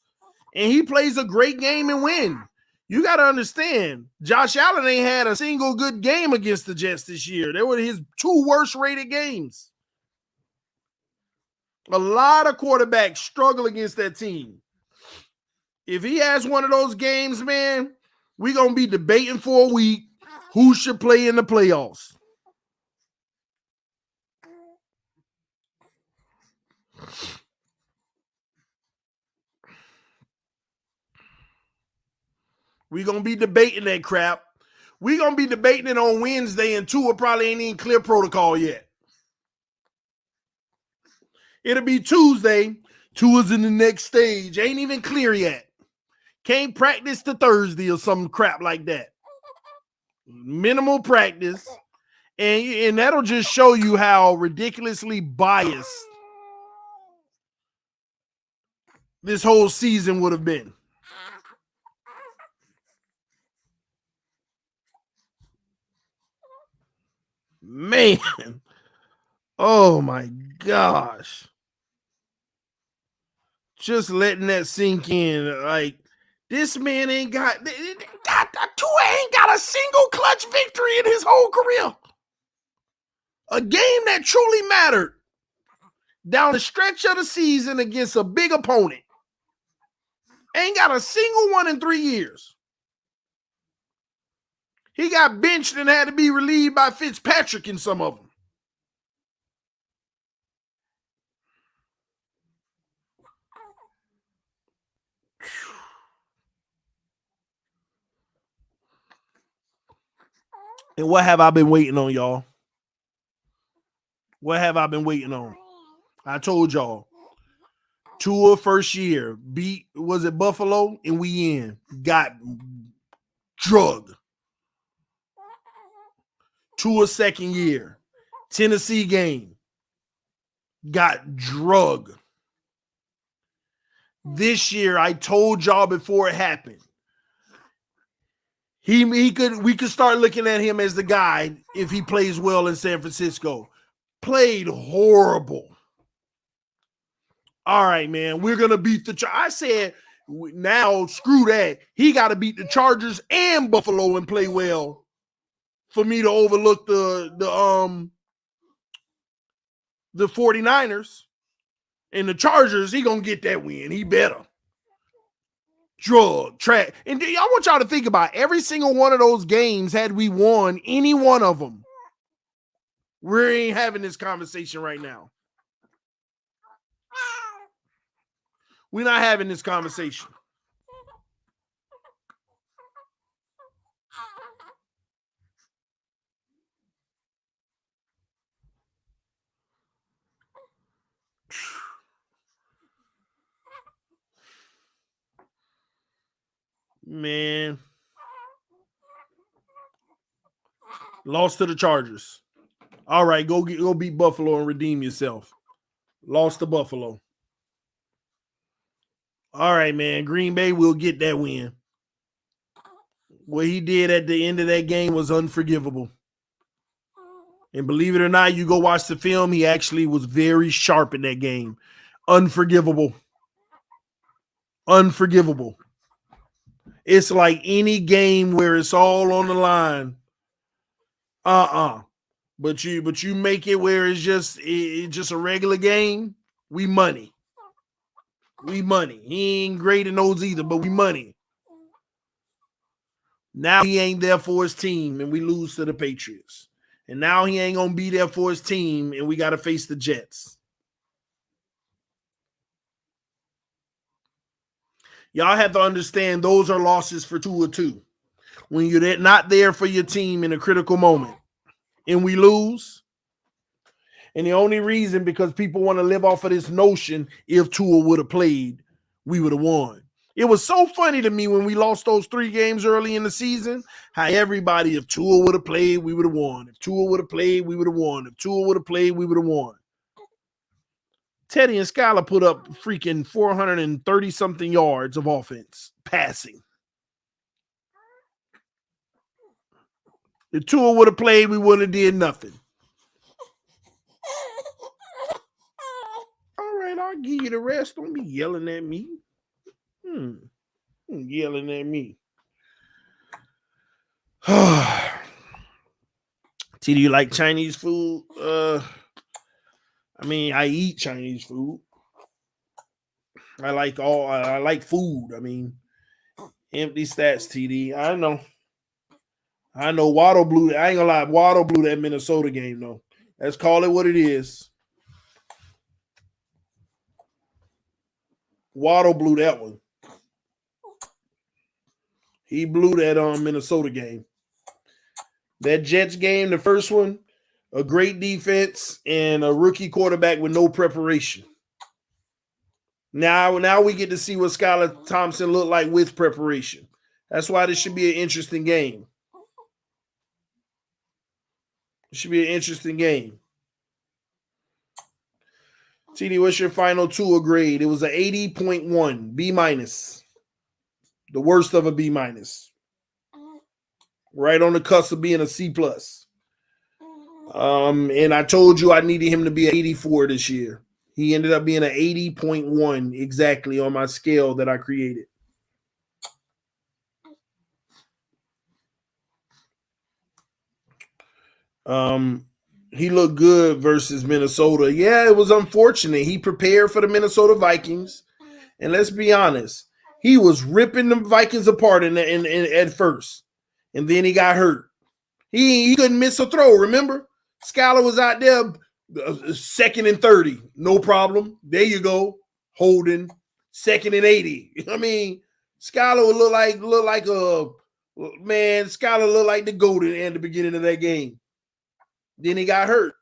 and he plays a great game and win. You got to understand, Josh Allen ain't had a single good game against the Jets this year. They were his 2 worst rated games. A lot of quarterbacks struggle against that team. If he has one of those games, man, we're going to be debating for a week who should play in the playoffs. We're going to be debating that crap. We're going to be debating it on Wednesday, and Tua probably ain't even clear protocol yet. It'll be Tuesday. Tua's in the next stage. Ain't even clear yet. Can't practice to Thursday or some crap like that. Minimal practice. And that'll just show you how ridiculously biased this whole season would have been. Man. Oh my gosh. Just letting that sink in. Like, this man ain't got Tua ain't got a single clutch victory in his whole career. A game that truly mattered down the stretch of the season against a big opponent. Ain't got a single one in 3 years. He got benched and had to be relieved by Fitzpatrick in some of them. And what have I been waiting on, y'all? What have I been waiting on? I told y'all. Tua first year beat, was it Buffalo? And we in. Got drug. Tua second year. Tennessee game. Got drug. This year, I told y'all before it happened. We could start looking at him as the guy if he plays well in San Francisco. Played horrible. All right, man, we're going to beat the I said, now screw that. He got to beat the Chargers and Buffalo and play well for me to overlook the 49ers. And the Chargers, he going to get that win. He better. Drug, track. And I want y'all to think about every single one of those games, had we won any one of them, we ain't having this conversation right now. We're not having this conversation. Man. Lost to the Chargers. All right, go beat Buffalo and redeem yourself. Lost to Buffalo. All right, man. Green Bay will get that win. What he did at the end of that game was unforgivable. And believe it or not, you go watch the film, he actually was very sharp in that game. Unforgivable. Unforgivable. It's like any game where it's all on the line. But you make it where it's just a regular game. We money. We money. He ain't great in those either, but we money. Now he ain't there for his team, and we lose to the Patriots. And now he ain't gonna be there for his team, and we got to face the Jets. Y'all have to understand those are losses for Tua too. When you're not there for your team in a critical moment, and we lose. And the only reason, because people want to live off of this notion, if Tua would have played, we would have won. It was so funny to me when we lost those 3 games early in the season, how everybody, if Tua would have played, we would have won. If Tua would have played, we would have won. If Tua would have played, we would have won. Teddy and Skylar put up freaking 430-something yards of offense, passing. If Tua would have played, we wouldn't have did nothing. All right, I'll give you the rest. Don't be yelling at me. Yelling at me. T, do you like Chinese food? I mean, I eat Chinese food. I like food. I mean, empty stats, TD. I know Waddle blew. I ain't gonna lie, Waddle blew that Minnesota game though. Let's call it what it is. Waddle blew that one. He blew that Minnesota game. That Jets game, the first one, a great defense and a rookie quarterback with no preparation. Now we get to see what Skylar Thompson looked like with preparation. That's why this should be an interesting game. It should be an interesting game. TD, what's your final Tua grade? It was an 80.1, B minus. The worst of a B minus. Right on the cusp of being a C plus. And I told you I needed him to be an 84 this year. He ended up being an 80.1 exactly on my scale that I created. He looked good versus Minnesota. Yeah, it was unfortunate. He prepared for the Minnesota Vikings. And let's be honest, he was ripping the Vikings apart at first. And then he got hurt. He couldn't miss a throw, remember? Skylar was out there 2nd and 30. No problem. There you go. Holding 2nd and 80. I mean, Skylar would look like Skylar looked like the GOAT at the beginning of that game. Then he got hurt.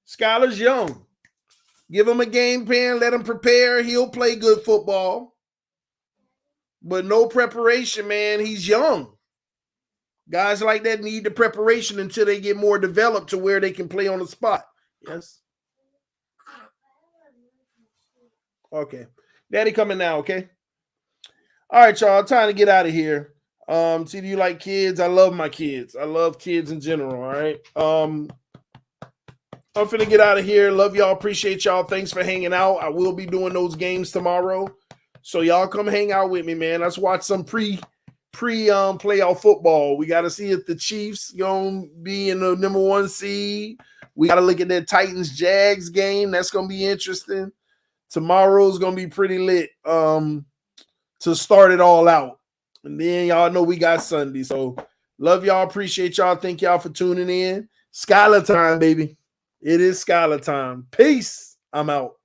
Skylar's young. Give him a game plan, let him prepare. He'll play good football. But no preparation, man. He's young. Guys like that need the preparation until they get more developed to where they can play on the spot. Yes? Okay. Daddy coming now, okay? All right, y'all. Time to get out of here. See, do you like kids? I love my kids. I love kids in general, all right? I'm finna get out of here. Love y'all. Appreciate y'all. Thanks for hanging out. I will be doing those games tomorrow. So y'all come hang out with me, man. Let's watch some playoff football. We got to see if the Chiefs gonna be in the number 1 seed. We got to look at that Titans-Jags game. That's gonna be interesting. Tomorrow's gonna be pretty lit to start it all out. And then y'all know we got Sunday. So love y'all. Appreciate y'all. Thank y'all for tuning in. Skylar time, baby. It is Skylar time. Peace. I'm out.